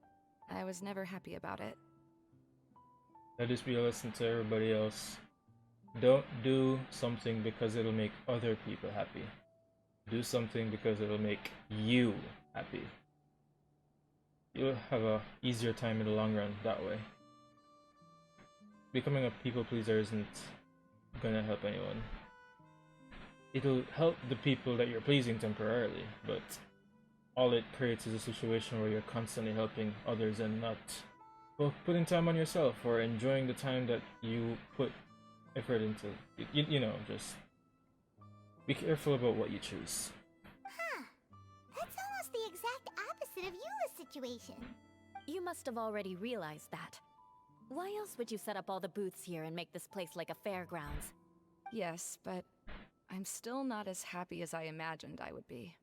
I was never happy about it. Let this be a lesson to everybody else. Don't do something because it'll make other people happy. Do something because it'll make you happy. You'll have a easier time in the long run that way. Becoming a people pleaser isn't gonna help anyone. It'll help the people that you're pleasing temporarily, but all it creates is a situation where you're constantly helping others and not putting time on yourself or enjoying the time that you put effort into. You know, just be careful about what you choose. Huh. That's almost the exact opposite of Eula's situation. You must have already realized that. Why else would you set up all the booths here and make this place like a fairgrounds? Yes, but I'm still not as happy as I imagined I would be.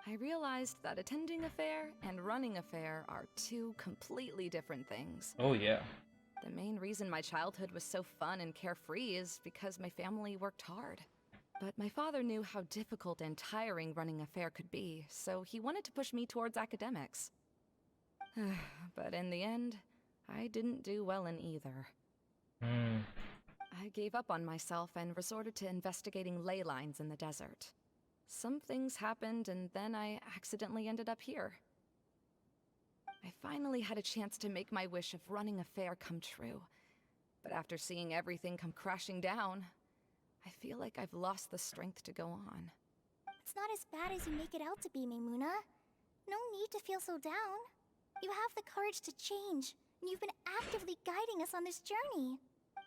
I realized that attending a fair and running a fair are two completely different things. Oh yeah. The main reason my childhood was so fun and carefree is because my family worked hard. But my father knew how difficult and tiring running a fair could be, so he wanted to push me towards academics. But in the end, I didn't do well in either. I gave up on myself and resorted to investigating ley lines in the desert. Some things happened, and then I accidentally ended up here. I finally had a chance to make my wish of running a fair come true. But after seeing everything come crashing down, I feel like I've lost the strength to go on. It's not as bad as you make it out to be, Maimuna. No need to feel so down. You have the courage to change, and you've been actively guiding us on this journey.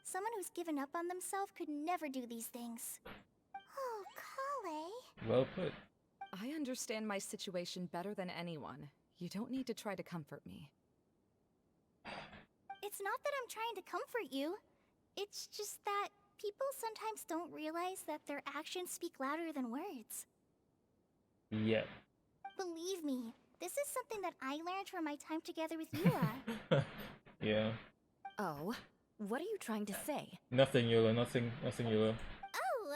Someone who's given up on themselves could never do these things. Oh, Kale. Well put. I understand my situation better than anyone. You don't need to try to comfort me. It's not that I'm trying to comfort you. It's just that people sometimes don't realize that their actions speak louder than words. Yeah. Believe me, this is something that I learned from my time together with Yula. Yeah. Oh, what are you trying to say? Nothing, Yula. Nothing, Yula. Oh,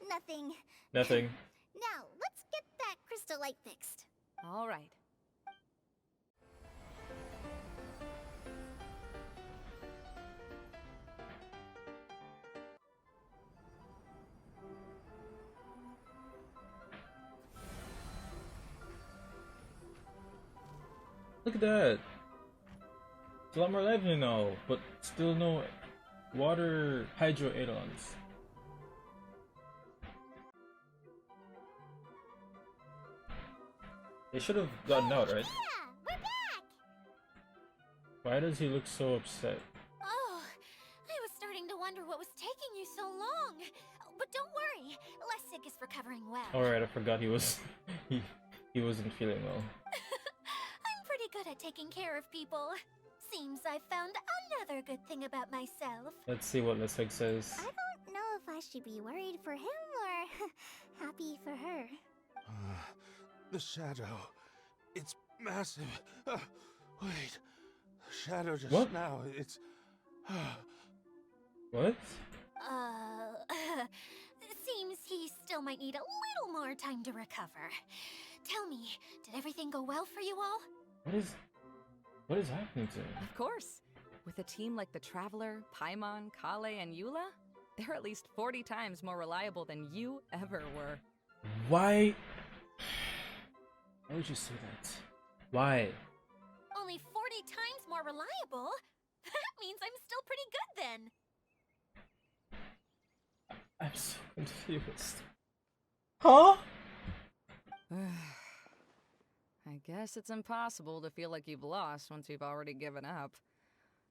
nothing. Nothing. Now, let's get that crystal light fixed. All right. Look at that. It's a lot more lively now, but still no water hydro add-ons. They should have gotten out, right? Yeah, we're back! Why does he look so upset? Oh, I was starting to wonder what was taking you so long. But don't worry, Lessig is recovering well. Alright, I forgot he was he wasn't feeling well. I'm pretty good at taking care of people. Seems I've found another good thing about myself. Let's see what Lessig says. I don't know if I should be worried for him or happy for her. The shadow. It's massive. Wait. The shadow just What? now. It's. What? Seems he still might need a little more time to recover. Tell me, did everything go well for you all? What is happening to him? Of course. With a team like the Traveler, Paimon, Kale, and Eula, they're at least 40 times more reliable than you ever were. Why would you say that? Why? Only 40 times more reliable? That means I'm still pretty good then. I'm so confused. Huh? I guess it's impossible to feel like you've lost once you've already given up.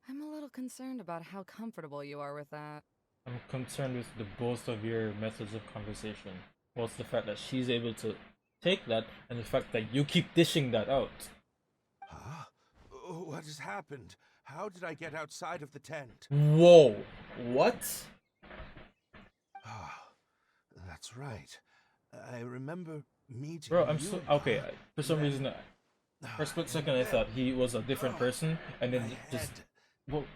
I'm a little concerned about how comfortable you are with that. I'm concerned with the both of your methods of conversation. What's the fact that she's able to take that, and the fact that you keep dishing that out? Huh? What has happened? How did I get outside of the tent? Whoa! What? Ah, that's right. I remember meeting Bro, I'm you. so okay. For some reason, for a split second, I thought he was a different person, and then just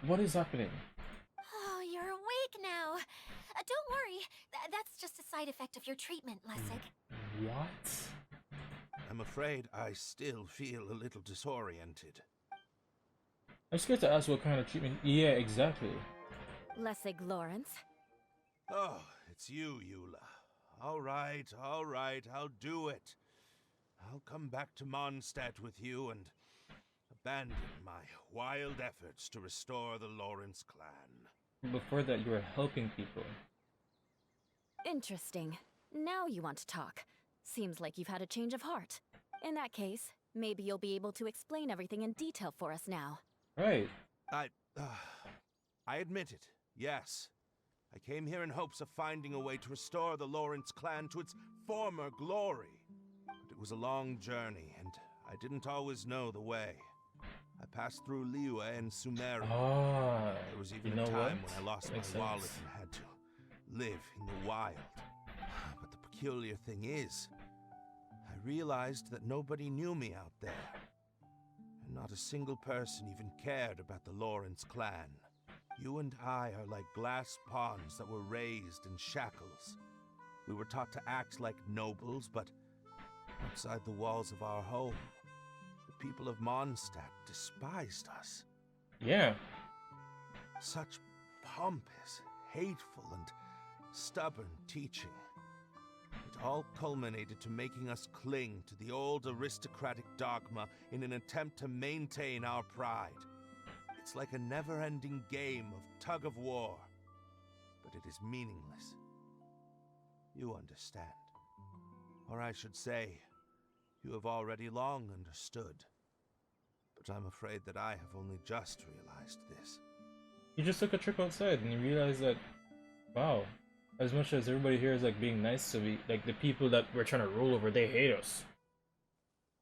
what is happening? Oh, you're awake now. Don't worry, that's just a side effect of your treatment, Lessig. What? I'm afraid I still feel a little disoriented. I'm scared to ask what kind of treatment. Yeah, exactly. Lessig Lawrence. Oh, it's you, Eula. All right, I'll do it. I'll come back to Mondstadt with you and abandon my wild efforts to restore the Lawrence clan. Before that, you were helping people. Interesting. Now you want to talk. Seems like you've had a change of heart. In that case, maybe you'll be able to explain everything in detail for us now. Right. I admit it, yes. I came here in hopes of finding a way to restore the Lawrence clan to its former glory. But it was a long journey, and I didn't always know the way. I passed through Liyue and Sumeru. Ah, There was even you know a time what? when I lost Makes my wallet sense. and had to live in the wild. But the peculiar thing is, I realized that nobody knew me out there. And not a single person even cared about the Lawrence clan. You and I are like glass pawns that were raised in shackles. We were taught to act like nobles, but outside the walls of our home, the people of Mondstadt despised us. Yeah. Such pompous, hateful, and stubborn teaching. It all culminated to making us cling to the old aristocratic dogma in an attempt to maintain our pride. It's like a never-ending game of tug-of-war, but it is meaningless. You understand. Or I should say, you have already long understood. But I'm afraid that I have only just realized this. You just took a trip outside and you realized that, wow, as much as everybody here is like being nice to me, like the people that we're trying to rule over, they hate us.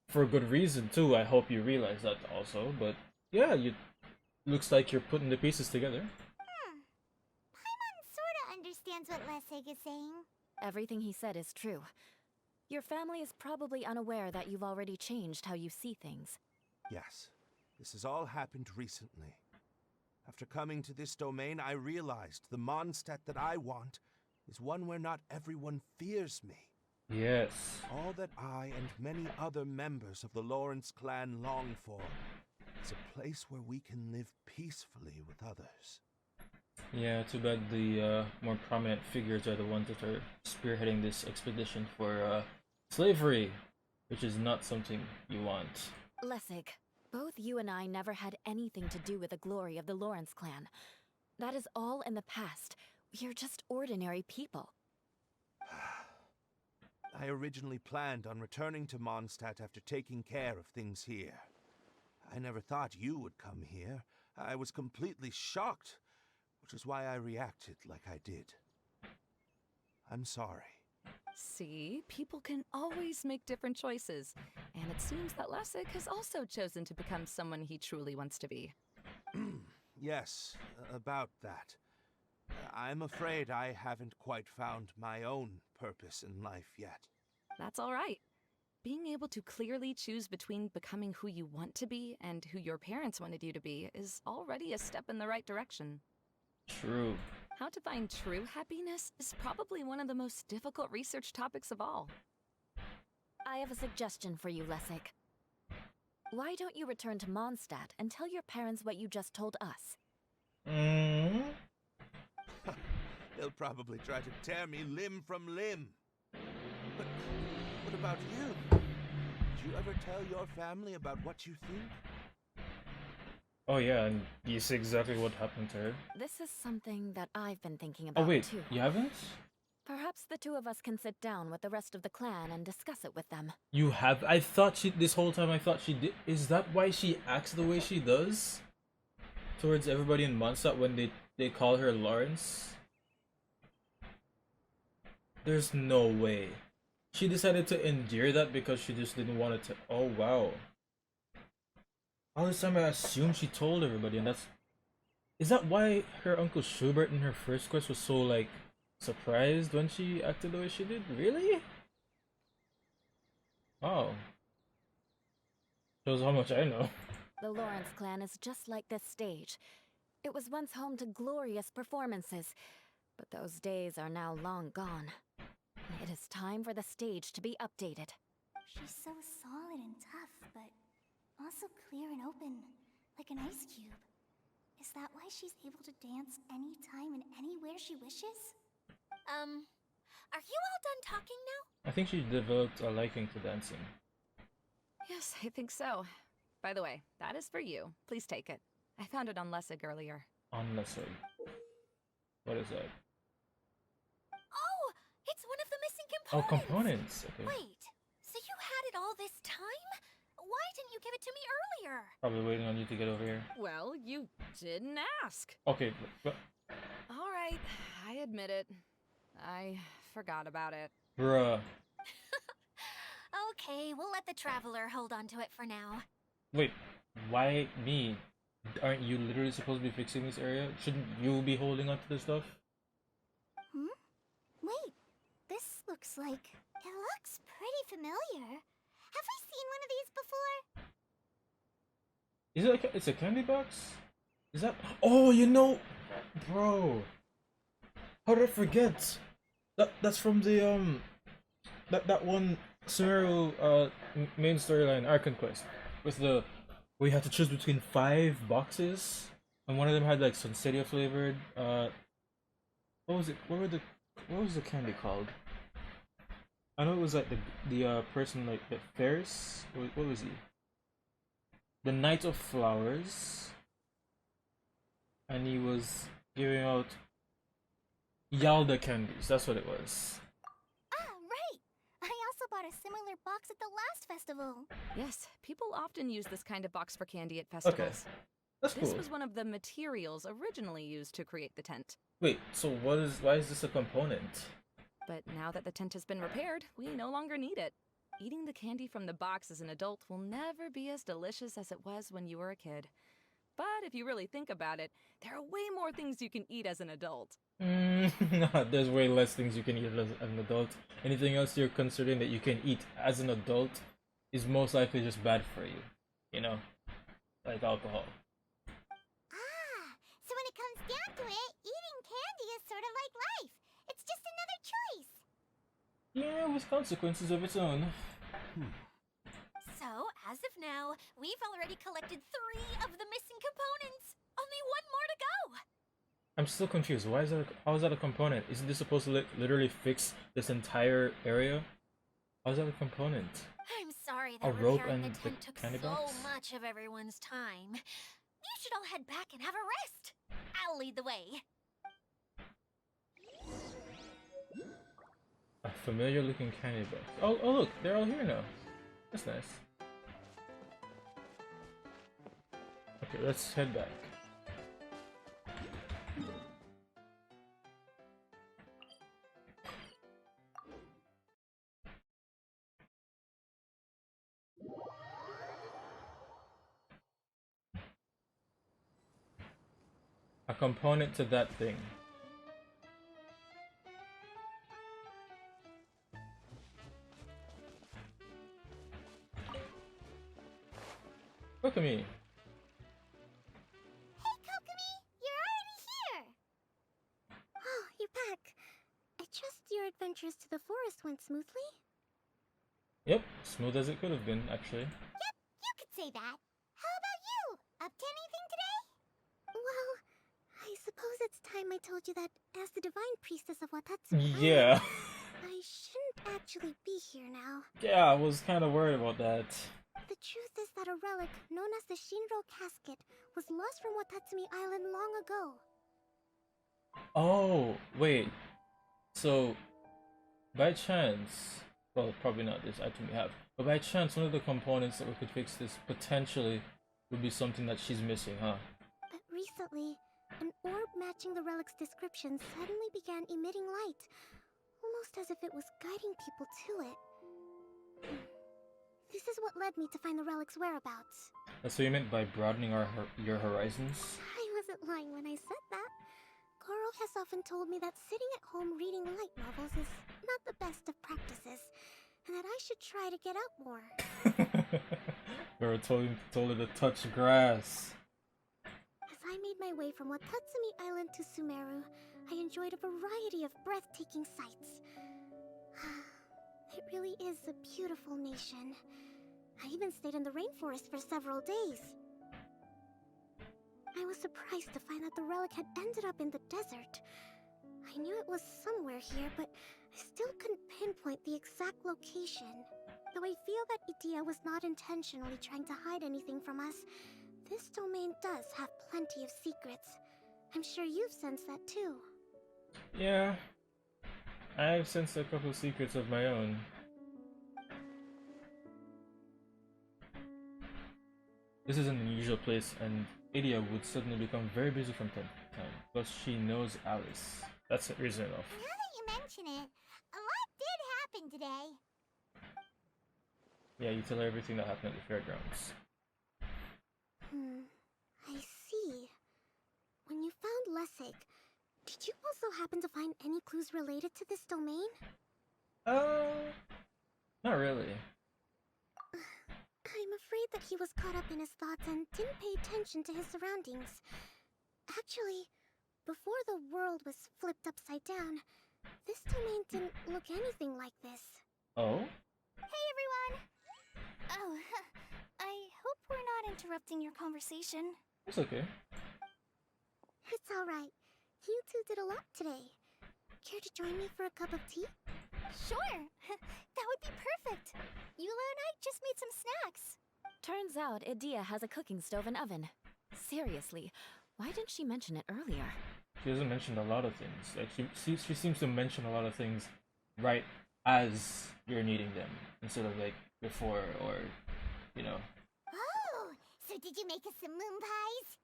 For a good reason too, I hope you realize that also, but yeah, you looks like you're putting the pieces together. Paimon sorta understands what Lessig is saying. Everything he said is true. Your family is probably unaware that you've already changed how you see things. Yes, this has all happened recently. After coming to this domain, I realized the Mondstadt that I want is one where not everyone fears me. Yes. All that I and many other members of the Lawrence clan long for is a place where we can live peacefully with others. Yeah, too bad the more prominent figures are the ones that are spearheading this expedition for slavery, which is not something you want. Lessig, both you and I never had anything to do with the glory of the Lawrence clan. That is all in the past. We are just ordinary people. I originally planned on returning to Mondstadt after taking care of things here. I never thought you would come here. I was completely shocked, which is why I reacted like I did. I'm sorry. See, people can always make different choices, and it seems that Lessig has also chosen to become someone he truly wants to be. Yes, about that. I'm afraid I haven't quite found my own purpose in life yet. That's all right. Being able to clearly choose between becoming who you want to be and who your parents wanted you to be is already a step in the right direction. True. How to find true happiness is probably one of the most difficult research topics of all. I have a suggestion for you, Lessig. Why don't you return to Mondstadt and tell your parents what you just told us? They'll probably try to tear me limb from limb. But what about you? Did you ever tell your family about what you think? Oh yeah, and you see exactly what happened to her. This is something that I've been thinking about Oh wait, too. you haven't? Perhaps the two of us can sit down with the rest of the clan and discuss it with them. You have? I thought this whole time I thought she did. Is that why she acts the way she does? Towards everybody in Mondstadt when they call her Lawrence? There's no way. She decided to endure that because she just didn't want it to. Oh wow. All this time I assumed she told everybody, and that's... Is that why her Uncle Schubert in her first quest was so, like, surprised when she acted the way she did? Really? Oh. Shows how much I know. The Lawrence clan is just like this stage. It was once home to glorious performances, but those days are now long gone. It is time for the stage to be updated. She's so solid and tough, but also clear and open, like an ice cube. Is that why she's able to dance anytime and anywhere she wishes? Are you all done talking now? I think she developed a liking to dancing. Yes, I think so. By the way, that is for you. Please take it. I found it on Lessig earlier. On Lessig. What is that? Oh, it's one of the missing Oh, components. components. Okay. Wait, so you had it all this time? Why didn't you give it to me earlier? Probably waiting on you to get over here. Well, you didn't ask. Okay, but All right, I admit it. I forgot about it. bruh. Okay, we'll let the traveler hold on to it for now. Wait, Why me? Aren't you literally supposed to be fixing this area? Shouldn't you be holding onto the stuff? Hmm? Wait, this looks like... It looks pretty familiar. Have we seen one of these before? Is it like it's a candy box? Is that? Oh, you know, bro. How did I forget? That's from the that one scenario main storyline Archon Quest with the where you had to choose between 5 boxes and one of them had like Sunsetia flavored what was it? What was the candy called? I know it was like the person like the Ferris. What was he? The Knight of Flowers, and he was giving out Yalda candies. That's what it was. Ah, right! I also bought a similar box at the last festival. Yes, people often use this kind of box for candy at festivals. That's This cool. was one of the materials originally used to create the tent. Wait, so why is this a component? But now that the tent has been repaired, we no longer need it. Eating the candy from the box as an adult will never be as delicious as it was when you were a kid. But if you really think about it, there are way more things you can eat as an adult. Nah, there's way less things you can eat as an adult. Anything else you're considering that you can eat as an adult is most likely just bad for you. You know? Like alcohol. Ah, so when it comes down to it, eating candy is sort of like life. It's just another choice. Yeah, with consequences of its own. So, as of now, we've already collected 3 of the missing components. Only 1 more to go. I'm still confused. Why is that? How is that a component? Isn't this supposed to literally fix this entire area? How is that a component? I'm sorry A that rope repairing and the the tent took candy so box? much of everyone's time. You should all head back and have a rest. I'll lead the way. A familiar looking candy box. Oh look, they're all here now. That's nice. Okay, let's head back. A component to that thing. Look at me. Hey, Kokomi! You're already here! Oh, you're back. I trust your adventures to the forest went smoothly? Yep, smooth as it could have been, actually. Yep, you could say that. How about you? Up to anything today? Well, I suppose it's time I told you that as the divine priestess of Watatsumi Yeah. Island, I shouldn't actually be here now. Yeah, I was kind of worried about that. The truth is that a relic known as the Shinro casket was lost from Watatsumi Island long ago. Oh, wait. So, by chance, well, probably not this item we have, but by chance, one of the components that we could fix this potentially would be something that she's missing, huh? But recently, an orb matching the relic's description suddenly began emitting light, almost as if it was guiding people to it. This is what led me to find the relic's whereabouts. That's what you meant by broadening your horizons? I wasn't lying when I said that. Goro has often told me that sitting at home reading light novels is not the best of practices, and that I should try to get out more. Girl told her to touch grass. As I made my way from Watatsumi Island to Sumeru, I enjoyed a variety of breathtaking sights. It really is a beautiful nation. I even stayed in the rainforest for several days. I was surprised to find that the relic had ended up in the desert. I knew it was somewhere here, but I still couldn't pinpoint the exact location. Though I feel that Idia was not intentionally trying to hide anything from us, this domain does have plenty of secrets. I'm sure you've sensed that too. Yeah, I've sensed a couple secrets of my own. This is an unusual place, and Idia would suddenly become very busy from time to time. Plus, she knows Alice. That's reason enough. Now that you mention it, a lot did happen today. Yeah, you tell her everything that happened at the fairgrounds. Lessig, did you also happen to find any clues related to this domain? Not really. I'm afraid that he was caught up in his thoughts and didn't pay attention to his surroundings. Actually, before the world was flipped upside down, this domain didn't look anything like this. Oh? Hey everyone! Oh, I hope we're not interrupting your conversation. It's okay. It's alright. You two did a lot today. Care to join me for a cup of tea? Sure! That would be perfect! Eula and I just made some snacks. Turns out Idia has a cooking stove and oven. Seriously, why didn't she mention it earlier? She hasn't mentioned a lot of things. Like she seems to mention a lot of things right as you're needing them, instead of like before or, you know. Oh, so did you make us some moon pies?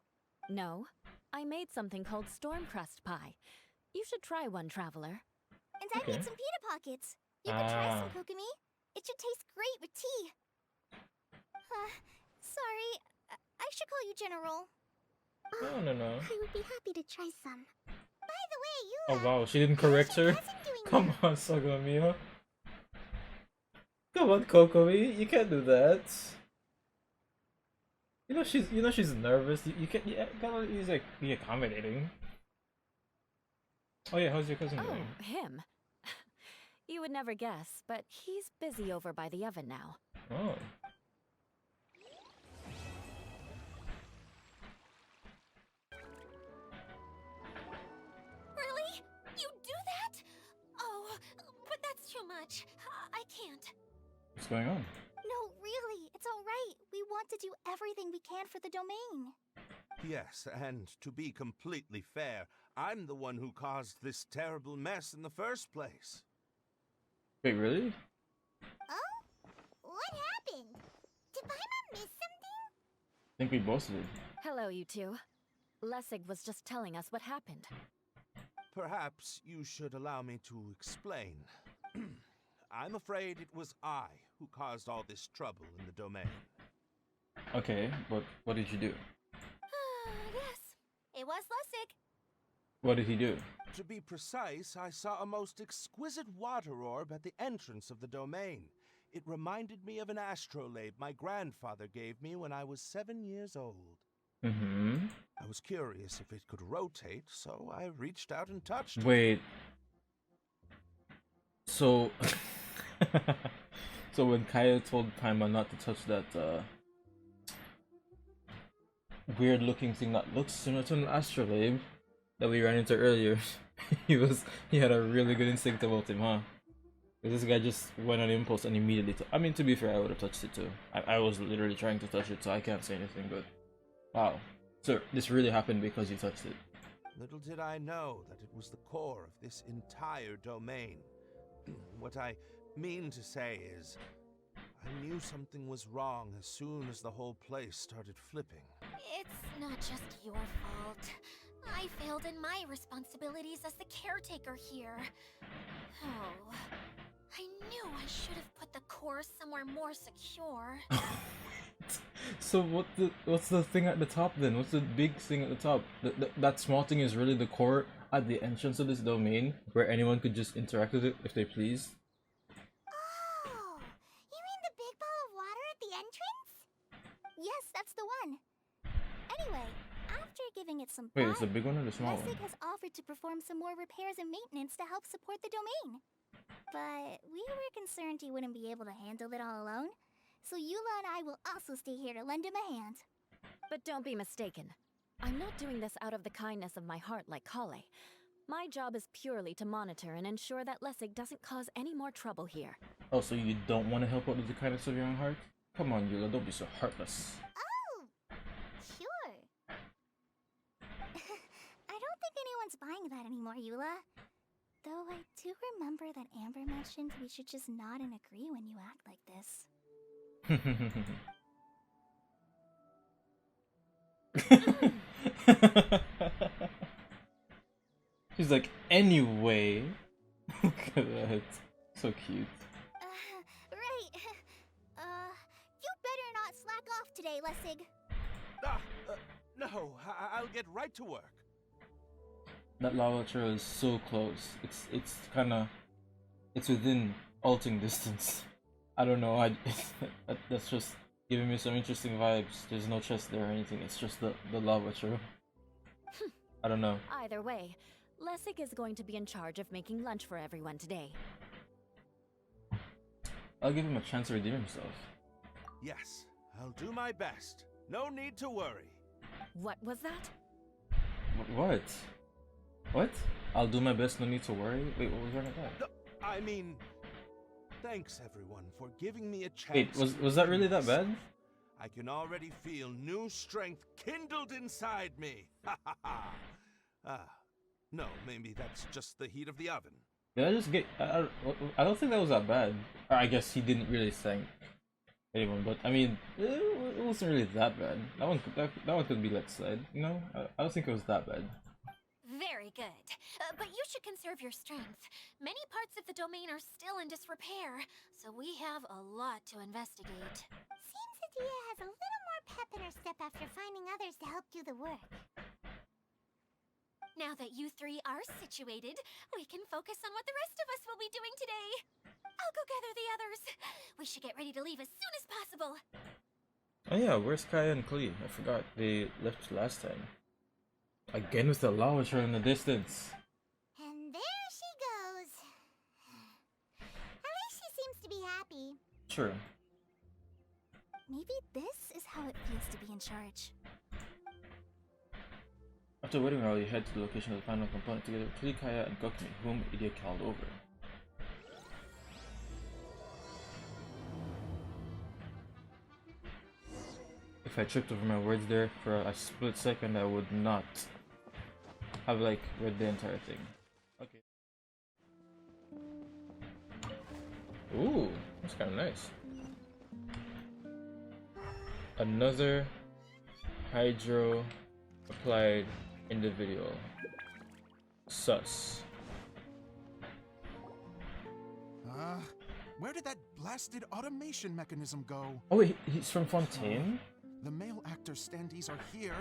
No, I made something called storm crust pie. You should try one, traveler. And I made some pita pockets. You can try some, Kokomi. It should taste great with tea. Sorry, I should call you General. No. I would be happy to try some. By the way, you. Oh wow, she didn't correct her. Come there? on, Sagamiya. Come on, Kokomi, you can't do that. You know she's nervous. You can't. You gotta use like be accommodating. Oh yeah, how's your cousin doing? Oh, him. You would never guess, but he's busy over by the oven now. Oh. Really? You do that? Oh, but that's too much. I can't. What's going on? No, really, it's alright. We want to do everything we can for the domain. Yes, and to be completely fair, I'm the one who caused this terrible mess in the first place. Wait, really? Oh? What happened? Did Paimon miss something? I think we both did. Hello, you two. Lessig was just telling us what happened. Perhaps you should allow me to explain. I'm afraid it was I who caused all this trouble in the domain. Okay, but what did you do? Yes, it was Lessig. What did he do? To be precise, I saw a most exquisite water orb at the entrance of the domain. It reminded me of an astrolabe my grandfather gave me when I was 7 years old. Mm-hmm. I was curious if it could rotate, so I reached out and touched it. Wait. So... so when Kaya told Paimon not to touch that, weird looking thing that looks similar to an astrolabe that we ran into earlier, he had a really good instinct about him, huh? This guy just went on impulse and immediately I mean, to be fair, I would have touched it too. I was literally trying to touch it, so I can't say anything, but wow. So this really happened because you touched it. Little did I know that it was the core of this entire domain. What I mean to say is, I knew something was wrong as soon as the whole place started flipping. It's not just your fault. I failed in my responsibilities as the caretaker here. Oh, I knew I should have put the core somewhere more secure. So what's the thing at the top then? What's the big thing at the top? That small thing is really the core at the entrance of this domain, where anyone could just interact with it if they please? Oh, you mean the big ball of water at the entrance? Yes, that's the one. Anyway, after giving it some Wait, thought, it's the big one or the small Lessig one? has offered to perform some more repairs and maintenance to help support the domain. But we were concerned he wouldn't be able to handle it all alone, so Eula and I will also stay here to lend him a hand. But don't be mistaken. I'm not doing this out of the kindness of my heart like Kale. My job is purely to monitor and ensure that Lessig doesn't cause any more trouble here. Oh, so you don't want to help out with the kindness of your own heart? Come on, Eula, don't be so heartless. Oh, sure. I don't think anyone's buying that anymore, Eula. Though I do remember that Amber mentioned we should just nod and agree when you act like this. She's like, anyway. Look at that. So cute. Right. You better not slack off today, Lessig. No, I'll get right to work. That lava trail is so close. It's kind of it's within ulting distance. I don't know. That's just giving me some interesting vibes. There's no chest there or anything. It's just the lava trail. I don't know. Either way, Lessig is going to be in charge of making lunch for everyone today. I'll give him a chance to redeem himself. Yes, I'll do my best. No need to worry. What was that? What? What? I'll do my best, no need to worry? Wait, what was wrong with that? No, I mean, thanks everyone for giving me a chance. Wait, was that really that bad? I can already feel new strength kindled inside me. Ha ha ha. No, maybe that's just the heat of the oven. Did I just get... I don't think that was that bad. Or I guess he didn't really thank anyone, but I mean, it wasn't really that bad. That one could be let slide, you know? I don't think it was that bad. Very good. But you should conserve your strength. Many parts of the domain are still in disrepair, so we have a lot to investigate. Seems Adia has a little more pep in her step after finding others to help do the work. Now that you three are situated, we can focus on what the rest of us will be doing today. I'll go gather the others. We should get ready to leave as soon as possible. Oh yeah, where's Kaya and Klee? I forgot. They left last time. Again with the lava trail in the distance. And there she goes. At least she seems to be happy. True. Maybe this is how it feels to be in charge. After waiting around, you head to the location of the final component together with Klee, Kaya, and Kokumi, whom Idia called over. If I tripped over my words there for a split second, I would not have like read the entire thing. Okay. Ooh, that's kind of nice. Another hydro applied individual. Sus. Where did that blasted automation mechanism go? Oh wait, he's from Fontaine? The male actor standees are here,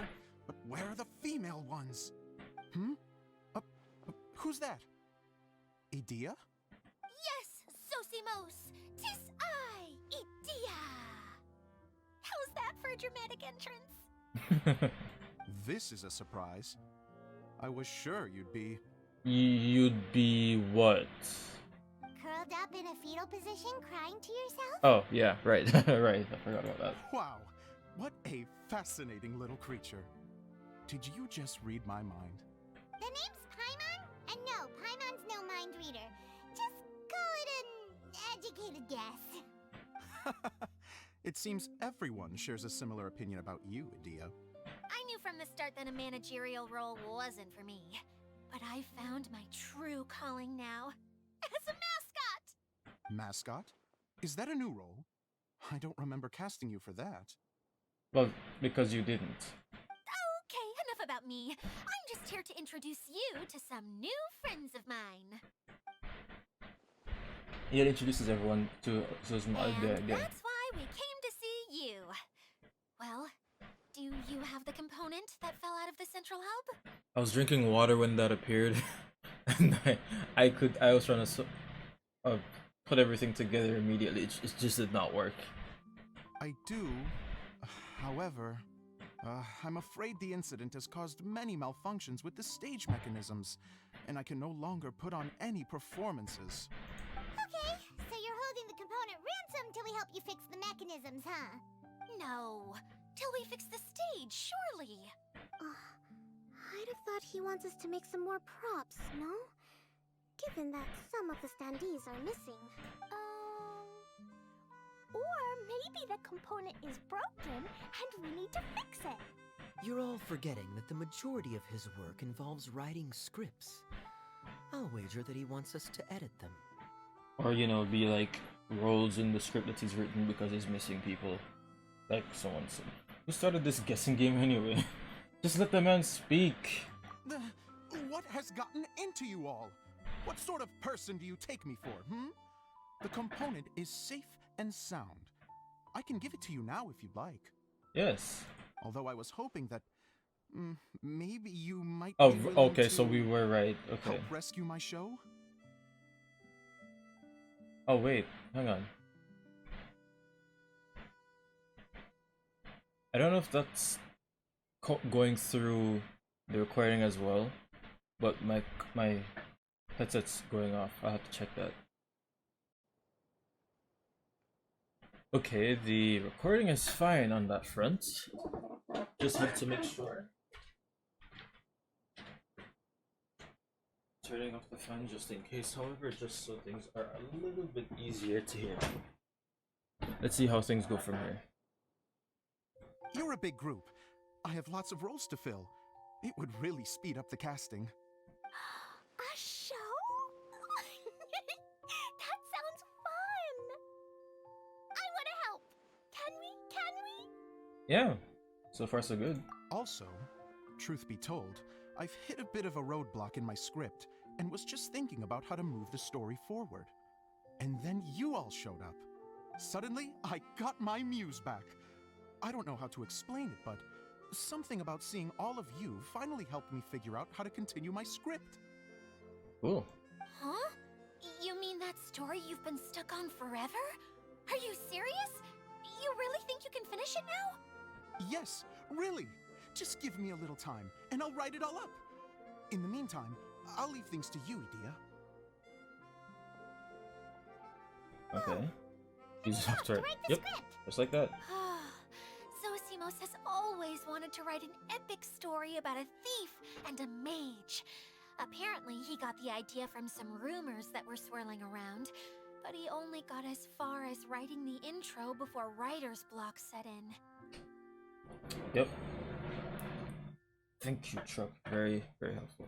but where are the female ones? Hmm? Who's that? Idia? Yes, Sosimos! 'Tis I, Idia! How's that for a dramatic entrance? This is a surprise. I was sure you'd be... You'd be what? Curled up in a fetal position, crying to yourself? Oh, yeah, right. Right, I forgot about that. Wow, what a fascinating little creature. Did you just read my mind? The name's Paimon? And no, Paimon's no mind reader. Just call it an educated guess. It seems everyone shares a similar opinion about you, Idia. I knew from the start that a managerial role wasn't for me. But I found my true calling now. As a mascot! Mascot? Is that a new role? I don't remember casting you for that. Well, because you didn't. Okay, enough about me. I'm just here to introduce you to some new friends of mine. He introduces everyone to his mother. And that's why we came to see you. Well, do you have the component that fell out of the central hub? I was drinking water when that appeared, and I was trying to put everything together immediately. It just did not work. I do. However, I'm afraid the incident has caused many malfunctions with the stage mechanisms, and I can no longer put on any performances. Okay, so you're holding the component ransom till we help you fix the mechanisms, huh? No, till we fix the stage, surely. I'd have thought he wants us to make some more props, no? Given that some of the standees are missing. Or maybe the component is broken and we need to fix it. You're all forgetting that the majority of his work involves writing scripts. I'll wager that he wants us to edit them. Or, you know, be like roles in the script that he's written because he's missing people. Like someone said. Who started this guessing game anyway? Just let the man speak. What has gotten into you all? What sort of person do you take me for, hmm? The component is safe and sound. I can give it to you now if you'd like. Yes. Although I was hoping that Maybe you might Oh, be willing okay, to so we were right. Okay. help rescue my show? Oh wait, hang on. I don't know if that's going through the recording as well, but my headset's going off. I'll have to check that. Okay, the recording is fine on that front. Just have to make sure. Turning off the fan just in case, however, just so things are a little bit easier to hear. Let's see how things go from here. You're a big group. I have lots of roles to fill. It would really speed up the casting. A show? That sounds fun! I want to help! Can we? Can we? Yeah, so far so good. Also, truth be told, I've hit a bit of a roadblock in my script and was just thinking about how to move the story forward. And then you all showed up. Suddenly, I got my muse back. I don't know how to explain it, but something about seeing all of you finally helped me figure out how to continue my script. Cool. Huh? You mean that story you've been stuck on forever? Are you serious? You really think you can finish it now? Yes, really. Just give me a little time, and I'll write it all up. In the meantime, I'll leave things to you, Edea. Okay. She's after it. Yep, just like that. Zosimos has always wanted to write an epic story about a thief and a mage. Apparently, he got the idea from some rumors that were swirling around, but he only got as far as writing the intro before writer's block set in. Yep. Thank you, Truck. Very, very helpful.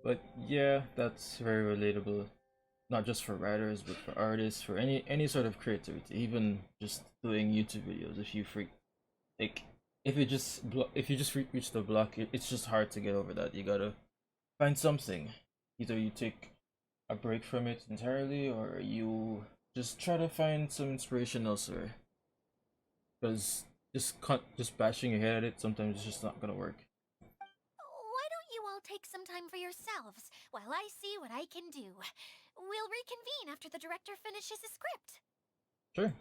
But yeah, that's very relatable. Not just for writers, but for artists, for any sort of creativity. Even just doing YouTube videos. If you if you just reach the block, it's just hard to get over that. You gotta find something. Either you take a break from it entirely, or you just try to find some inspiration elsewhere. Because just bashing your head at it sometimes it's just not gonna work. Why don't you all take some time for yourselves while I see what I can do? We'll reconvene after the director finishes his script. Sure.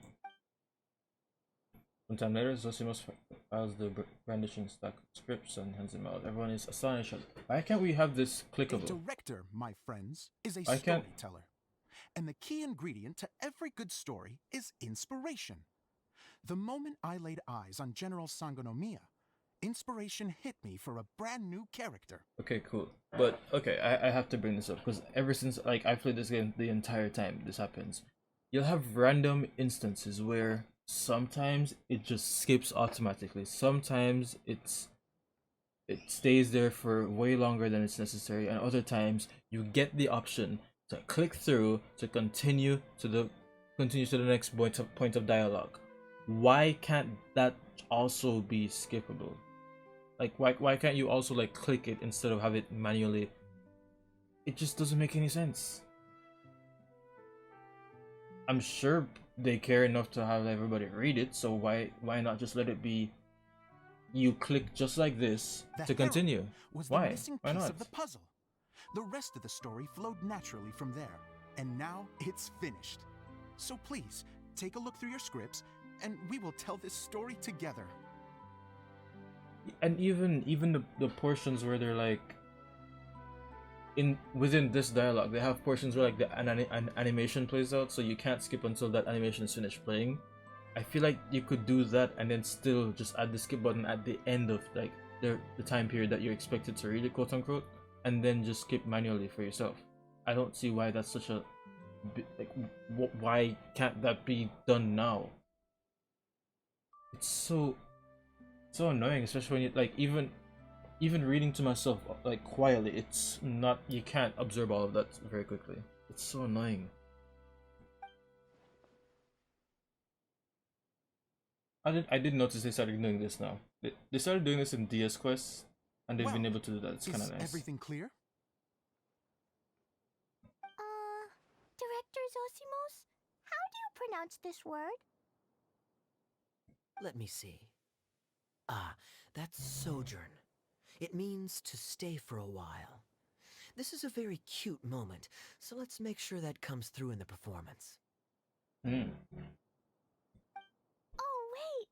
Sometime later, Zosimos files the brandishing stack of scripts and hands them out. Everyone is astonished. Why can't we have this clickable? A director, my friends, is a I can't- storyteller. And the key ingredient to every good story is inspiration. The moment I laid eyes on General Sangonomiya, inspiration hit me for a brand new character. Okay, cool. But okay, I have to bring this up because ever since I've played this game the entire time this happens, you'll have random instances where sometimes it just skips automatically. Sometimes it stays there for way longer than it's necessary, and other times you get the option to click through to continue to the next point of dialogue. Why can't that also be skippable? Like why can't you also like click it instead of have it manually? It just doesn't make any sense. I'm sure they care enough to have everybody read it, so why not just let it be you click just like this The to continue? heroine was Why? the missing Why piece not? of the puzzle. The rest of the story flowed naturally from there, and now it's finished. So please, take a look through your scripts, and we will tell this story together. And even the portions where they're like within this dialogue, they have portions where like an animation plays out, so you can't skip until that animation is finished playing. I feel like you could do that and then still just add the skip button at the end of like the time period that you're expected to read it, quote unquote, and then just skip manually for yourself. I don't see why that's such a like. Why can't that be done now? It's so annoying, especially when you like even reading to myself like quietly. It's not, you can't absorb all of that very quickly. It's so annoying. I did notice they started doing this now. They started doing this in DS Quest, and they've been Well, able to do that. It's kind of Is nice. everything clear? Director Zosimos, how do you pronounce this word? Let me see. Ah, that's sojourn. It means to stay for a while. This is a very cute moment, so let's make sure that comes through in the performance. Hmm. Oh, wait!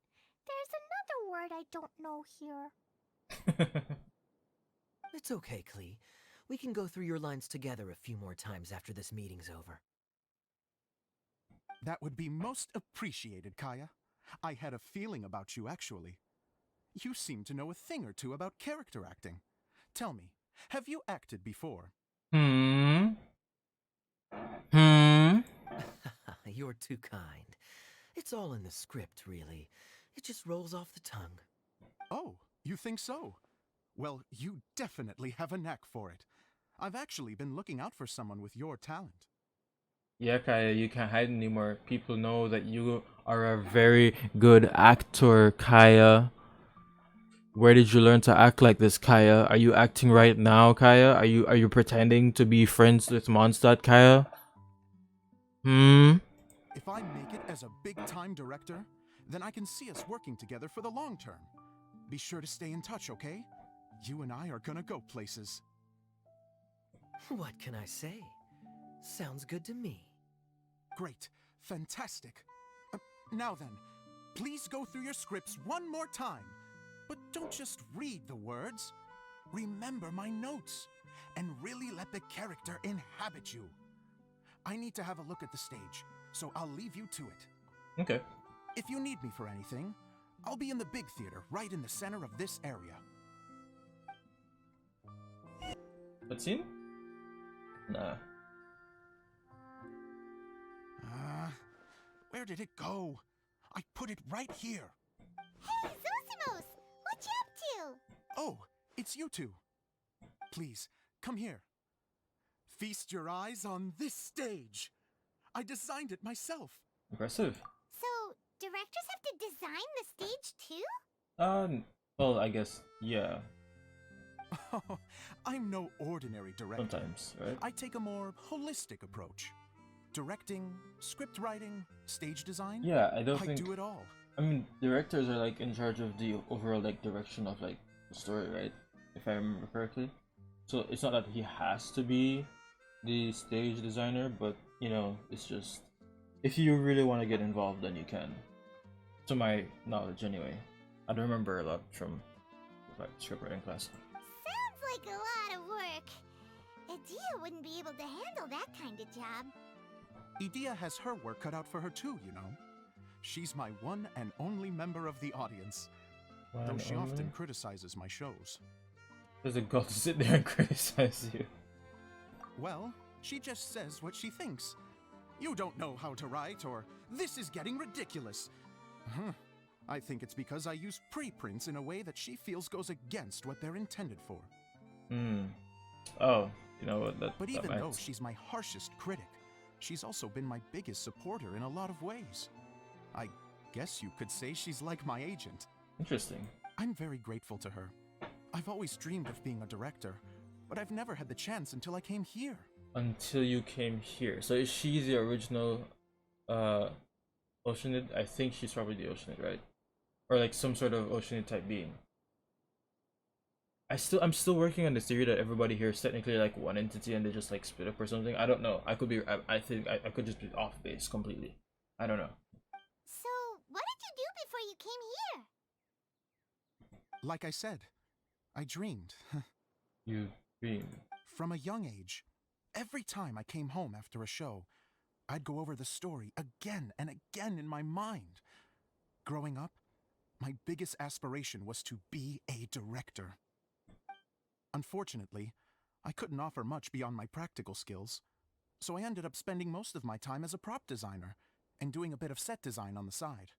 There's another word I don't know here. It's okay, Klee. We can go through your lines together a few more times after this meeting's over. That would be most appreciated, Kaya. I had a feeling about you, actually. You seem to know a thing or two about character acting. Tell me, have you acted before? Hmm. Hmm. You're too kind. It's all in the script, really. It just rolls off the tongue. Oh, you think so? Well, you definitely have a knack for it. I've actually been looking out for someone with your talent. Yeah, Kaya, you can't hide anymore. People know that you are a very good actor, Kaya. Where did you learn to act like this, Kaya? Are you acting right now, Kaya? Are you pretending to be friends with Mondstadt, Kaya? Hmm? If I make it as a big-time director, then I can see us working together for the long term. Be sure to stay in touch, okay? You and I are gonna go places. What can I say? Sounds good to me. Great. Fantastic. Now then, please go through your scripts one more time. But don't just read the words. Remember my notes. And really let the character inhabit you. I need to have a look at the stage, so I'll leave you to it. Okay. If you need me for anything, I'll be in the big theater right in the center of this area. Cutscene? Nah. Where did it go? I put it right here. Hey, Zosimos! What you up to? Oh, it's you two. Please, come here. Feast your eyes on this stage. I designed it myself. Impressive. So, directors have to design the stage too? Well, I guess, yeah. I'm no ordinary director. Sometimes, right? I take a more holistic approach. Directing, script writing, stage design. Yeah, I do it all. I mean, directors are like in charge of the overall like direction of like the story, right? If I remember correctly. So it's not that he has to be the stage designer, but you know, it's just if you really want to get involved, then you can. To my knowledge, anyway. I don't remember a lot from like script writing class. Sounds like a lot of work. Adia wouldn't be able to handle that kind of job. Edea has her work cut out for her too, you know. She's my one and only member of the audience. Though she often criticizes my shows. There's a girl to sit there and criticize you. Well, she just says what she thinks. You don't know how to write, or this is getting ridiculous. I think it's because I use preprints in a way that she feels goes against what they're intended for. Oh, you know what? But even though she's my harshest critic, she's also been my biggest supporter in a lot of ways. I guess you could say she's like my agent. Interesting. I'm very grateful to her. I've always dreamed of being a director, but I've never had the chance until I came here. Until you came here. So is she the original Oceanid? I think she's probably the Oceanid, right? Or like some sort of Oceanid type being. I'm still working on the theory that everybody here is technically like one entity and they just like split up or something. I don't know. I could be I think I could just be off base completely. I don't know. So, what did you do before you came here? Like I said, I dreamed. You dream. From a young age, every time I came home after a show, I'd go over the story again and again in my mind. Growing up, my biggest aspiration was to be a director. Unfortunately, I couldn't offer much beyond my practical skills, so I ended up spending most of my time as a prop designer and doing a bit of set design on the side.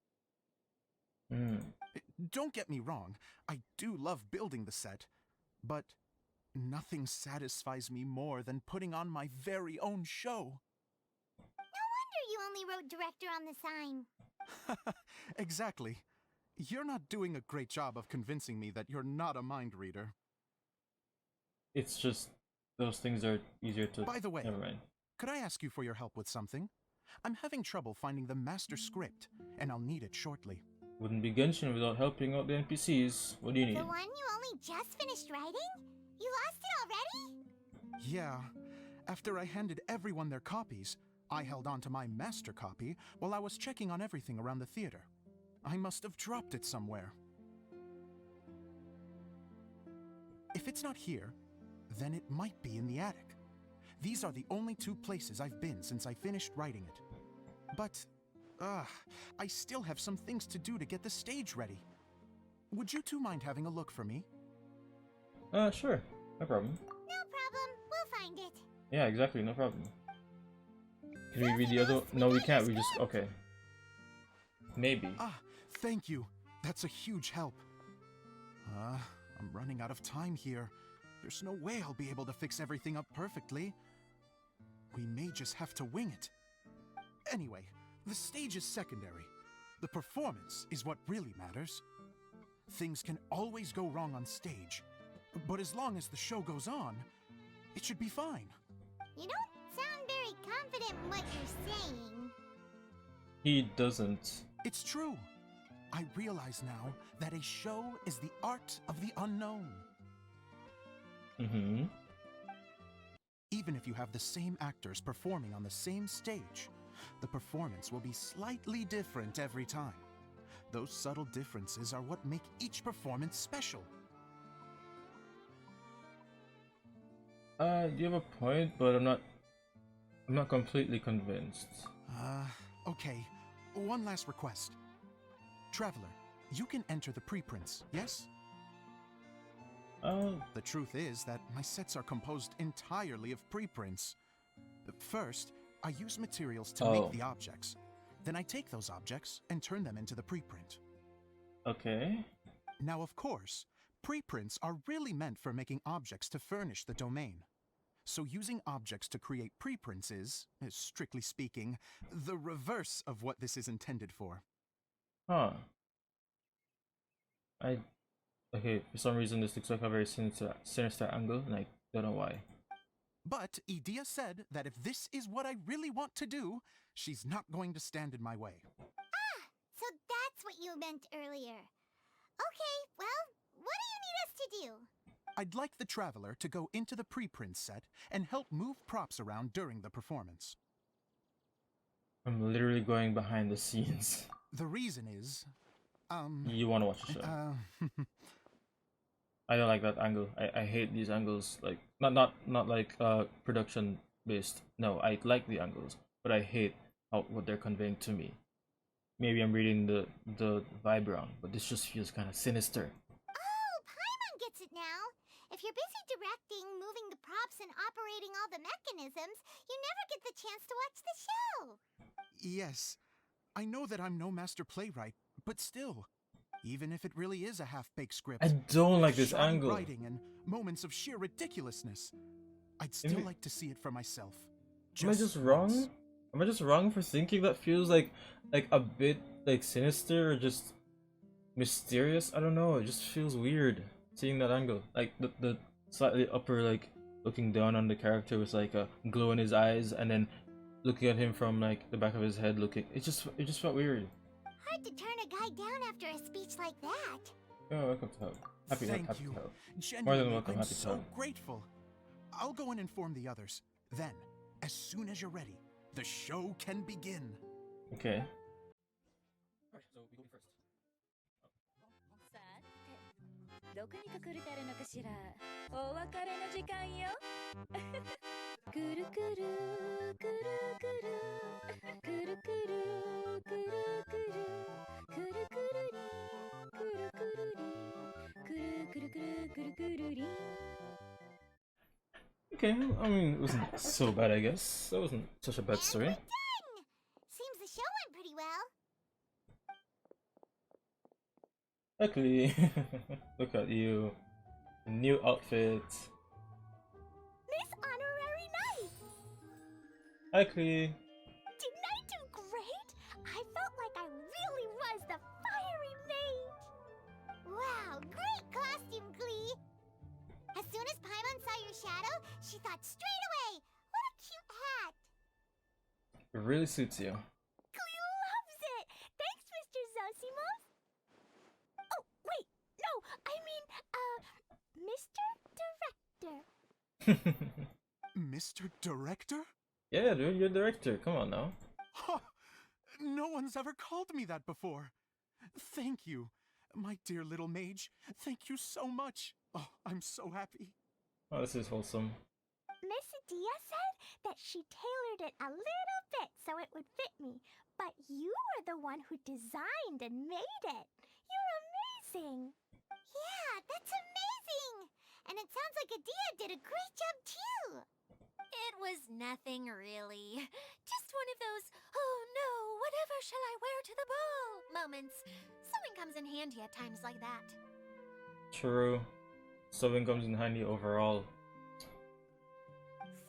Don't get me wrong, I do love building the set, but nothing satisfies me more than putting on my very own show. No wonder you only wrote director on the sign. Exactly. You're not doing a great job of convincing me that you're not a mind reader. It's just those things are easier to. By the way, never mind. Could I ask you for your help with something? I'm having trouble finding the master script, and I'll need it shortly. Wouldn't be Genshin without helping out the NPCs. What do you need? The one you only just finished writing? You lost it already? Yeah. After I handed everyone their copies, I held on to my master copy while I was checking on everything around the theater. I must have dropped it somewhere. If it's not here, then it might be in the attic. These are the only two places I've been since I finished writing it. But, I still have some things to do to get the stage ready. Would you two mind having a look for me? Sure. No problem. No problem. We'll find it. Yeah, exactly. No problem. Can we read the other? No, we can't. We just... Okay. Maybe. Thank you. That's a huge help. I'm running out of time here. There's no way I'll be able to fix everything up perfectly. We may just have to wing it. Anyway, the stage is secondary. The performance is what really matters. Things can always go wrong on stage, but as long as the show goes on, it should be fine. You don't sound very confident in what you're saying. He doesn't. It's true. I realize now that a show is the art of the unknown. Mm-hmm. Even if you have the same actors performing on the same stage, the performance will be slightly different every time. Those subtle differences are what make each performance special. You have a point, but I'm not completely convinced. Okay. One last request. Traveler, you can enter the preprints, yes? The truth is that my sets are composed entirely of preprints. First, I use materials to make the objects. Then I take those objects and turn them into the preprint. Okay. Now, of course, preprints are really meant for making objects to furnish the domain. So using objects to create preprints is, strictly speaking, the reverse of what this is intended for. Huh. Okay, for some reason this looks like a very sinister angle, and I don't know why. But Edea said that if this is what I really want to do, she's not going to stand in my way. So that's what you meant earlier. Okay, well, what do you need us to do? I'd like the Traveler to go into the preprint set and help move props around during the performance. I'm literally going behind the scenes. The reason is, You want to watch the show? I don't like that angle. I hate these angles. Like not like production based. No, I like the angles, but I hate what they're conveying to me. Maybe I'm reading the vibe wrong, but this just feels kind of sinister. Oh, Paimon gets it now. If you're busy directing, moving the props, and operating all the mechanisms, you never get the chance to watch the show. Yes, I know that I'm no master playwright, but still, even if it really is a half-baked script, I don't like this shoddy angle. writing and moments of sheer ridiculousness, I'd still like to see it for myself. Am I just wrong? Am I just wrong for thinking that feels like a bit like sinister or just mysterious? I don't know. It just feels weird seeing that angle. Like the slightly upper, like looking down on the character with like a glow in his eyes, and then looking at him from like the back of his head. Looking, it just felt weird. Hard to turn a guy down after a speech like that. Oh, welcome to help. Happy Thank happy you. to help. Genuinely, More than welcome. I'm Happy to so help. grateful. I'll go and inform the others. Then, as soon as you're ready, the show can begin. Okay. Alright, so we go first. さて、どこに隠れてるのかしら。お別れの時間よ。くるくるくるくるくるくるくるくるくるくるりくるくるりくるくるくるくるくるり。 Okay, I mean, it wasn't so bad, I guess. That wasn't such a bad story. Done! Seems the show went pretty well. Luckily, look at you. New outfit. Miss Honorary Knight! Hi, Klee. Didn't I do great? I felt like I really was the fiery mage. Wow, great costume, Glee. As soon as Paimon saw your shadow, she thought straight away, what a cute hat. It really suits you. Glee loves it. Thanks, Mr. Zosimos. Mr. Director. Mr. Director? Yeah, dude, you're director. Come on now. Huh. No one's ever called me that before. Thank you, my dear little mage. Thank you so much. Oh, I'm so happy. Oh, this is wholesome. Miss Dia said that she tailored it a little bit so it would fit me, but you were the one who designed and made it. You're amazing. Yeah, that's amazing! And it sounds like Adia did a great job too! It was nothing really. Just one of those, oh no, whatever shall I wear to the ball moments. Sewing comes in handy at times like that. True. Sewing comes in handy overall.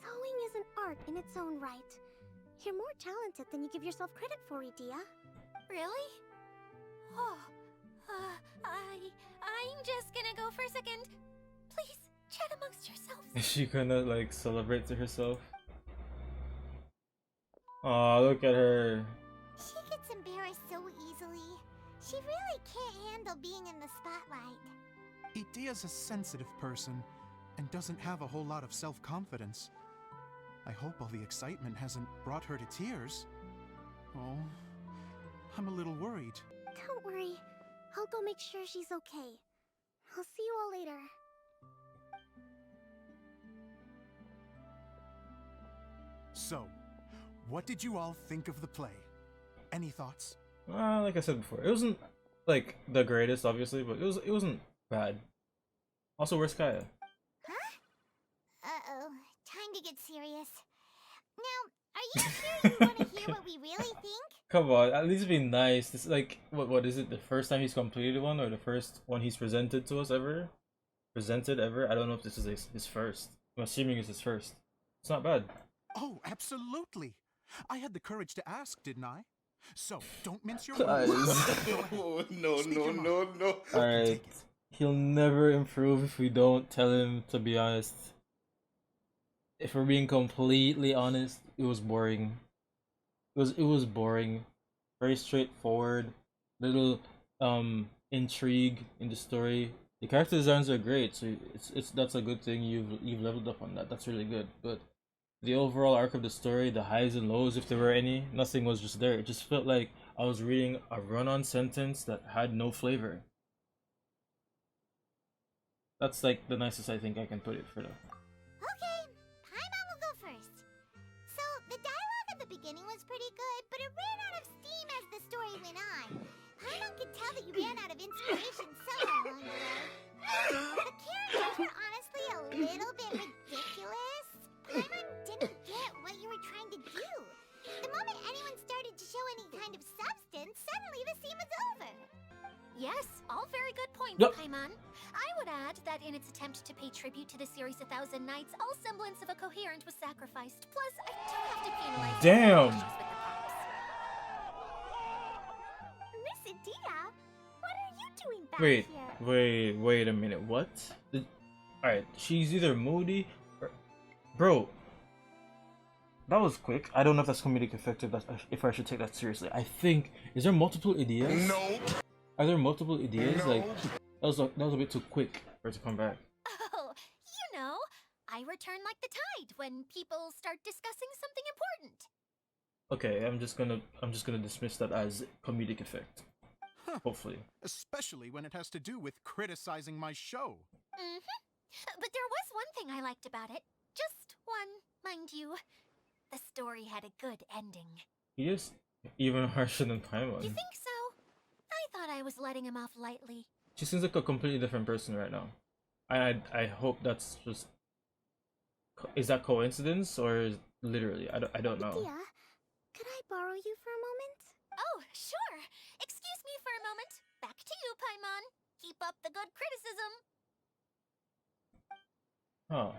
Sewing is an art in its own right. You're more talented than you give yourself credit for, Adia. Really? Oh, I'm just gonna go for a second. Please, chat amongst yourselves. Is she gonna like celebrate to herself? Aw, look at her. She gets embarrassed so easily. She really can't handle being in the spotlight. Adia's a sensitive person and doesn't have a whole lot of self-confidence. I hope all the excitement hasn't brought her to tears. Oh, I'm a little worried. Don't worry. I'll go make sure she's okay. I'll see you all later. So, what did you all think of the play? Any thoughts? Like I said before, it wasn't like the greatest, obviously, but it wasn't bad. Also, where's Kaya? Huh? Uh-oh. Time to get serious. Now, are you sure you want to hear what we really think? Come on, at least be nice. This like what is it? The first time he's completed one, or the first one he's presented to us ever? Presented ever? I don't know if this is his first. I'm assuming it's his first. It's not bad. Oh, absolutely. I had the courage to ask, didn't I? So, don't mince your words. No. Alright. He'll never improve if we don't tell him, to be honest. If we're being completely honest, it was boring. It was boring. Very straightforward. Little intrigue in the story. The character designs are great, so that's a good thing. You've leveled up on that. That's really good. But the overall arc of the story, the highs and lows, if there were any, nothing was just there. It just felt like I was reading a run-on sentence that had no flavor. That's like the nicest I think I can put it for the. Okay, Paimon will go first. So, the dialogue at the beginning was pretty good, but it ran out of steam as the story went on. Paimon could tell that you ran out of inspiration somewhere along the way. The characters were honestly a little bit ridiculous. Paimon didn't get what you were trying to do. The moment anyone started to show any kind of substance, suddenly the scene was over. Yes, all very good points, Yep. Paimon. I would add that in its attempt to pay tribute to the series 1,000 Nights, all semblance of a coherent was sacrificed. Plus, I do have to penalize Damn. issues with the props. Miss Adia, what are you doing back here? Wait a minute. What? Alright, she's either moody or... Bro. That was quick. I don't know if that's comedic effective, if I should take that seriously. I think... Is there multiple ideas? No. Are there multiple ideas? No. Like, that was a bit too quick for her to come back. Oh, you know, I return like the tide when people start discussing something important. Okay, I'm just gonna dismiss that as comedic effect. Huh. Hopefully. Especially when it has to do with criticizing my show. But there was one thing I liked about it. Just one, mind you. The story had a good ending. He is even harsher than Paimon. You think so? I thought I was letting him off lightly. She seems like a completely different person right now. I hope that's just... Is that coincidence or literally? I don't know. Adia, could I borrow you for a moment? Oh, sure. Excuse me for a moment. Back to you, Paimon. Keep up the good criticism. Huh.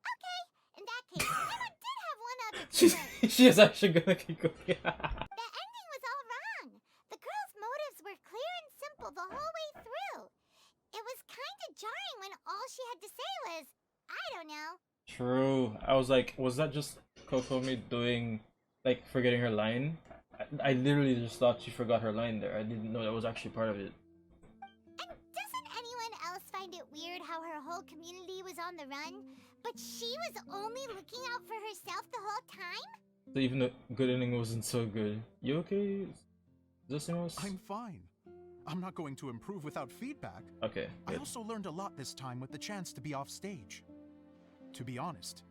Okay, in that case, Paimon did have one other thing. She is actually gonna keep going. The ending was all wrong. The girl's motives were clear and simple the whole way through. It was kind of jarring when all she had to say was, I don't know. True. I was like, was that just Kokomi doing, like, forgetting her line? I literally just thought she forgot her line there. I didn't know that was actually part of it. And doesn't anyone whole community was on the run, but she was only looking out for herself the whole time? So even the good ending wasn't so good. You okay, Zosimos? I'm fine. I'm not going to improve without feedback. Okay, I good. also learned a lot this time with the chance to be off stage. To be honest,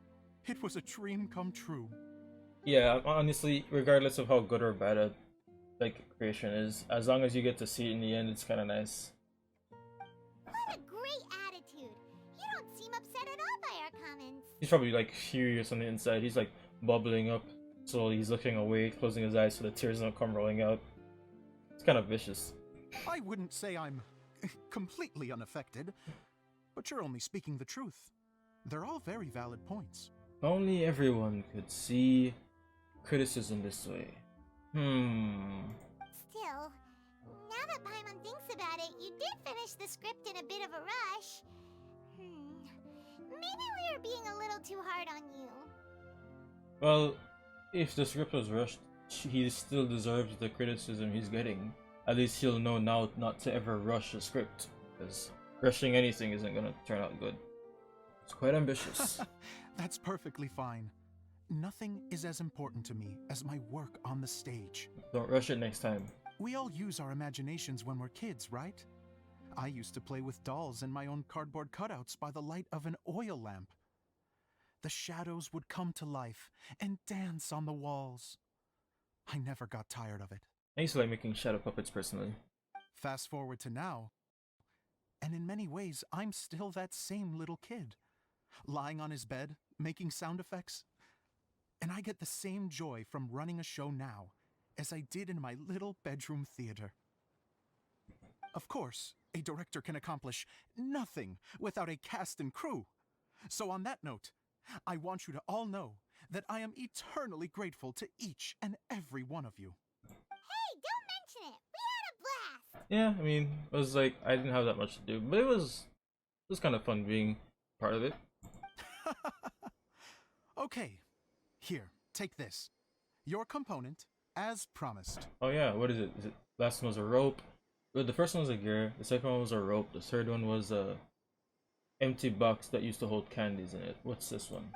it was a dream come true. Yeah, honestly, regardless of how good or bad a creation is, as long as you get to see it in the end, it's kind of nice. What a great attitude! You don't seem upset at all by our comments. He's probably like furious on the inside. He's like bubbling up, so he's looking away, closing his eyes so the tears don't come rolling out. It's kind of vicious. I wouldn't say I'm completely unaffected, but you're only speaking the truth. They're all very valid points. If only everyone could see criticism this way. Still, now that Paimon thinks about it, you did finish the script in a bit of a rush. Maybe we were being a little too hard on you. Well, if the script was rushed, he still deserves the criticism he's getting. At least he'll know now not to ever rush a script, because rushing anything isn't gonna turn out good. It's quite ambitious. That's perfectly fine. Nothing is as important to me as my work on the stage. Don't rush it next time. We all use our imaginations when we're kids, right? I used to play with dolls and my own cardboard cutouts by the light of an oil lamp. The shadows would come to life and dance on the walls. I never got tired of it. I used to like making shadow puppets personally. Fast forward to now, and in many ways, I'm still that same little kid, lying on his bed, making sound effects. And I get the same joy from running a show now as I did in my little bedroom theater. Of course, a director can accomplish nothing without a cast and crew. So on that note, I want you to all know that I am eternally grateful to each and every one of you. Hey, don't mention it! We had a blast! Yeah, I mean, it was like, I didn't have that much to do, but it was kind of fun being part of it. Okay, here, take this. Your component, as promised. Oh yeah, what is it? Is it last one was a rope? Well, the first one was a gear, the second one was a rope, the third one was a empty box that used to hold candies in it. What's this one?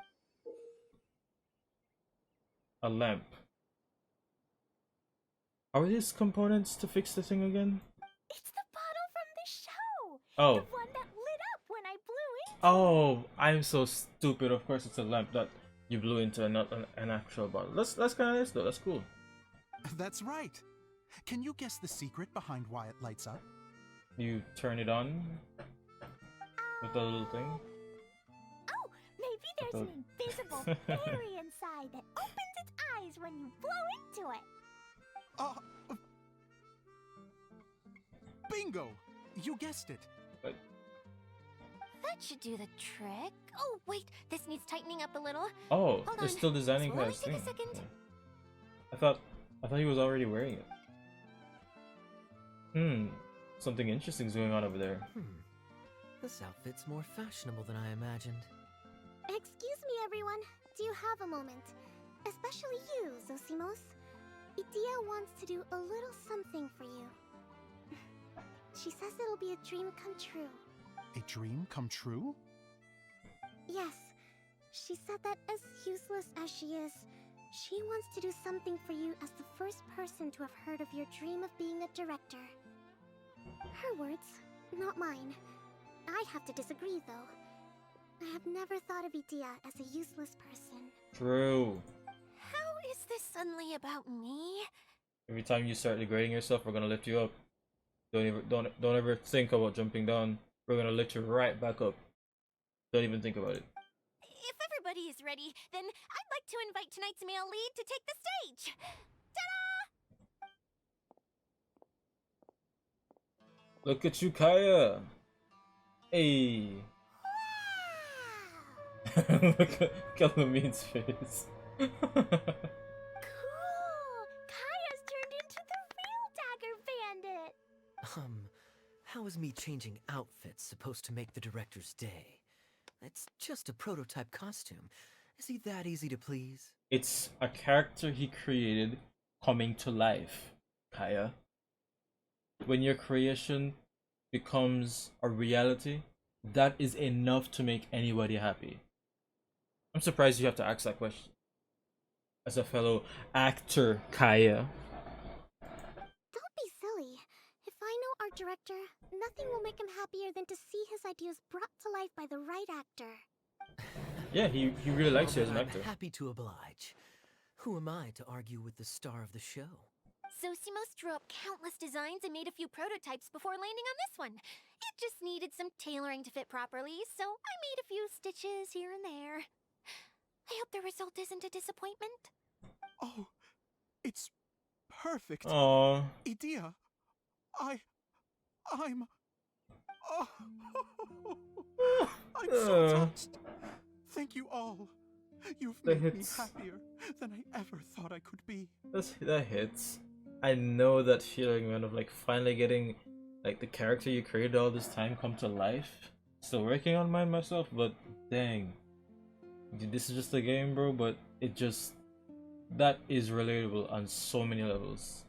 A lamp. Are these components to fix the thing again? It's the bottle from the show! Oh. The one that lit up when I blew into Oh, I'm so stupid. Of course it's a lamp that you blew into and not an actual bottle. That's kind of nice though, that's cool. That's right. Can you guess the secret behind why it lights up? You turn it on with the little thing. Oh, maybe there's an invisible fairy inside that opens its eyes when you blow into it. Bingo! You guessed it. That should do the trick. Oh, wait, this needs tightening up a little. Oh, Hold they're on. still designing Let me his take thing. a second. Yeah. I thought he was already wearing it. Something interesting's going on over there. This outfit's more fashionable than I imagined. Excuse me, everyone. Do you have a moment? Especially you, Zosimos. Idia wants to do a little something for you. She says it'll be a dream come true. A dream come true? Yes. She said that as useless as she is, she wants to do something for you as the first person to have heard of your dream of being a director. Her words, not mine. I have to disagree, though. I have never thought of Idia as a useless person. True. How is this suddenly about me? Every time you start degrading yourself, we're gonna lift you up. Don't ever think about jumping down. We're gonna lift you right back up. Don't even think about it. If everybody is ready, then I'd like to invite tonight's male lead to take the stage. Ta-da! Look at you, Kaya. Hey. Look at Lamine's face. Cool! Kaya's turned into the real Dagger Bandit! How is me changing outfits supposed to make the director's day? It's just a prototype costume. Is he that easy to please? It's a character he created coming to life, Kaya. When your creation becomes a reality, That is enough to make anybody happy. I'm surprised you have to ask that question. As a fellow actor, Kaya. Don't be silly. If I know our director, nothing will make him happier than to see his ideas brought to life by the right actor. Yeah, he really likes you as an I'm actor. happy to oblige. Who am I to argue with the star of the show? Zosimos drew up countless designs and made a few prototypes before landing on this one. It just needed some tailoring to fit properly, so I made a few stitches here and there. I hope the result isn't a disappointment. Oh, it's perfect. Aww. Idea, I'm... Oh, I'm so touched. Thank you all. You've That made me hits. happier than I ever thought I could be. That hits. I know that feeling, man, of like finally getting like the character you created all this time come to life. Still working on mine myself, but dang. Dude, this is just a game, bro, but it just... That is relatable on so many levels.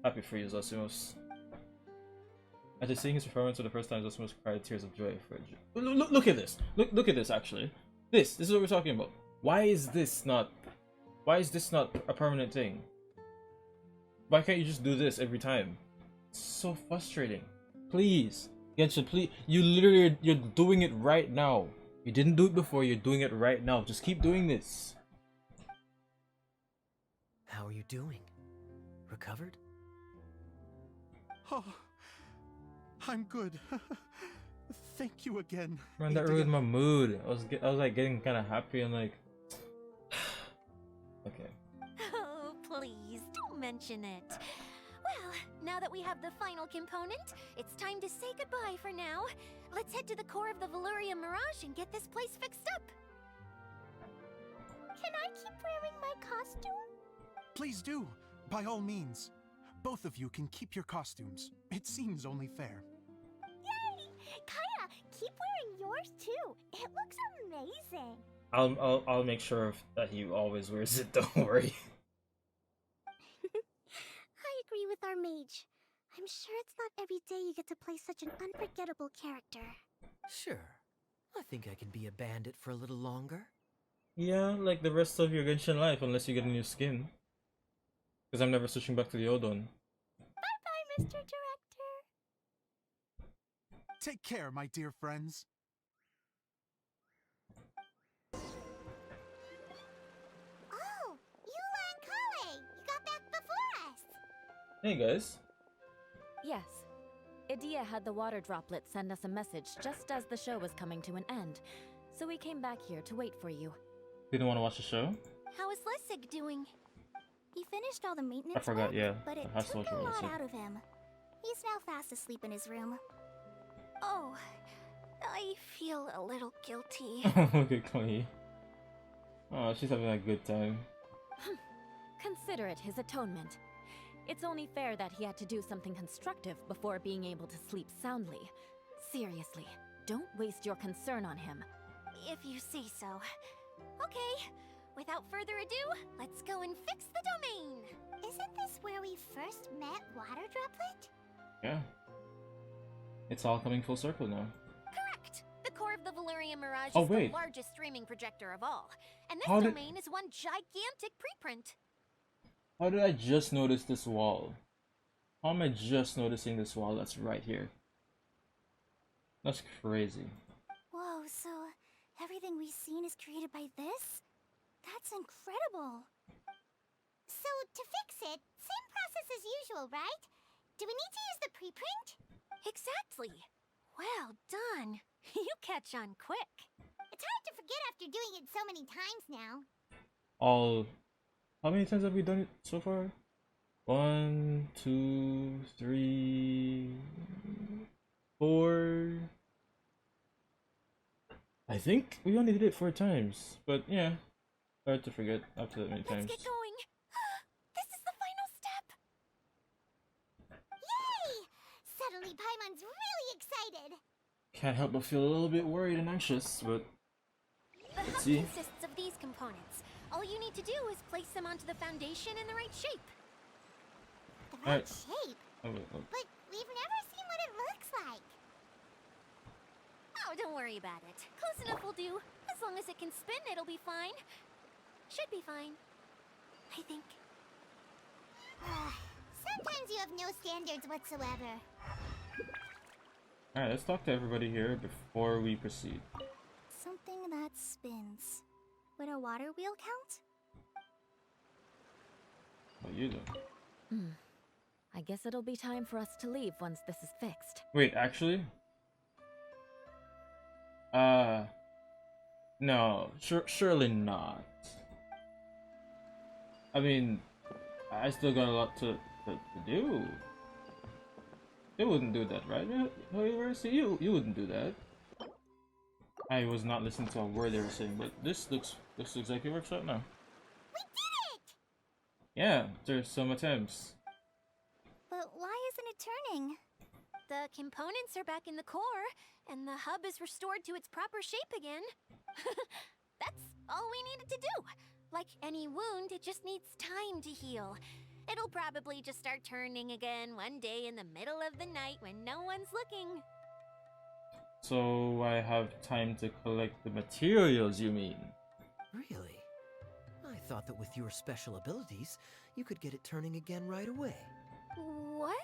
Happy for you, Zosimos. After seeing his performance for the first time, Zosimos cried tears of joy. Look at this. Look at this, actually. This is what we're talking about. Why is this not a permanent thing? Why can't you just do this every time? It's so frustrating. Please, Genshin, please. You're doing it right now. You didn't do it before, you're doing it right now. Just keep doing this. How are you doing? Recovered? Oh, I'm good. Thank you again. Man, that Idea. ruined my mood. I was like getting kind of happy and like... Okay. Oh, please, don't mention it. Well, now that we have the final component, it's time to say goodbye for now. Let's head to the core of the Veluriyam Mirage and get this place fixed up. Can I keep wearing my costume? Please do, by all means. Both of you can keep your costumes. It seems only fair. Yay! Kaya, keep wearing yours too. It looks amazing. I'll make sure that he always wears it. Don't worry. I agree with our mage. I'm sure it's not every day you get to play such an unforgettable character. Sure. I think I can be a bandit for a little longer. Yeah, like the rest of your Genshin life, unless you get a new skin. Because I'm never switching back to the old one. Bye-bye, Mr. Director. Take care, my dear friends. Oh, Eula and Kale, you got back before us. Hey guys. Yes. Idea had the water droplet send us a message just as the show was coming to an end, so we came back here to wait for you. Didn't want to watch the show? How is Lessig doing? He finished all the maintenance I forgot, work, yeah. but it I have to took watch a it lot also. out of him. He's now fast asleep in his room. Oh, I feel a little guilty. Look at Chloe. Oh, she's having a good time. Consider it his atonement. It's only fair that he had to do something constructive before being able to sleep soundly. Seriously, don't waste your concern on him. If you say so. Okay, without further ado, let's go and fix the domain. Isn't this where we first met Water Droplet? Yeah. It's all coming full circle now. Correct! The core of the Veluriyam Mirage Oh, is wait. the largest streaming projector of all. And this How did- domain is one gigantic preprint. How did I just notice this wall? How am I just noticing this wall that's right here? That's crazy. Whoa, so everything we've seen is created by this? That's incredible. So, to fix it, same process as usual, right? Do we need to use the preprint? Exactly. Well done. You catch on quick. It's hard to forget after doing it so many times now. How many times have we done it so far? 1, 2, 3, 4. I think we only did it 4 times, but yeah, hard to forget after that many times. Let's get going. This is the final step. Yay! Suddenly Paimon's really excited. Can't help but feel a little bit worried and anxious, but The hub let's see. consists of these components. All you need to do is place them onto the foundation in the right shape. The right Alright. shape. Oh, wait, oh. But we've never seen what it looks like. Oh, Oh, don't worry about it. Close enough will do. As long as it can spin, it'll be fine. Should be fine. I think. Sometimes you have no standards whatsoever. Alright, let's talk to everybody here before we proceed. Something that spins. Would a water wheel count? What you do? I guess it'll be time for us to leave once this is fixed. Wait, actually? No, surely not. I mean, I still got a lot to do. You wouldn't do that, right? You wouldn't do that. I was not listening to a word they were saying, but this looks like it works out now. We did it! Yeah, there's some attempts. But why isn't it turning? The components are back in the core, and the hub is restored to its proper shape again. That's all we needed to do. Like any wound, it just needs time to heal. It'll probably just start turning again one day in the middle of the night when no one's looking. So I have time to collect the materials, you mean? Really? I thought that with your special abilities, you could get it turning again right away. What?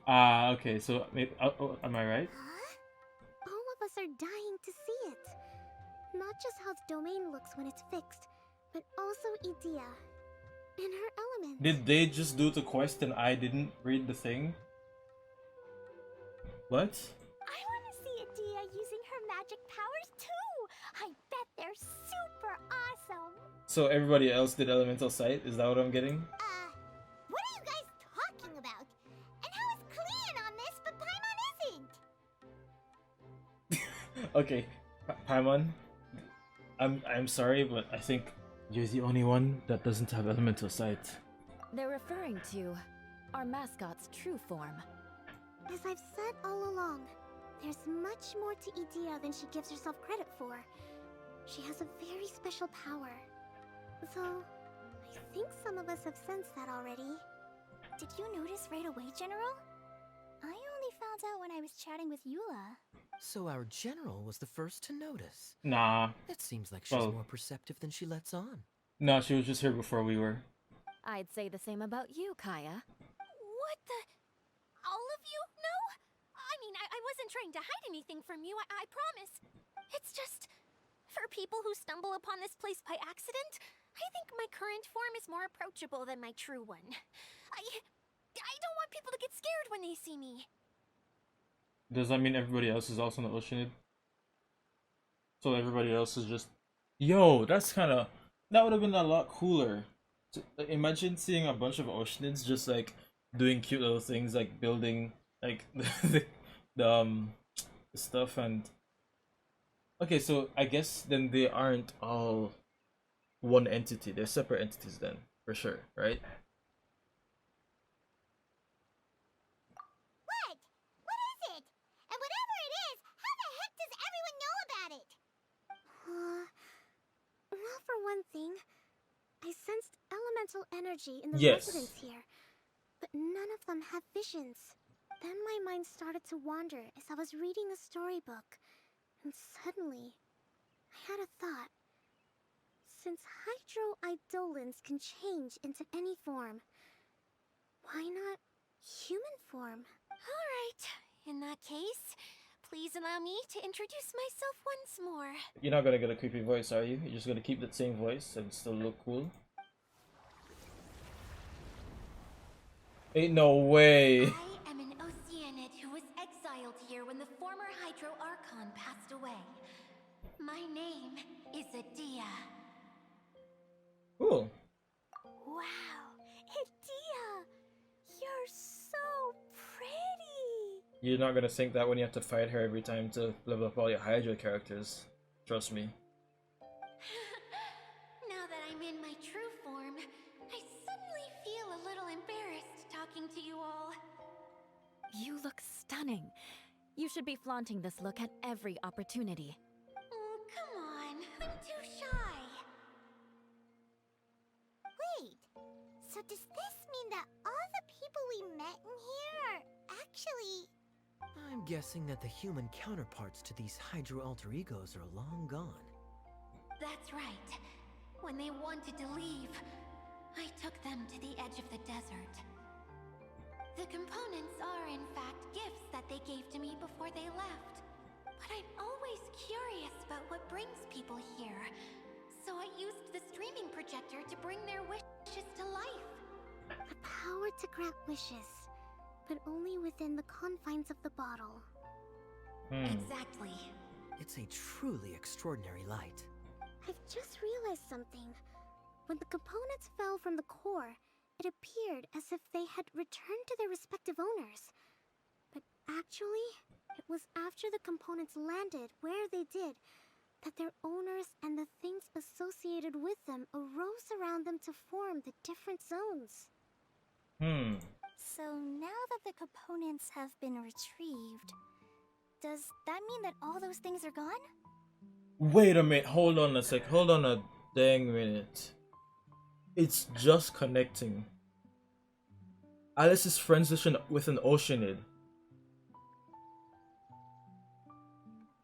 Okay, so maybe, am I right? Huh? All of us are dying to see it. Not just how the domain looks when it's fixed, but also Idea. And her elements. Did they just do the quest and I didn't read the thing? What? I want to see Idea using her magic powers too! I bet they're super awesome! So everybody else did elemental sight? Is that what I'm getting? What are you guys talking about? And how is Kleon on this, but Paimon isn't? Okay, Paimon, I'm sorry, but I think you're the only one that doesn't have elemental sight. They're referring to our mascot's true form. As I've said all along, there's much more to Idea than she gives herself credit for. She has a very special power. Though, I think some of us have sensed that already. Did you notice right away, General? I only found out when I was chatting with Eula. So our general was the first to notice. Nah. It seems like she's more perceptive than she lets on. No, she was just here before we were. I'd say the same about you, Kaya. What the? All of you? No? I mean, I wasn't trying to hide anything from you, I promise. It's just, for people who stumble upon this place by accident, I think my current form is more approachable than my true one. I don't want people to get scared when they see me. Does that mean everybody else is also in the Oceanid? So everybody else is just... Yo, that's kinda... That would have been a lot cooler. Imagine seeing a bunch of Oceanids just like doing cute little things like building like the stuff and... Okay, so I guess then they aren't all one entity. They're separate entities then, for sure, right? What? What is it? And whatever it is, how the heck does everyone know about it? Well, for one thing, I sensed elemental energy in the Yes. residents here, but none of them have visions. Then my mind started to wander as I was reading a storybook, and suddenly, I had a thought. Since hydro-eidolons can change into any form, why not human form? Alright, in that case, please allow me to introduce myself once more. You're not gonna get a creepy voice, are you? You're just gonna keep that same voice and still look cool? Ain't no way! I am an Oceanid who was exiled here when the former Hydro Archon passed away. My name is Adia. Cool. Wow, Idea! You're so pretty! You're not gonna think that when you have to fight her every time to level up all your Hydra characters. Trust me. Now that I'm in my true form, I suddenly feel a little embarrassed talking to you all. You look stunning. You should be flaunting this look at every opportunity. Oh, come on. I'm too shy. Wait, so does this mean that all the people we met in here are actually I'm guessing that the human counterparts to these Hydro alter egos are long gone. That's right. When they wanted to leave, I took them to the edge of the desert. The components are, in fact, gifts that they gave to me before they left. But I'm always curious about what brings people here. So I used the streaming projector to bring their wishes to life. The power to grant wishes, but only within the confines of the bottle. Exactly. It's a truly extraordinary light. I've just realized something. When the components fell from the core, it appeared as if they had returned to their respective owners. But actually, it was after the components landed where they did that their owners and the things associated with them arose around them to form the different zones. So now that the components have been retrieved, does that mean that all those things are gone? Wait a minute, hold on a sec, hold on a dang minute. It's just connecting. Alice is friends with an Oceanid.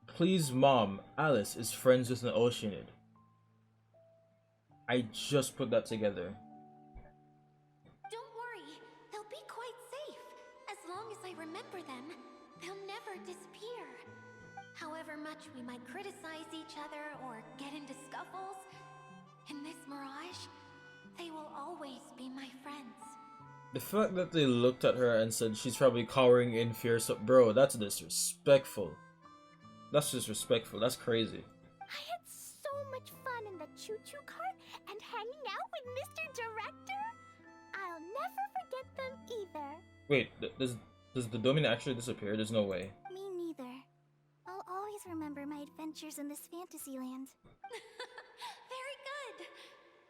Please, Mom, Alice is friends with an Oceanid. I just put that together. Don't worry, they'll be quite safe. As long as I remember them, they'll never disappear. However much we might criticize each other or get into scuffles, in this mirage, they will always be my friends. The fact that they looked at her and said she's probably cowering in fear, so bro, that's disrespectful. That's disrespectful, that's crazy. I had so much fun in the choo-choo cart and hanging out with Mr. Director. I'll never forget them either. Wait, does the domain actually disappear? There's no way. Me neither. I'll always remember my adventures in this fantasy land. Very good.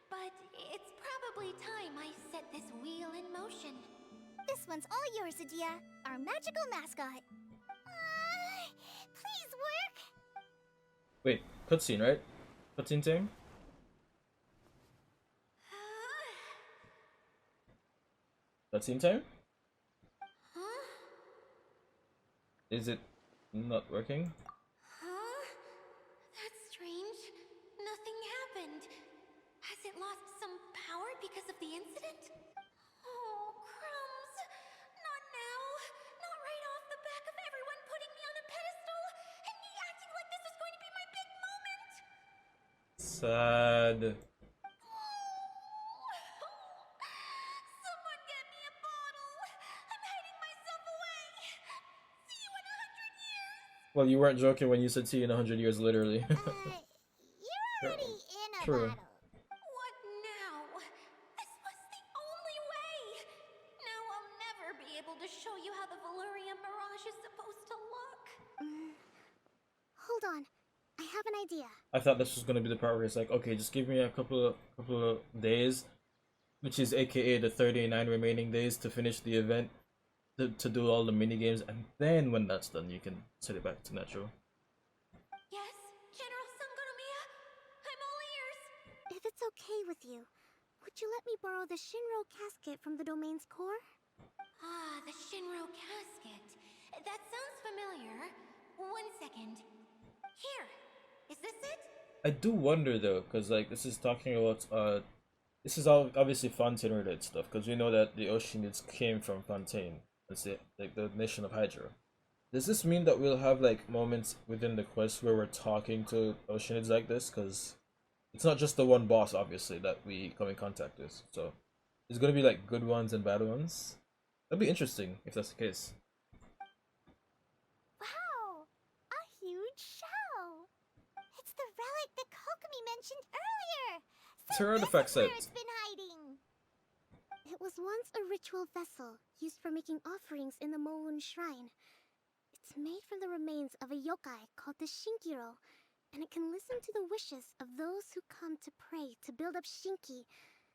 But it's probably time I set this wheel in motion. This one's all yours, Adia, our magical mascot. Please work. Wait, cutscene, right? Cutscene time? Cutscene time? Huh? Is it not working? Huh? That's strange. Nothing happened. Has it lost some power because of the incident? Oh, crumbs. Not now. Not right off the back of everyone putting me on a pedestal and me acting like this was going to be my big moment. Sad. Someone get me a bottle. I'm hiding myself away. See you in 100 years. Well, you weren't joking when you said see you in 100 years, literally. You're already in a True. bottle. What now? This was the only way. Now I'll never be able to show you how the Veluriyam mirage is supposed to look. Hold on. I have an idea. I thought this was gonna be the part where it's like, okay, just give me a couple of days, which is AKA the 39 remaining days to finish the event, to do all the mini games, and then when that's done, you can set it back to natural. Yes, General Sangonomiya? I'm all ears. If it's okay with you, would you let me borrow the Shinro casket from the domain's core? Ah, the Shinro casket. That sounds familiar. 1 second. Here. Is this it? I do wonder though, because like this is talking about this is all obviously Fontaine related stuff, because we know that the Oceanids came from Fontaine. That's it, like the nation of Hydra. Does this mean that we'll have like moments within the quest where we're talking to Oceanids like this? Because it's not just the one boss, obviously, that we come in contact with. So there's gonna be like good ones and bad ones. That'd be interesting if that's the case. Wow! A huge shell! It's the relic that Kokomi mentioned earlier! It's So her this artifact is where site. it's been hiding! It was once a ritual vessel used for making offerings in the Moon Shrine. It's made from the remains of a yokai called the Shinkiro, and it can listen to the wishes of those who come to pray to build up Shinki,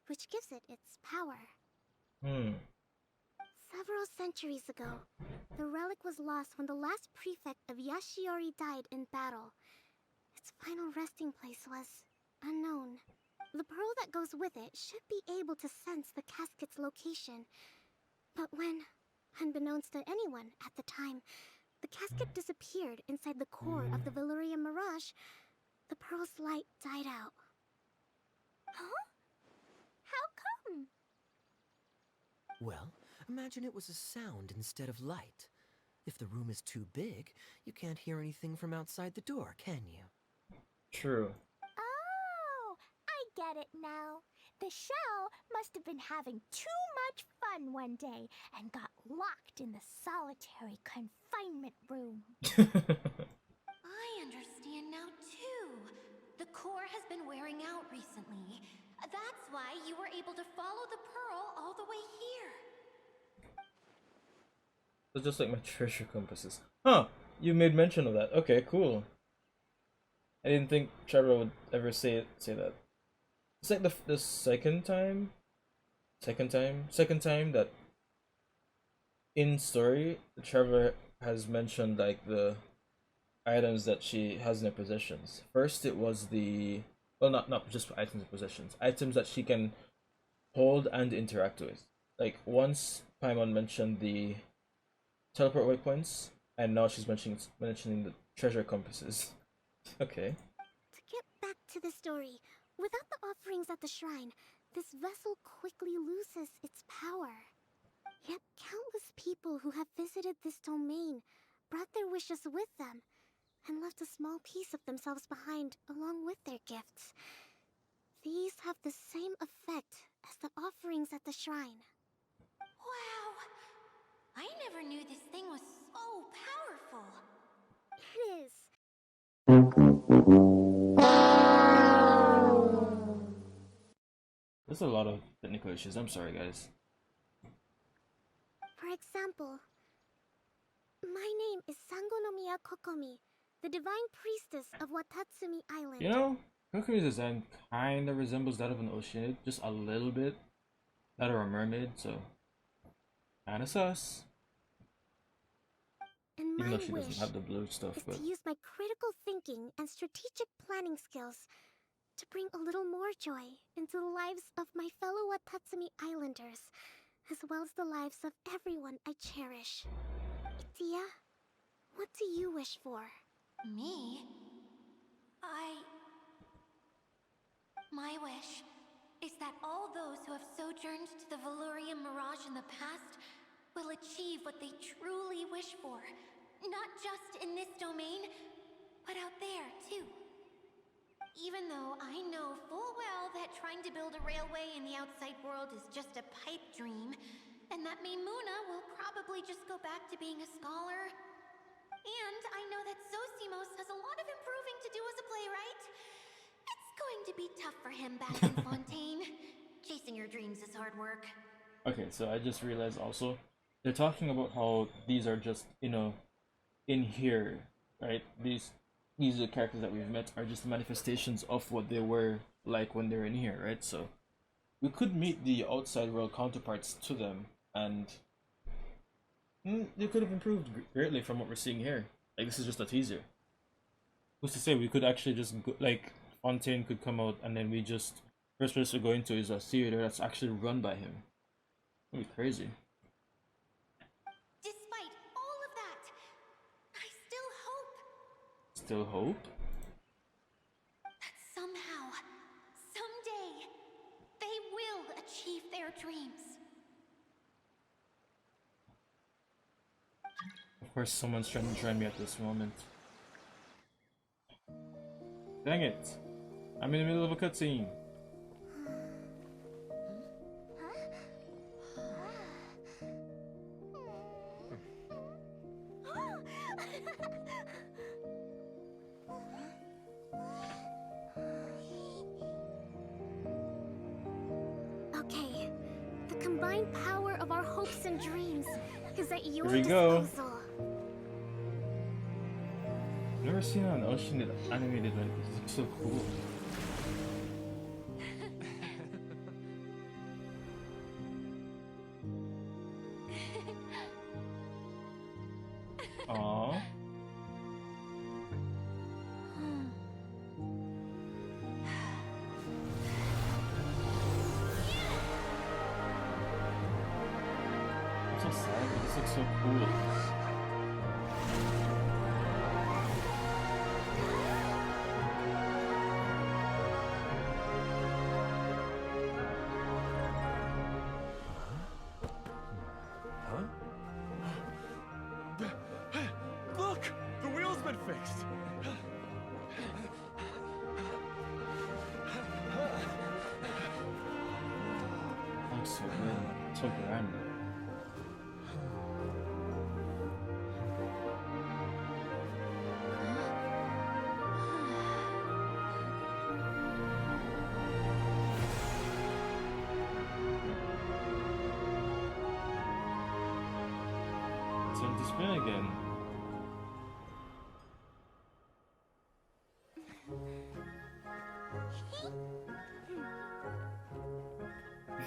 which gives it its power. Several centuries ago, the relic was lost when the last prefect of Yashiori died in battle. Its final resting place was unknown. The pearl that goes with it should be able to sense the casket's location. But when, unbeknownst to anyone at the time, the casket disappeared inside the core of the Veluriyam mirage, the pearl's light died out. Huh? How come? Well, imagine it was a sound instead of light. If the room is too big, you can't hear anything from outside the door, can you? True. Oh, I get it now. The shell must have been having too much fun one day and got locked in the solitary confinement room. I understand now too. The core has been wearing out recently. That's why you were able to follow the pearl all the way here. It's just like my treasure compasses. Huh, you made mention of that. Okay, cool. I didn't think Trevor would ever say that. It's like the second time that in story Trevor has mentioned like the items that she has in her possessions. First it was the, well, not just items and possessions, items that she can hold and interact with. Like once Paimon mentioned the teleport waypoints, and now she's mentioning the treasure compasses. Okay. To get back to the story, without the offerings at the shrine, this vessel quickly loses its power. Yet countless people who have visited this domain brought their wishes with them, and left a small piece of themselves behind along with their gifts. These have the same effect as the offerings at the shrine. Wow! I never knew this thing was so powerful. It is. There's a lot of technical issues. I'm sorry, guys. For example, my name is Sangonomiya Kokomi, the divine priestess of Watatsumi Island. You know, Kokomi's design kind of resembles that of an Oceanid, just a little bit. That or a mermaid, so kinda sus. And Even my though she doesn't wish have the blue stuff, is but to use my critical thinking and strategic planning skills to bring a little more joy into the lives of my fellow Watatsumi Islanders, as well as the lives of everyone I cherish. Itia, what do you wish for? Me? My wish is that all those who have sojourned to the Veluriyam mirage in the past will achieve what they truly wish for. Not just in this domain, but out there, too. Even though I know full well that trying to build a railway in the outside world is just a pipe dream, and that Maimuna will probably just go back to being a scholar. And I know that Zosimos has a lot of improving to do as a playwright. It's going to be tough for him back in Fontaine. Chasing your dreams is hard work. okay, so I just realized also they're talking about how these are just, you know, in here, right? These are the characters that we've met are just manifestations of what they were like when they're in here, right? So we could meet the outside world counterparts to them, and they could have improved greatly from what we're seeing here. Like, this is just a teaser. Who's to say we could actually just go, like, Fontaine could come out and then we just, first place we're going to is a theater that's actually run by him. That'd be crazy. Despite all of that, I still hope Still hope? that somehow, someday, they will achieve their dreams. Of course someone's trying to join me at this moment. Dang it! I'm in the middle of a cutscene. Okay, the combined power of our hopes and dreams is at your Here we go. disposal. I've never seen an ocean that animated like this. It looks so cool. Aww. I'm so sad, but this looks so cool. so good, so grand. It's on to spin again.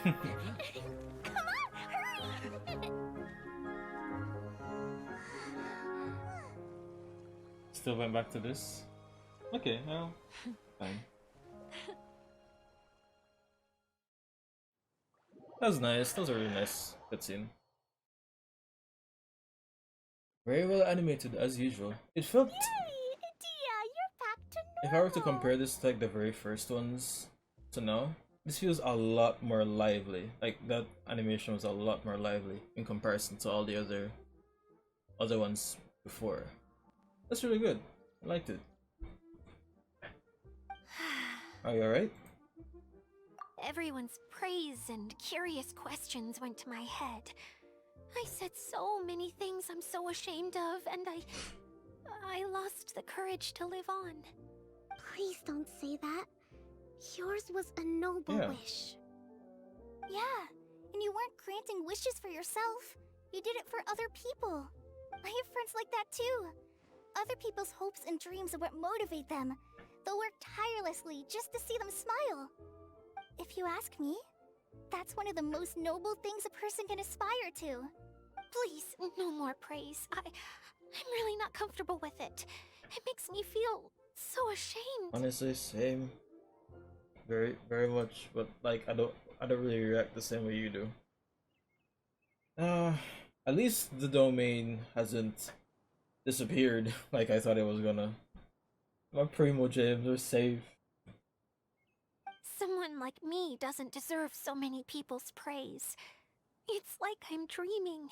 Come on, hurry! Still went back to this? Okay, well, fine. That was nice, that was a really nice cutscene. Very well animated as usual. It felt... Yay! Dia, you're back to normal! If I were to compare this to like the very first ones to now, this feels a lot more lively. Like that animation was a lot more lively in comparison to all the other ones before. That's really good. I liked it. Are you alright? Everyone's praise and curious questions went to my head. I said so many things I'm so ashamed of, and I lost the courage to live on. Please don't say that. Yours was a noble wish. Yeah, and you weren't granting wishes for yourself. You did it for other people. I have friends like that too. Other people's hopes and dreams are what motivate them. They'll work tirelessly just to see them smile. If you ask me, that's one of the most noble things a person can aspire to. Please, no more praise. I'm really not comfortable with it. It makes me feel so ashamed. Honestly, same. Very, very much. But like, I don't really react the same way you do. At least the domain hasn't disappeared like I thought it was gonna. My primo gems are safe. Someone like me doesn't deserve so many people's praise. It's like I'm dreaming.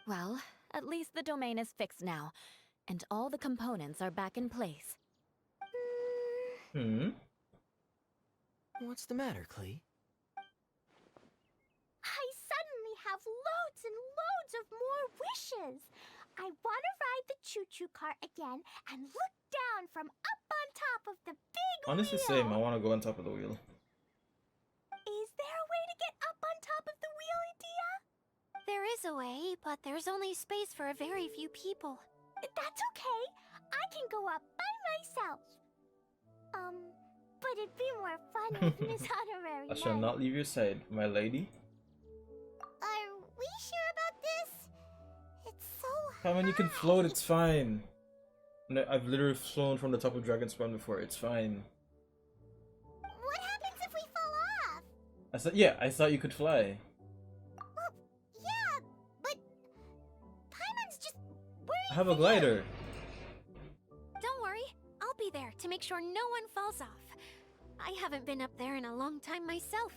Well, at least the domain is fixed now, and all the components are back in place. What's the matter, Klee? I suddenly have loads and loads of more wishes. I want to ride the choo-choo cart again and look down from up on top of the big Honestly, wheel. same. I want to go on top of the wheel. Is there a way to get up on top of the wheel, Dia? There is a way, but there's only space for a very few people. That's okay. I can go up by myself. But it'd be more fun with Miss Honorary I shall Knight. not leave your side, my lady. Are we sure about this? It's so high. Come on, you can float, it's fine. No, I've literally flown from the top of Dragonspawn before, it's fine. What happens if we fall off? I thought you could fly. Well, yeah, but Paimon's just worried. I have a glider. Don't worry, I'll be there to make sure no one falls off. I haven't been up there in a long time myself.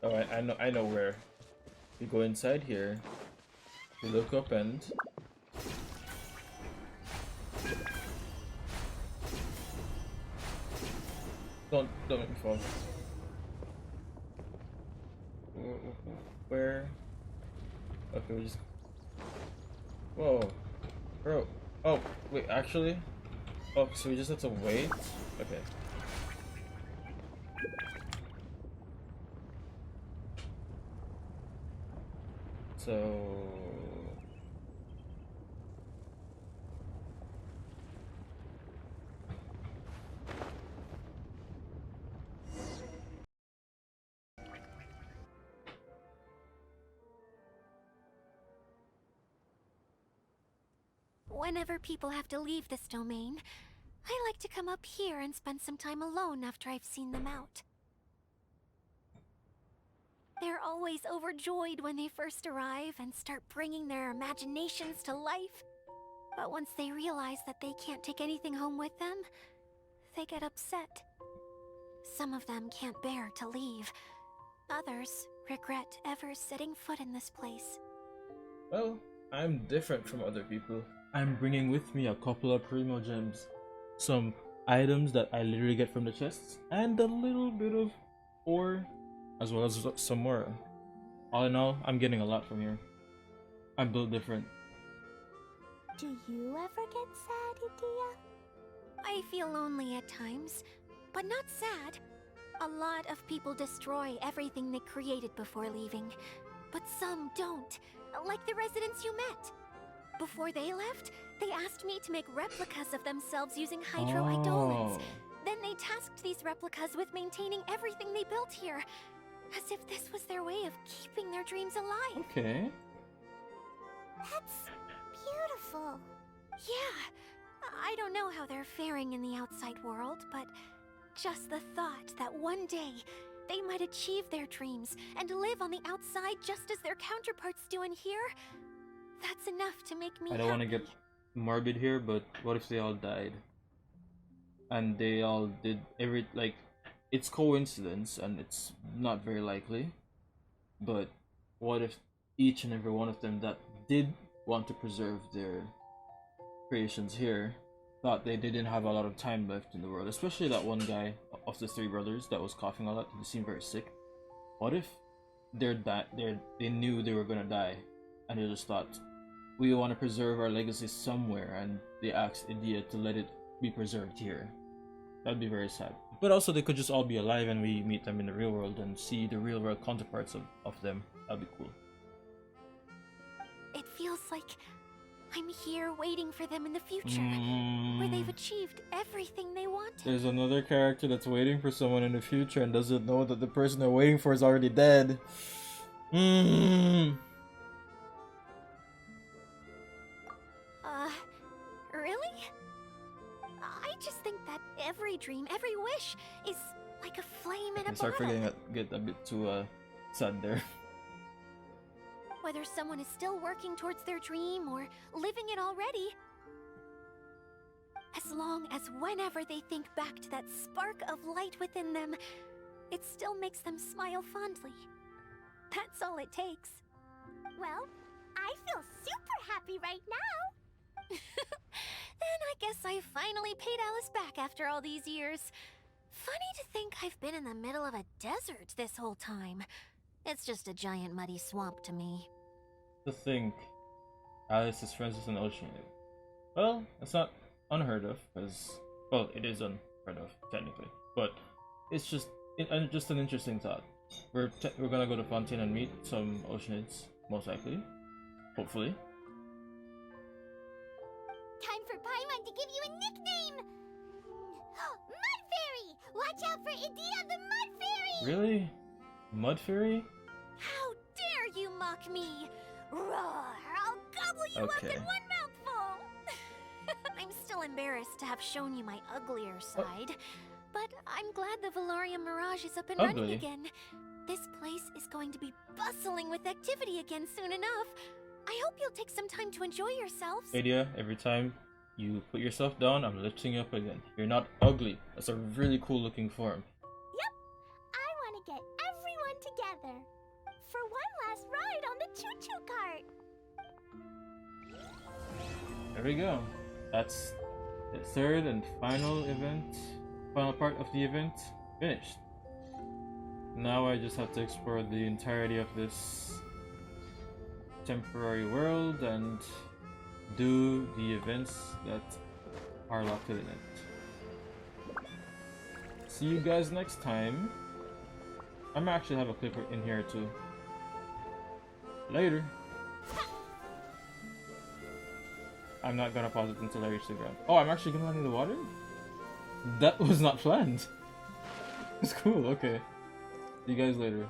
Alright, I know where. You go inside here. You look up and don't make me fall. Where? Okay, we just. Whoa, bro. Oh, wait, actually. Oh, so we just have to wait. Okay. So. Whenever people have to leave this domain, I like to come up here and spend some time alone after I've seen them out. They're always overjoyed when they first arrive and start bringing their imaginations to life. But once they realize that they can't take anything home with them, they get upset. Some of them can't bear to leave. Others regret ever setting foot in this place. Well, I'm different from other people. I'm bringing with me a couple of primo gems. some items that I literally get from the chests, and a little bit of ore, as well as some more. All in all, I'm getting a lot from here. I'm built different. Do you ever get sad, Idia? I feel lonely at times, but not sad. A lot of people destroy everything they created before leaving, but some don't, like the residents you met. Before they left, they asked me to make replicas of themselves using hydro-eidolons. Then they tasked these replicas with maintaining everything they built here, as if this was their way of keeping their dreams alive. Okay. That's beautiful. Yeah, I don't know how they're faring in the outside world, but just the thought that one day they might achieve their dreams and live on the outside just as their counterparts do in here, that's enough to make me I don't want to get morbid here, but what if they all died? And they all did it's coincidence and it's not very likely, but what if each and every one of them that did want to preserve their creations here thought they didn't have a lot of time left in the world, especially that one guy of the three brothers that was coughing a lot. He seemed very sick. What if they knew they were gonna die, and they just thought, we want to preserve our legacy somewhere, and they asked Idia to let it be preserved here? That'd be very sad. But also they could just all be alive and we meet them in the real world and see the real world counterparts of them. That'd be cool. It feels like I'm here waiting for them in the future, where they've achieved everything they wanted. There's another character that's waiting for someone in the future and doesn't know that the person they're waiting for is already dead. Really? I just think that every dream, every wish is like a flame in a I start bottle. forgetting get a bit too sad there. Whether someone is still working towards their dream or living it already, as long as whenever they think back to that spark of light within them, it still makes them smile fondly. That's all it takes. Well, I feel super happy right now. Then I guess I finally paid Alice back after all these years. Funny to think I've been in the middle of a desert this whole time. It's just a giant muddy swamp to me. To think Alice is friends with an ocean ape. Well, it's not unheard of, because, well, it is unheard of, technically. But it's just an interesting thought. We're gonna go to Fontaine and meet some oceanids, most likely. Hopefully. Time for Paimon to give you a nickname! Mud Fairy! Watch out for Idia the Mud Fairy! Really? Mud Fairy? How dare you mock me! Roar! I'll gobble you up in one mouthful! I'm still embarrassed to have shown you my uglier side, but I'm glad the Veluriyam Mirage is up and running again. This place is going to be bustling with activity again soon enough. I hope you'll take some time to enjoy yourselves. Adia, every time you put yourself down, I'm lifting you up again. You're not ugly. That's a really cool looking form. Yep. I want to get everyone together for one last ride on the choo-choo cart. There we go. That's the third and final part of the event finished. Now I just have to explore the entirety of this temporary world and do the events that are locked in it. See you guys next time. I'm actually have a clip in here too. Later. I'm not gonna pause it until I reach the ground. Oh, I'm actually gonna land in the water? That was not planned. It's cool, okay. See you guys later.